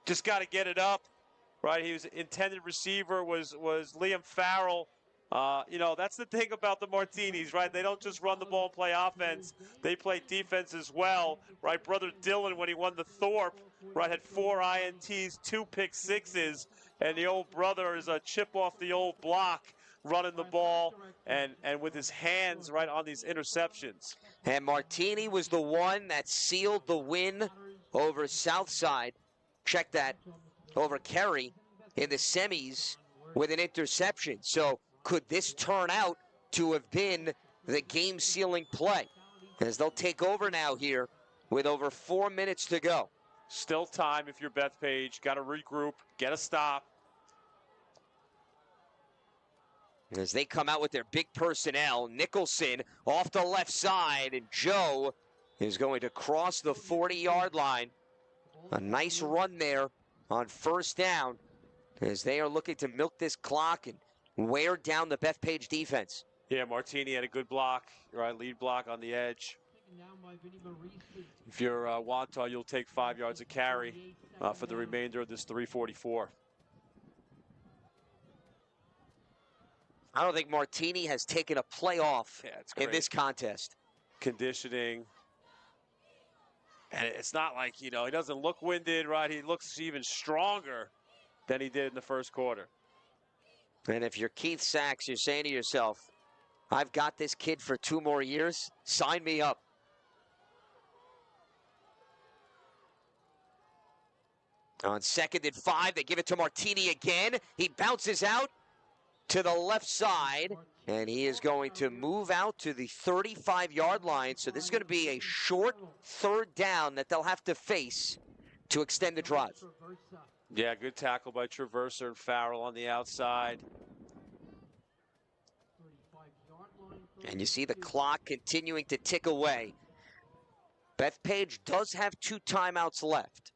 just got to get it up, right? He was intended receiver was Liam Farrell, That's the thing about the Martinis, right? They don't just run the ball and play offense. They play defense as well, right? Brother Dylan, when he won the Thorpe, right, had 4 INTs, 2 pick sixes, and the old brother is a chip off the old block running the ball and with his hands right on these interceptions. And Martini was the one that sealed the win over Southside. Check that, over Kerry in the semis with an interception. So could this turn out to have been the game-sealing play? As they'll take over now here with over 4 minutes to go. Still time if you're Bethpage. Got to regroup, get a stop. As they come out with their big personnel, Nicholson off the left side, and Joe is going to cross the 40-yard line. A nice run there on first down as they are looking to milk this clock and wear down the Bethpage defense. Yeah, Martini had a good block, right? Lead block on the edge. If you're Wantagh, you'll take 5 yards of carry for the remainder of this 3:44. I don't think Martini has taken a play off in this contest. Conditioning. And it's not like, he doesn't look winded, right? He looks even stronger than he did in the first quarter. And if you're Keith Sachs, you're saying to yourself, I've got this kid for 2 more years. Sign me up. On 2nd and 5, they give it to Martini again. He bounces out to the left side, and he is going to move out to the 35-yard line. So this is going to be a short 3rd down that they'll have to face to extend the drive. Yeah, good tackle by Traverser and Farrell on the outside. And you see the clock continuing to tick away. Bethpage does have 2 timeouts left.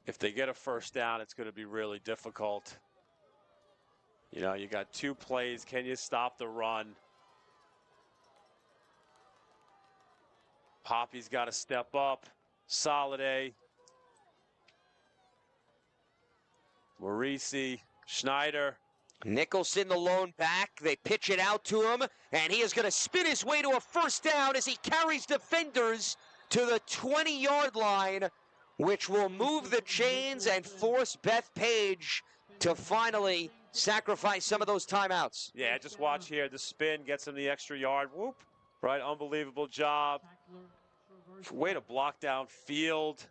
If they get a first down, it's going to be really difficult. You got 2 plays. Can you stop the run? Poppy's got to step up. Soliday. Morisi. Schneider. Nicholson, the lone back. They pitch it out to him, and he is going to spin his way to a first down as he carries defenders to the 20-yard line, which will move the chains and force Bethpage to finally sacrifice some of those timeouts. Yeah, just watch here. The spin gets him the extra yard. Whoop. Right, unbelievable job. Way to block down field.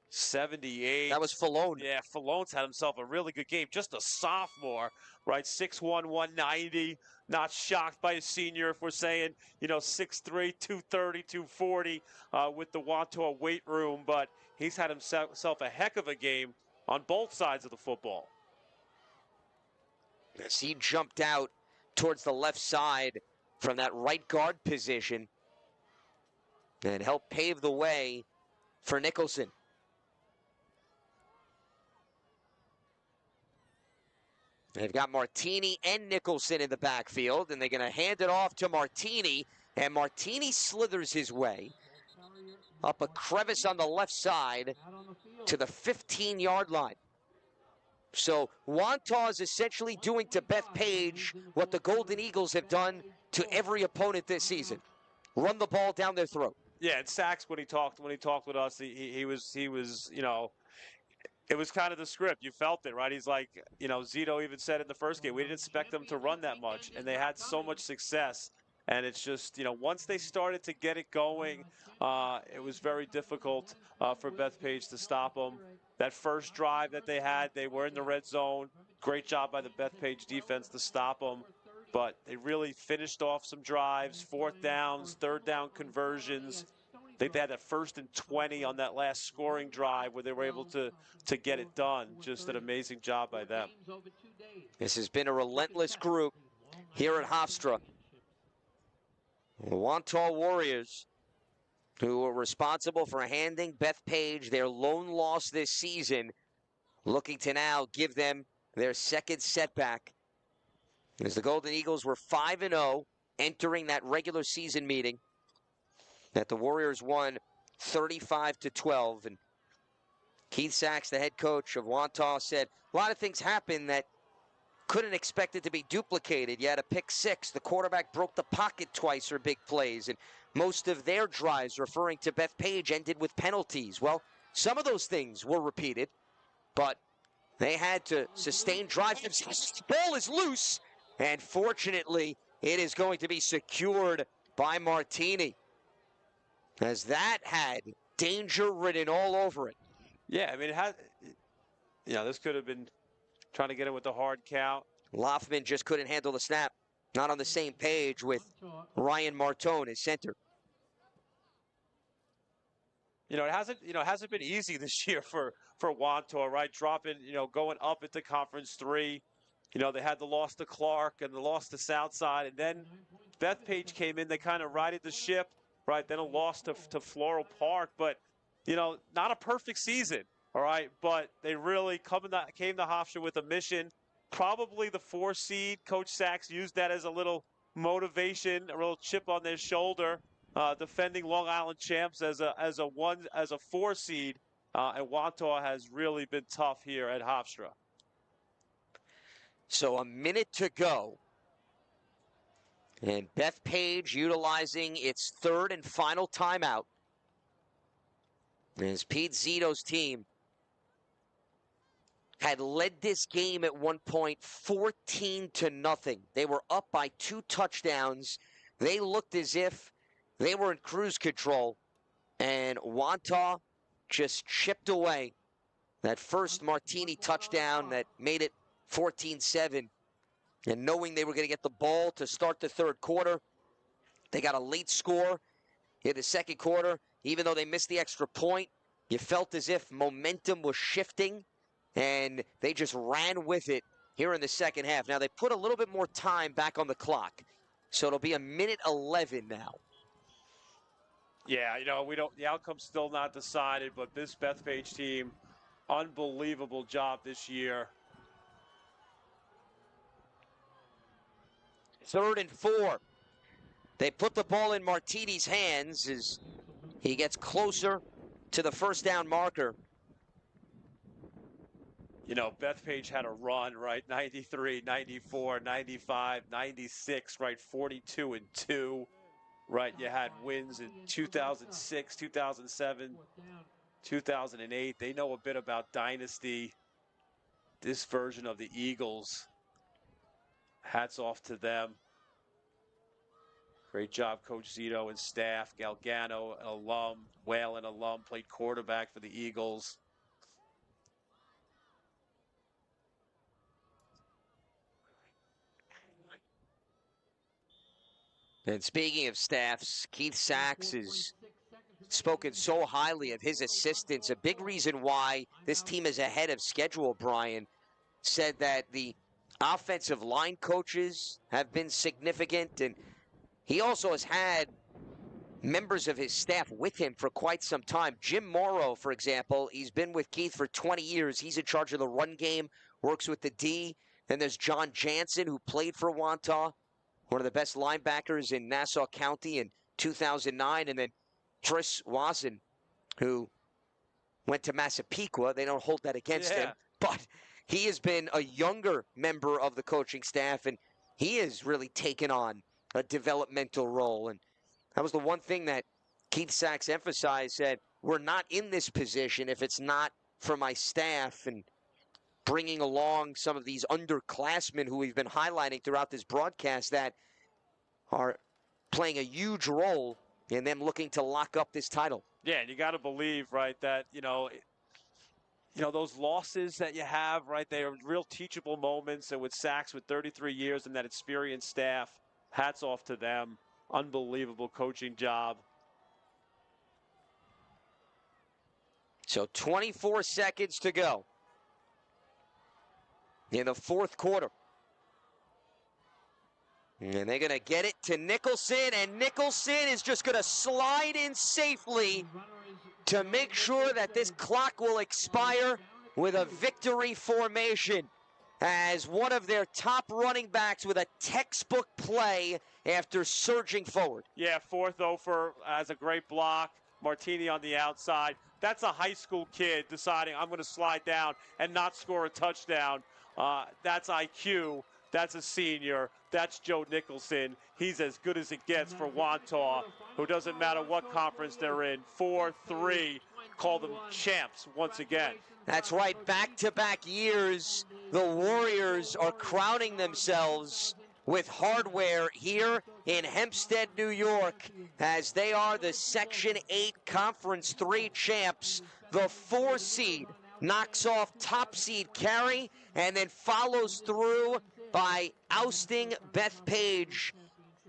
78. That was Falone. Yeah, Falone's had himself a really good game. Just a sophomore, right? 6'1", 190. Not shocked by a senior if we're saying, 6'3", 230, 240 with the Wantagh weight room. But he's had himself a heck of a game on both sides of the football. As he jumped out towards the left side from that right guard position and helped pave the way for Nicholson. They've got Martini and Nicholson in the backfield, and they're going to hand it off to Martini, and Martini slithers his way up a crevice on the left side to the 15-yard line. So Wantagh is essentially doing to Bethpage what the Golden Eagles have done to every opponent this season. Run the ball down their throat. Yeah, and Sachs, when he talked with us, he was it was kind of the script. You felt it, right? He's like, Zito even said in the first game, we didn't expect them to run that much, and they had so much success. And it's just, once they started to get it going, it was very difficult for Bethpage to stop them. That first drive that they had, they were in the red zone. Great job by the Bethpage defense to stop them. But they really finished off some drives, 4th downs, 3rd down conversions. I think they had that 1st and 20 on that last scoring drive where they were able to get it done. Just an amazing job by them. This has been a relentless group here at Hofstra. The Wantagh Warriors, who were responsible for handing Bethpage their lone loss this season, looking to now give them their 2nd setback. As the Golden Eagles were 5-0 entering that regular season meeting, that the Warriors won 35-12. And Keith Sachs, the head coach of Wantagh, said a lot of things happened that couldn't expect it to be duplicated. You had a pick six. The quarterback broke the pocket twice for big plays, and most of their drives, referring to Bethpage, ended with penalties. Well, some of those things were repeated, but they had to sustain drives. The ball is loose, and fortunately, it is going to be secured by Martini, as that had danger written all over it. Yeah, I mean, this could have been trying to get him with the hard count. Loffman just couldn't handle the snap. Not on the same page with Ryan Martone as center. It hasn't been easy this year for Wantagh, right? Dropping, going up into Conference 3. They had the loss to Clark and the loss to Southside, and then Bethpage came in. They kind of righted the ship, right? Then a loss to Floral Park, but not a perfect season, all right? But they really came to Hofstra with a mission. Probably the 4 seed. Coach Sachs used that as a little motivation, a little chip on their shoulder. Defending Long Island champs as a 4 seed, and Wantagh has really been tough here at Hofstra. So a minute to go, and Bethpage utilizing its third and final timeout. As Pete Zito's team had led this game at one point 14-0. They were up by 2 touchdowns. They looked as if they were in cruise control, and Wantagh just chipped away that first Martini touchdown that made it 14-7. And knowing they were going to get the ball to start the third quarter, they got a late score in the second quarter. Even though they missed the extra point, you felt as if momentum was shifting, and they just ran with it here in the second half. Now, they put a little bit more time back on the clock, so it'll be a minute 11 now. Yeah, the outcome's still not decided, but this Bethpage team, unbelievable job this year. 3rd and 4. They put the ball in Martini's hands as he gets closer to the first down marker. Bethpage had a run, right? 93, 94, 95, 96, right? 42-2. Right, you had wins in 2006, 2007, 2008. They know a bit about dynasty. This version of the Eagles, hats off to them. Great job, Coach Zito and staff. Galgano, an alum, Whalen alum, played quarterback for the Eagles. And speaking of staffs, Keith Sachs has spoken so highly of his assistants. A big reason why this team is ahead of schedule, Brian, said that the offensive line coaches have been significant, and he also has had members of his staff with him for quite some time. Jim Morrow, for example, he's been with Keith for 20 years. He's in charge of the run game, works with the D. Then there's John Jansen, who played for Wantagh, one of the best linebackers in Nassau County in 2009. And then Tris Wazen, who went to Massapequa. They don't hold that against him. But he has been a younger member of the coaching staff, and he has really taken on a developmental role. And that was the one thing that Keith Sachs emphasized, said, we're not in this position if it's not for my staff, and bringing along some of these underclassmen who we've been highlighting throughout this broadcast that are playing a huge role in them looking to lock up this title. Yeah, and you got to believe, right, that, those losses that you have, right, they are real teachable moments. And with Sachs, with 33 years and that experienced staff, hats off to them. Unbelievable coaching job. So 24 seconds to go in the fourth quarter. And they're going to get it to Nicholson, and Nicholson is just going to slide in safely to make sure that this clock will expire with a victory formation as one of their top running backs with a textbook play after surging forward. Yeah, fourth over as a great block. Martini on the outside. That's a high school kid deciding I'm going to slide down and not score a touchdown. That's IQ. That's a senior. That's Joe Nicholson. He's as good as it gets for Wantagh, who doesn't matter what conference they're in. 4-3, call them champs once again. That's right, back-to-back years, the Warriors are crowning themselves with hardware here in Hempstead, New York, as they are the Section 8 Conference 3 champs. The 4 seed knocks off top seed Cary and then follows through by ousting Bethpage,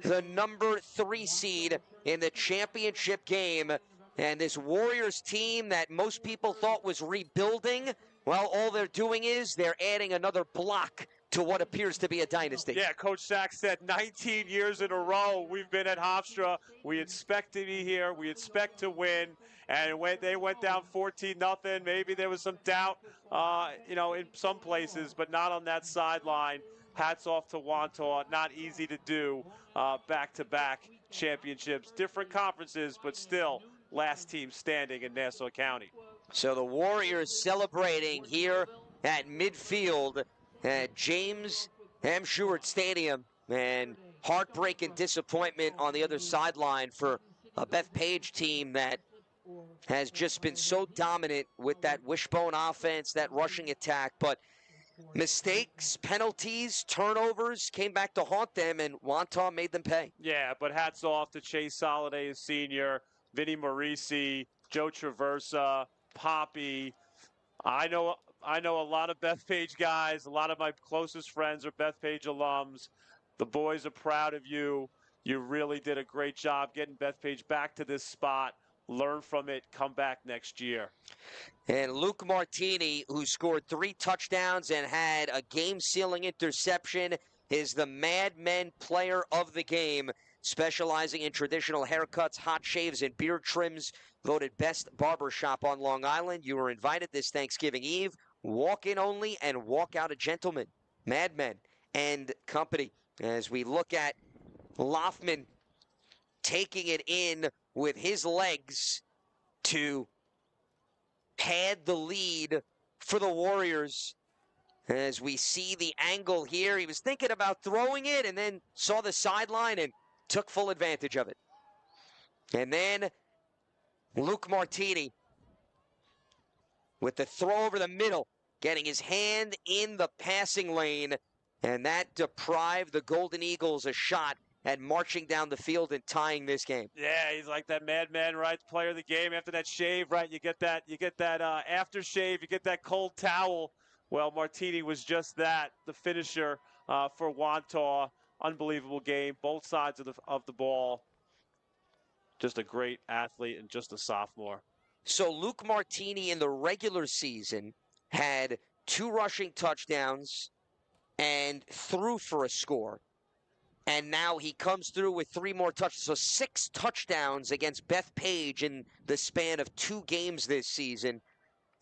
the number 3 seed in the championship game. And this Warriors team that most people thought was rebuilding, well, all they're doing is they're adding another block to what appears to be a dynasty. Yeah, Coach Sachs said 19 years in a row we've been at Hofstra. We expect to be here. We expect to win. And when they went down 14-0, maybe there was some doubt, in some places, but not on that sideline. Hats off to Wantagh. Not easy to do back-to-back championships. Different conferences, but still last team standing in Nassau County. So the Warriors celebrating here at midfield at James M. Stewart Stadium, and heartbreak and disappointment on the other sideline for a Bethpage team that has just been so dominant with that wishbone offense, that rushing attack, but mistakes, penalties, turnovers came back to haunt them, and Wantagh made them pay. Yeah, but hats off to Chase Soliday, Sr., Vinny Marisi, Joe Traversa, Poppy. I know a lot of Bethpage guys. A lot of my closest friends are Bethpage alums. The boys are proud of you. You really did a great job getting Bethpage back to this spot. Learn from it. Come back next year. And Luke Martini, who scored 3 touchdowns and had a game-sealing interception, is the Mad Men player of the game, specializing in traditional haircuts, hot shaves, and beard trims. Voted best barbershop on Long Island. You were invited this Thanksgiving Eve. Walk in only and walk out a gentleman. Mad Men and company. As we look at Loffman taking it in with his legs to pad the lead for the Warriors. As we see the angle here, he was thinking about throwing it and then saw the sideline and took full advantage of it. And then Luke Martini with the throw over the middle, getting his hand in the passing lane, and that deprived the Golden Eagles a shot at marching down the field and tying this game. Yeah, he's like that madman, right? Player of the game after that shave, right? You get that aftershave, you get that cold towel. Well, Martini was just that, the finisher for Wantagh. Unbelievable game, both sides of the ball. Just a great athlete and just a sophomore. So Luke Martini in the regular season had 2 rushing touchdowns and threw for a score. And now he comes through with 3 more touchdowns. So 6 touchdowns against Bethpage in the span of 2 games this season,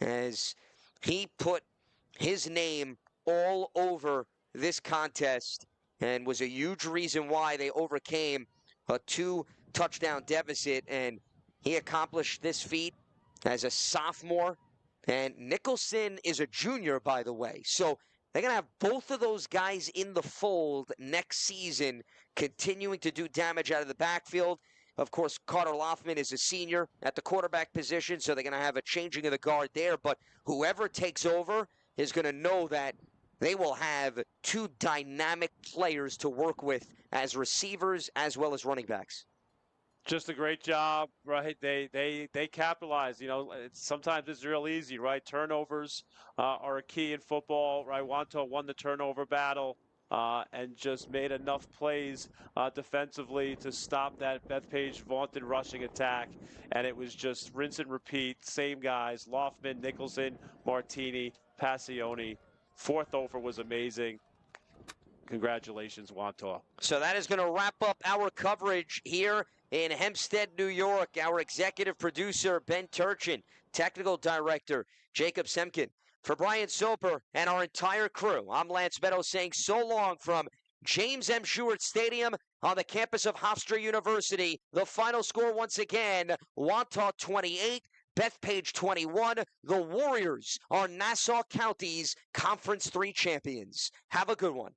as he put his name all over this contest and was a huge reason why they overcame a 2-touchdown deficit. And he accomplished this feat as a sophomore. And Nicholson is a junior, by the way. So they're going to have both of those guys in the fold next season, continuing to do damage out of the backfield. Of course, Carter Loffman is a senior at the quarterback position, so they're going to have a changing of the guard there. But whoever takes over is going to know that they will have 2 dynamic players to work with as receivers as well as running backs. Just a great job, right? They capitalize. Sometimes it's real easy, right? Turnovers are a key in football, right? Wantagh won the turnover battle and just made enough plays defensively to stop that Bethpage vaunted rushing attack. And it was just rinse and repeat, same guys, Loffman, Nicholson, Martini, Passione. 4th over was amazing. Congratulations, Wantagh. So that is going to wrap up our coverage here in Hempstead, New York. Our executive producer, Ben Turchin, technical director, Jacob Semkin. For Brian Soper and our entire crew, I'm Lance Meadows saying so long from James M. Stewart Stadium on the campus of Hofstra University. The final score once again, Wantagh 28, Bethpage 21. The Warriors are Nassau County's Conference 3 champions. Have a good one.